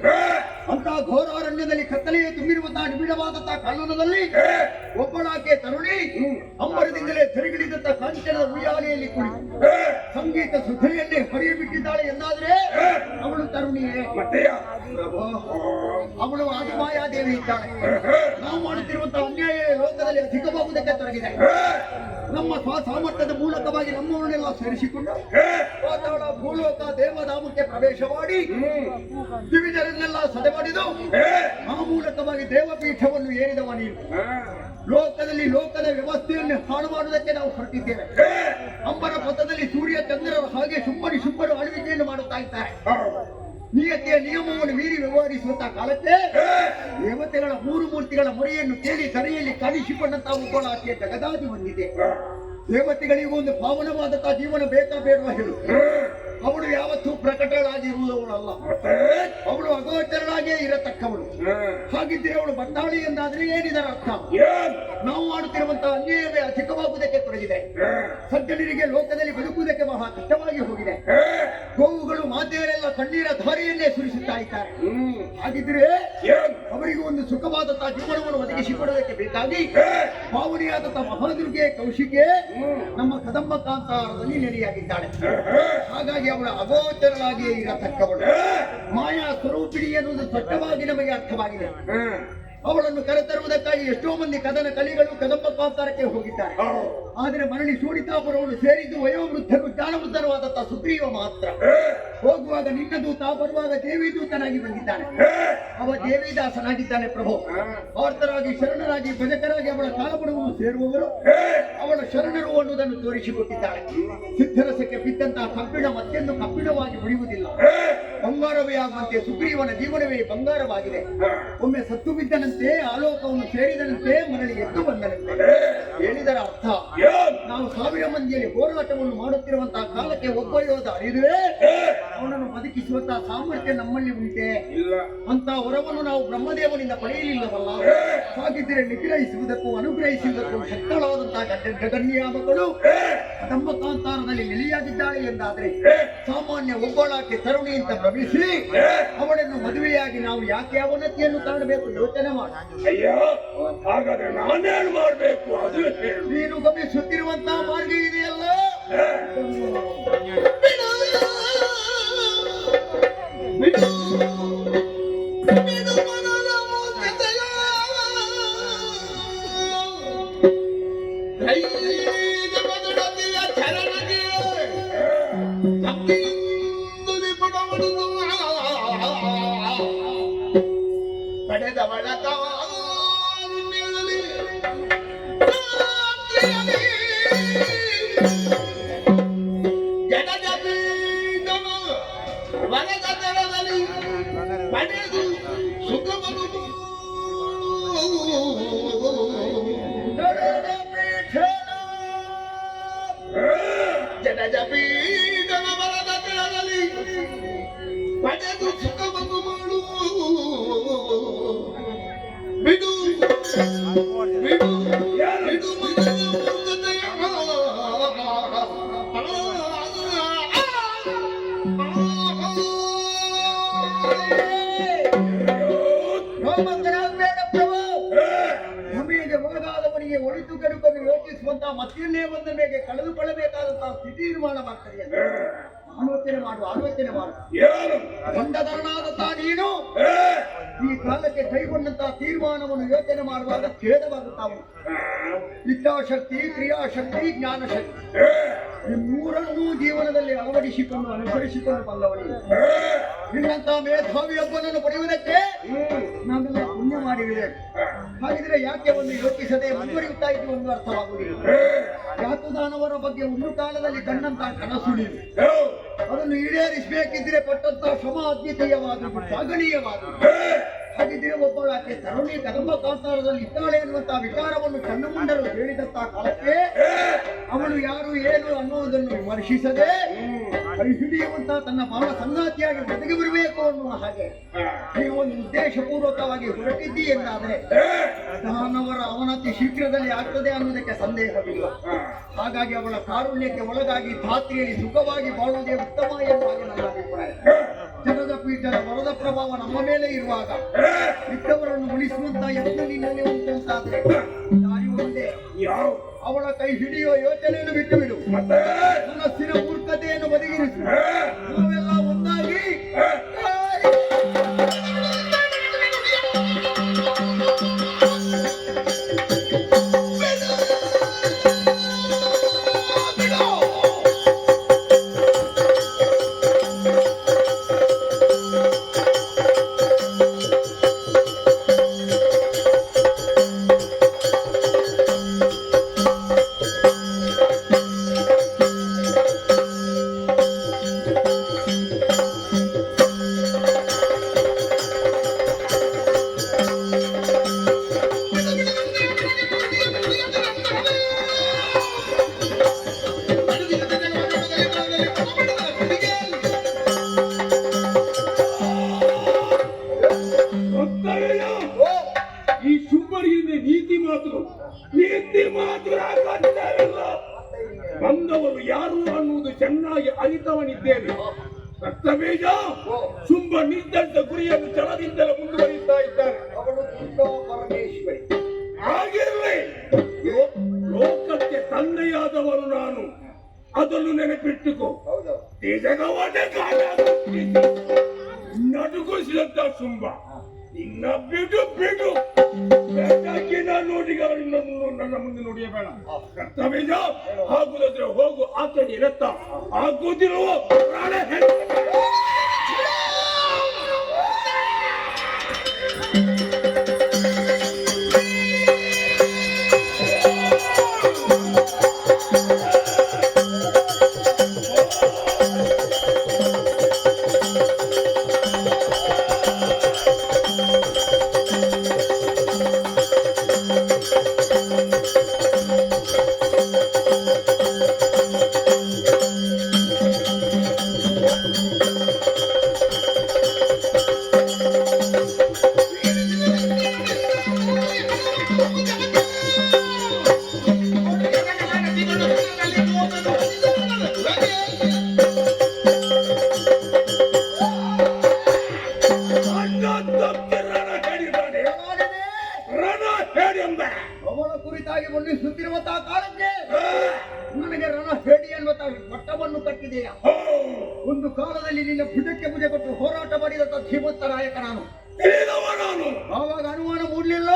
[SPEAKER 5] ಅಂತಹ ಘೋರ ಅರಣ್ಯದಲ್ಲಿ ಕತ್ತಲೆಯೇ ತುಂಬಿರುವಂತಹ ನಿಬಿಡವಾದಂತಹ ಕಾನೂನದಲ್ಲಿ ಒಬ್ಬಳಾಕೆ ತರುಣಿ ಅಂಬರದಿಂದಲೇ ಸರಿಗಿಳಿದಂತ ಕಾಂಚನದ ಉಯ್ಯಾಲೆಯಲ್ಲಿ ಕುಳಿತು ಸಂಗೀತ ಸುಧೆಯನ್ನೇ ಹರಿಯಬಿಟ್ಟಿದ್ದಾಳೆ ಎಂದಾದ್ರೆ ಅವಳು ತರುಣಿಯೇ. ಅವಳು ಆದಿಮಾಯಾದೇವಿ ಇದ್ದಾಳೆ. ನಾವು ಮಾಡುತ್ತಿರುವಂತಹ ಅನ್ಯಾಯ ಲೋಕದಲ್ಲಿ ಅಧಿಕವಾಗುವುದಕ್ಕೆ ತೊಡಗಿದೆ. ನಮ್ಮ ಸಾಮರ್ಥ್ಯದ ಮೂಲಕವಾಗಿ ನಮ್ಮವರನ್ನೆಲ್ಲ ಸೇರಿಸಿಕೊಂಡು ಪಾತಾಳ ಭೂಲೋಕ ದೇವಧಾಮಕ್ಕೆ ಪ್ರವೇಶ ಮಾಡಿ ದಿವಿಜರನ್ನೆಲ್ಲ ಸದೆ ಮಾಡಿದು ಆ ಮೂಲಕವಾಗಿ ದೇವಪೀಠವನ್ನು ಏರಿದವ ನೀನು. ಲೋಕದಲ್ಲಿ ಲೋಕದ ವ್ಯವಸ್ಥೆಯನ್ನು ಹಾಳು ಮಾಡುವುದಕ್ಕೆ ನಾವು ಹೊರಟಿದ್ದೇವೆ. ಅಂಬರ ಪಥದಲ್ಲಿ ಸೂರ್ಯ ಚಂದ್ರರ ಹಾಗೆ ಶುಂಭರು ಆಳ್ವಿಕೆಯನ್ನು ಮಾಡುತ್ತಾ ಇದ್ದಾರೆ. ನಿಯತಿಯ ನಿಯಮವನ್ನು ಮೀರಿ ವ್ಯವಹರಿಸುವಂತಹ ಕಾಲಕ್ಕೆ ದೇವತೆಗಳ ಮೂರು ಮೂರ್ತಿಗಳ ಮೊರೆಯನ್ನು ಕೇಳಿ ಸರಿಯಲ್ಲಿ ಕಾಣಿಸಿಕೊಂಡಂತಹ ಒಬ್ಬಳ ಆಕೆಯ ಜಗದಾದಿ ಹೊಂದಿದೆ. ದೇವತೆಗಳಿಗೂ ಒಂದು ಪಾವನವಾದಂತಹ ಜೀವನ ಬೇಕಾ ಬೇಡವಾ ಹೇಳು. ಅವಳು ಯಾವತ್ತೂ ಪ್ರಕಟಳಾಗಿರುವುದವಳಲ್ಲ. ಅವಳು ಅಗೋಚರಳಾಗಿಯೇ ಇರತಕ್ಕವಳು. ಹಾಗಿದ್ದರೆ ಅವಳು ಬಂದಾಳಿ ಎಂದಾದ್ರೆ ಏನಿದರ ಅರ್ಥ? ನಾವು ಮಾಡುತ್ತಿರುವಂತಹ ಅನ್ಯಾಯವೇ ಅಧಿಕವಾಗುವುದಕ್ಕೆ ತೊಡಗಿದೆ. ಸಜ್ಜನರಿಗೆ ಲೋಕದಲ್ಲಿ ಬದುಕುವುದಕ್ಕೆ ಬಹಳ ಕಷ್ಟವಾಗಿ ಹೋಗಿದೆ. ಗೋವುಗಳು ಮಾತೆಯರೆಲ್ಲ ಕಣ್ಣೀರ ಧಾರೆಯನ್ನೇ ಸುರಿಸುತ್ತಾ ಇದ್ದಾರೆ. ಹಾಗಿದ್ರೆ ಅವರಿಗೆ ಒಂದು ಸುಖವಾದಂತಹ ಜೀವನವನ್ನು ಒದಗಿಸಿಕೊಡುವುದಕ್ಕೆ ಬೇಕಾಗಿ ಪಾವನಿಯಾದಂತಹ ಮಹಾದುರ್ಗೆ ಕೌಶಿಕೆ ನಮ್ಮ ಕದಂಬ ಕಾಂತಾರದಲ್ಲಿ ನೆಲೆಯಾಗಿದ್ದಾಳೆ. ಹಾಗಾಗಿ ಅವಳ ಅಗೋಚರಳಾಗಿಯೇ ಇರತಕ್ಕವಳು. ಮಾಯಾ ಸ್ವರೂಪಿಣಿ ಎನ್ನುವುದು ಸ್ಪಷ್ಟವಾಗಿ ನಮಗೆ ಅರ್ಥವಾಗಿದೆ. ಅವಳನ್ನು ಕರೆತರುವುದಕ್ಕಾಗಿ ಎಷ್ಟೋ ಮಂದಿ ಕದನ ಕಲಿಗಳು ಕದಂಬ ಕಾಂತಾರಕ್ಕೆ ಹೋಗಿದ್ದಾರೆ. ಆದರೆ ಮರಳಿ ಶೋಣಿತಾಪುರವನ್ನು ಸೇರಿದ್ದು ವಯೋವೃದ್ಧರು ಜ್ಞಾನವೃದ್ಧರುವಾದಂತಹ ಸುಗ್ರೀವ ಮಾತ್ರ. ಹೋಗುವಾಗ ನಿನ್ನ ದೂತ, ಬರುವಾಗ ದೇವಿ ದೂತನಾಗಿ ಬಂದಿದ್ದಾನೆ. ಅವ ದೇವಿದಾಸನಾಗಿದ್ದಾನೆ ಪ್ರಭು. ಆರ್ತರಾಗಿ ಶರಣರಾಗಿ ಭಜಕರಾಗಿ ಅವಳ ಕಾಲಪುರವನ್ನು ಸೇರುವವರು ಅವಳ ಶರಣರು ಅನ್ನುವುದನ್ನು ತೋರಿಸಿಕೊಟ್ಟಿದ್ದಾಳೆ. ಸಿದ್ಧರಸಕ್ಕೆ ಬಿದ್ದಂತಹ ಕಬ್ಬಿಣ ಮತ್ತೆಂದು ಕಬ್ಬಿಣವಾಗಿ ಉಳಿಯುವುದಿಲ್ಲ. ಬಂಗಾರವೇ ಆಗುವಂತೆ ಸುಗ್ರೀವನ ಜೀವನವೇ ಬಂಗಾರವಾಗಿದೆ. ಒಮ್ಮೆ ಸತ್ತು ಬಿದ್ದನಂತೆ, ಆಲೋಕವನ್ನು ಸೇರಿದಂತೆ, ಮರಳಿ ಎದ್ದು ಬಂದನಂತೆ. ಹೇಳಿದರ ಅರ್ಥ ನಾವು 1000 ಮಂದಿಯಲ್ಲಿ ಹೋರಾಟವನ್ನು ಮಾಡುತ್ತಿರುವಂತಹ ಕಾಲಕ್ಕೆ ಒಬ್ಬ ಯೋಧ ಅರಿದುವೆ ಅವನನ್ನು ಬದುಕಿಸುವಂತಹ ಸಾಮರ್ಥ್ಯ ನಮ್ಮಲ್ಲಿ ಉಂಟೆ. ಅಂತ ವರವನ್ನು ನಾವು ಬ್ರಹ್ಮದೇವನಿಂದ ಪಡೆಯಲಿಲ್ಲವಲ್ಲ. ಹಾಗಿದ್ದರೆ ನಿಗ್ರಹಿಸುವುದಕ್ಕೂ ಅನುಗ್ರಹಿಸುವುದಕ್ಕೂ ಶಕ್ತಳಾದಂತಹ ಜಗನ್ಯಾಮಗಳು ಕದಂಬ ಕಾಂತಾರದಲ್ಲಿ ನೆಲೆಯಾಗಿದ್ದಾಳೆ ಎಂದಾದ್ರೆ ಸಾಮಾನ್ಯ ಒಬ್ಬಳಾಕೆ ತರುಣಿ ಅಂತ ಭ್ರಮಿಸಿ ಅವಳನ್ನು ಮದುವೆಯಾಗಿ ನಾವು ಯಾಕೆ ಅವನತಿಯನ್ನು ಕಾಣಬೇಕು? ಯೋಚನೆ ಮಾಡ.
[SPEAKER 1] ಅಯ್ಯೋ, ಹಾಗಾದ್ರೆ ನಾನೇನು ಮಾಡ್ಬೇಕು? ಅದು
[SPEAKER 5] ನೀನು ಗಮನಿಸುತ್ತಿರುವಂತಹ ಮಾರ್ಗ ಇದೆಯಲ್ಲ, ಒಳಿತು ಕೆಡುಕನ್ನು ಯೋಚಿಸುವಂತಹ ಮತ್ತೊಂದೇ ಒಂದು ಮೇಲೆ ಕಳೆದುಕೊಳ್ಳಬೇಕಾದಂತಹ ಸ್ಥಿತಿ ನಿರ್ಮಾಣವಾಗ್ತದೆ. ಆಲೋಚನೆ ಮಾಡು. ಗಂಡಧರನಾದಂತಹ ನೀನು ಈ ಕಾಲಕ್ಕೆ ಕೈಗೊಂಡಂತಹ ತೀರ್ಮಾನವನ್ನು ಯೋಚನೆ ಮಾಡುವಾಗ ಖೇದವಾಗುತ್ತಾವು. ಇಚ್ಛಾಶಕ್ತಿ, ಕ್ರಿಯಾಶಕ್ತಿ, ಜ್ಞಾನಶಕ್ತಿ ಈ ಮೂರನ್ನೂ ಜೀವನದಲ್ಲಿ ಅಳವಡಿಸಿಕೊಂಡು ಅನುಸರಿಸಿಕೊಂಡು ಬಂದವನಿಗೆ ನಿನ್ನಂತಹ ಮೇಧಾವಿಯೊಬ್ಬನನ್ನು ಪಡೆಯುವುದಕ್ಕೆ ನಾನೆಲ್ಲ ಪುಣ್ಯ ಮಾಡಿರುವೆ. ಹಾಗಿದ್ರೆ ಯಾಕೆ ಒಂದು ಯೋಚಿಸದೆ ಮುಂದುವರಿಯುತ್ತಾ ಇದ್ದು ಒಂದು ಅರ್ಥವಾಗುವುದಿಲ್ಲ. ಜಾತುದಾನವರ ಬಗ್ಗೆ ಒಂದು ಕಾಲದಲ್ಲಿ ಕಂಡಂತಹ ಕನಸು ನೀನು ಅದನ್ನು ಈಡೇರಿಸಬೇಕಿದ್ರೆ ಪಟ್ಟಂತಹ ಶ್ರಮ ಅದ್ವಿತೀಯವಾದದ್ದು, ಶ್ಲಾಘನೀಯವಾದದ್ದು. ಹಾಗಿದ್ರೆ ಒಬ್ಬಳಾಕೆ ತರುಣಿ ಕದಂಬ ಕಾಂತಾರದಲ್ಲಿ ಇದ್ದಾಳೆ ಎನ್ನುವಂತಹ ವಿಚಾರವನ್ನು ಕಣ್ಣು ಮುಂಡಲು ಹೇಳಿದಂತಹ ಕಾಲಕ್ಕೆ ಅವಳು ಯಾರು ಏನು ಅನ್ನುವುದನ್ನು ವಿಮರ್ಶಿಸದೆ ಕೈ ಹಿಡಿಯುವಂತ ತನ್ನ ಬಾಳ ಸಂಗಾತಿಯಾಗಿ ಜೊತೆಗೆ ಬರಬೇಕು ಅನ್ನುವ ಹಾಗೆ ನೀವು ಒಂದು ಉದ್ದೇಶಪೂರ್ವಕವಾಗಿ ಹೊರಟಿದ್ದಿ ಎಂದಾದ್ರೆ ದಾನವರ ಅವನತಿ ಶೀಘ್ರದಲ್ಲಿ ಆಗ್ತದೆ ಅನ್ನೋದಕ್ಕೆ ಸಂದೇಹವಿಲ್ಲ. ಹಾಗಾಗಿ ಅವಳ ಕಾರುಣ್ಯಕ್ಕೆ ಒಳಗಾಗಿ ಧಾತ್ರಿಯಲ್ಲಿ ಸುಖವಾಗಿ ಬಾಳುವುದೇ ಉತ್ತಮ ಎನ್ನುವಾಗ ನನ್ನ ಅಭಿಪ್ರಾಯ. ಜನದ ಪೀಠದ ವರದ ಪ್ರಭಾವ ನಮ್ಮ ಮೇಲೆ ಇರುವಾಗ ಇದ್ದವರನ್ನು ಉಳಿಸುವಂತ ಯತ್ನ ನಿನ್ನಲ್ಲಿ ಉಂಟಾದ್ರೆ ದಾರಿ ಒಂದೇ, ಅವಳ ಕೈ ಹಿಡಿಯುವ ಯೋಚನೆಯನ್ನು ಬಿಟ್ಟು ಬಿಡು, ಮನಸ್ಸಿನ ಮೂರ್ಖತೆಯನ್ನು ಬದಿಗಿರಿಸು. ನಾವೆಲ್ಲ ಒಂದಾಗಿ
[SPEAKER 1] ಈ ಶುಂಭರಿಗೆ ನೀತಿ ಮಾತ್ರ ಅಗತ್ಯವಿಲ್ಲ. ಬಂದವರು ಯಾರು ಅನ್ನುವುದು ಚೆನ್ನಾಗಿ ಅರಿತವನಿದ್ದೇನೆ. ರಕ್ತಬೀಜ ಶುಂಭ ನಿರ್ಧರಿತ ಗುರಿಯನ್ನು ಛಲದಿಂದಲೇ ಮುಂದುವರಿಯುತ್ತಾ ಇದ್ದಾರೆ.
[SPEAKER 5] ಅವಳು ದುರ್ಗಾ ಪರಮೇಶ್ವರಿ
[SPEAKER 1] ಆಗಿರಲಿ, ಲೋಕಕ್ಕೆ ತಂದೆಯಾದವರು ನಾನು, ಅದನ್ನು ನೆನಪಿಟ್ಟುಕೋ. ಈ ಜಗವನ್ನೇ ನಡುಗಿಸಿದಂತ ಶುಂಭ ನಿನ್ನ ಬಿಡು ನೋಡಿಗ ನನ್ನ ಮುಂದೆ ನೋಡಿಯಬೇಡ. ಕರ್ತವ್ಯ ಆಗುದಾದ್ರೆ ಹೋಗು, ಆಚೆ ಇರತ್ತ ಆಗುದಿರುವ ಪ್ರಾಣ
[SPEAKER 5] ಅವಳ ಕುರಿತಾಗಿ ವರ್ಣಿಸುತ್ತಿರುವಂತಹ ಕಾಲಕ್ಕೆ ನನಗೆ ರಣ ಹೇಳಿ ಎನ್ನುವಂತಹ ಪಟ್ಟವನ್ನು ಕಟ್ಟಿದೆಯಾ? ಒಂದು ಕಾಲದಲ್ಲಿ ನಿನ್ನ ಭುಜಕ್ಕೆ ಭುಜ ಕೊಟ್ಟು ಹೋರಾಟ ಮಾಡಿದಂತ ಧೀಮಂತ ನಾಯಕ ನಾನು. ಆವಾಗ ಅನುಮಾನ ಮೂಡಲಿಲ್ಲ.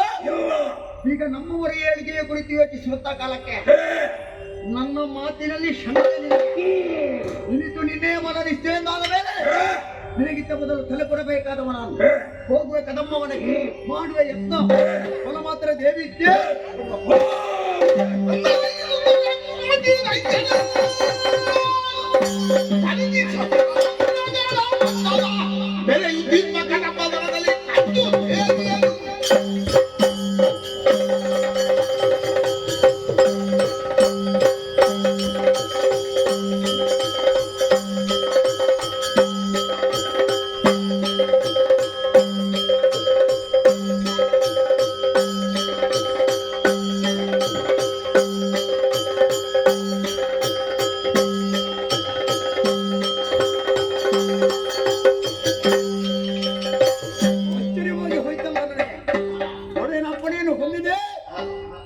[SPEAKER 5] ಈಗ ನಮ್ಮವರ ಏಳಿಗೆಯ ಕುರಿತು ಯೋಚಿಸುವಂತ ಕಾಲಕ್ಕೆ ನನ್ನ ಮಾತಿನಲ್ಲಿ ಶಂಕೆ ನಿಲ್ಲಿತು. ನಿನ್ನೆ ಮನ ನಿಷ್ಠೆಯಿಂದಾದ ಮೇಲೆ ನಿನಗಿಂತ ಮೊದಲು ತಲೆ ಕೊಡಬೇಕಾದವ ನಾನು. ಹೋಗುವ ಕದಮ್ಮವನಿಗೆ ಮಾಡುವ ಯತ್ನ ಫಲ ಮಾತ್ರ ದೇವಿದ್ದೆ.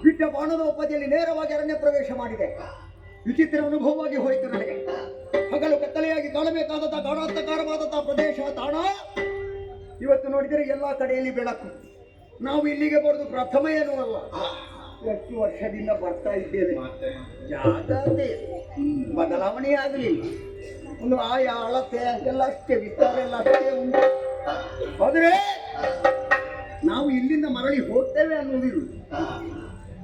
[SPEAKER 5] ಬಿಟ್ಟ ಬಾಣದ ಒಪ್ಪದಿಯಲ್ಲಿ ನೇರವಾಗಿ ಅರಣ್ಯ ಪ್ರವೇಶ ಮಾಡಿದೆ. ವಿಚಿತ್ರ ಅನುಭವವಾಗಿ ಹೋಯಿತು ನನಗೆ. ಹಗಲು ಕತ್ತಲೆಯಾಗಿ ಕಾಣಬೇಕಾದಂತಹ ಗಾಢಾಂಧಕಾರವಾದಂತಹ ಪ್ರದೇಶ ತಾಣ ಇವತ್ತು ನೋಡಿದರೆ ಎಲ್ಲಾ ಕಡೆಯಲ್ಲಿ ಬೆಳಕು. ನಾವು ಇಲ್ಲಿಗೆ ಬರೋದು ಪ್ರಥಮ ಏನೂ ಅಲ್ಲ, ಎಷ್ಟು ವರ್ಷದಿಂದ ಬರ್ತಾ ಇದ್ದೇವೆ. ಜಾಗತೆ ಬದಲಾವಣೆ ಆಗಲಿಲ್ಲ. ಒಂದು ಆಯಾ ಅಳತೆ ಎಲ್ಲ ಅಷ್ಟೇ, ವಿಸ್ತಾರ ಎಲ್ಲ ಅಷ್ಟೇ ಉಂಟು. ಆದರೆ ನಾವು ಇಲ್ಲಿಂದ ಮರಳಿ ಹೋಗ್ತೇವೆ ಅನ್ನುವುದಿಲ್ಲ.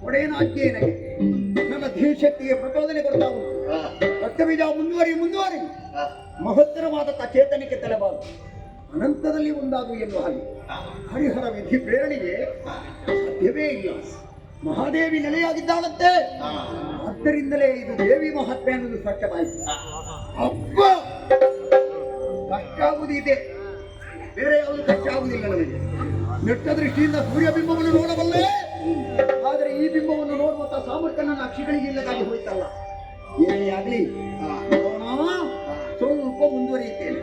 [SPEAKER 5] ಒಡೆಯನಾಜ್ಞೆ ನನಗೆ ನನ್ನ ಧೀಶಕ್ತಿಗೆ ಪ್ರಚೋದನೆ ಕೊಡ್ತಾ ಉಂಟು. ರಕ್ತಬೀಜ ಮುಂದುವರಿ ಮಹತ್ತರವಾದ ಚೇತನಕ್ಕೆ ತಲೆಬಾರದು. ಅನಂತದಲ್ಲಿ ಒಂದಾದು ಎನ್ನುವ ಹಾಗೆ ಹರಿಹರ ವಿಧಿ ಪ್ರೇರಣೆಗೆ ಸಾಧ್ಯವೇ ಇಲ್ಲ. ಮಹಾದೇವಿ ನೆಲೆಯಾಗಿದ್ದಾಳಂತೆ. ಆದ್ದರಿಂದಲೇ ಇದು ದೇವಿ ಮಹಾತ್ಮೆ ಅನ್ನೋದು ಸ್ಪಷ್ಟವಾಯಿತು. ಅಪ್ಪ ಖರ್ಚಾಗುವುದು ಇದೆ, ಬೇರೆ ಯಾವುದು ಖರ್ಚಾಗುವುದಿಲ್ಲ ನನಗೆ. ನೆಟ್ಟ ದೃಷ್ಟಿಯಿಂದ ಸೂರ್ಯ ಬಿಂಬವನ್ನು ನೋಡಬಲ್ಲೆ, ಆದರೆ ಈ ಬಿಂಬವನ್ನು ನೋಡುವಂತ ಸಾಮರ್ಥ್ಯ ನನ್ನ ಅಕ್ಷಿಗಳಿಗೆ ಇಲ್ಲದಾಗಿ ಹೋಯ್ತಲ್ಲ. ಏನೇ ಆಗಲಿ ನೋಡೋಣ, ಸ್ವಲ್ಪ ಮುಂದುವರಿಯುತ್ತೇನೆ.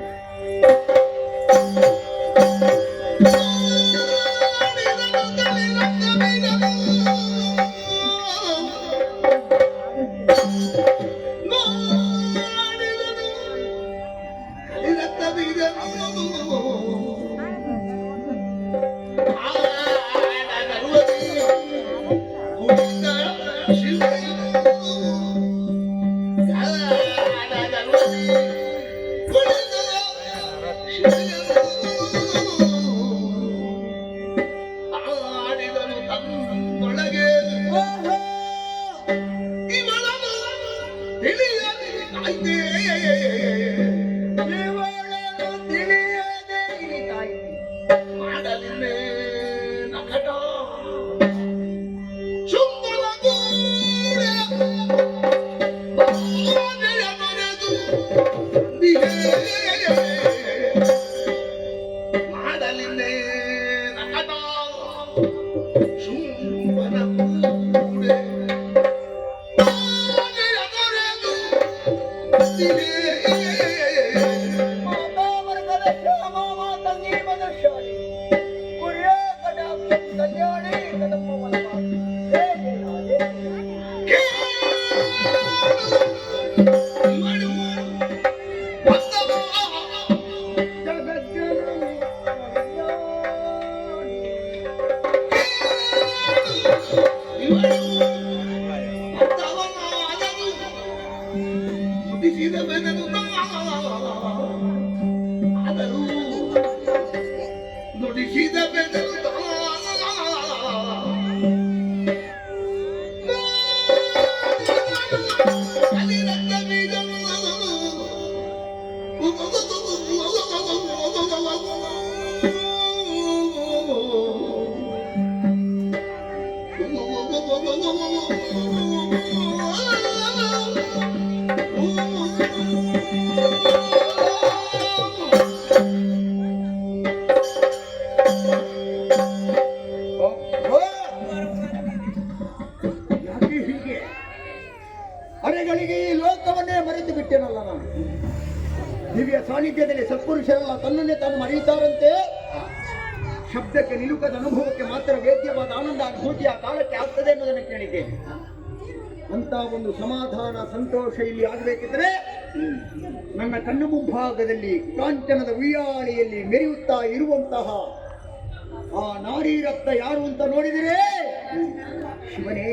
[SPEAKER 5] ಅರೆಗಳಿಗೆ ಈ ಲೋಕವನ್ನೇ ಮರೆತು ಬಿಟ್ಟೆನಲ್ಲ ನಾನು. ದಿವ್ಯ ಸಾನ್ನಿಧ್ಯದಲ್ಲಿ ಸತ್ಪುರುಷರೆಲ್ಲ ತನ್ನನ್ನೇ ತಾನು ಮರೆಯುತ್ತಾರಂತೆ. ಶಬ್ದಕ್ಕೆ ನಿಲುಕದ ಅನುಭವಕ್ಕೆ ಮಾತ್ರ ವೇದ್ಯವಾದ ಆನಂದ ಅನುಭೂತಿಯ ಕಾಲಕ್ಕೆ ಆಗ್ತದೆ ಎನ್ನುವುದನ್ನು ಕೇಳಿದ್ದೇನೆ. ಅಂತ ಒಂದು ಸಮಾಧಾನ ಸಂತೋಷ ಇಲ್ಲಿ ಆಗಬೇಕಿದ್ರೆ ನನ್ನ ಕಣ್ಣು ಮುಂಭಾಗದಲ್ಲಿ ಕಾಂಚನದ ಉಯ್ಯಾಲೆಯಲ್ಲಿ ಮೆರೆಯುತ್ತಾ ಇರುವಂತಹ ಆ ನಾರಿ ರಕ್ತ ಯಾರು ಅಂತ ನೋಡಿದರೆ ಶಿವನೇ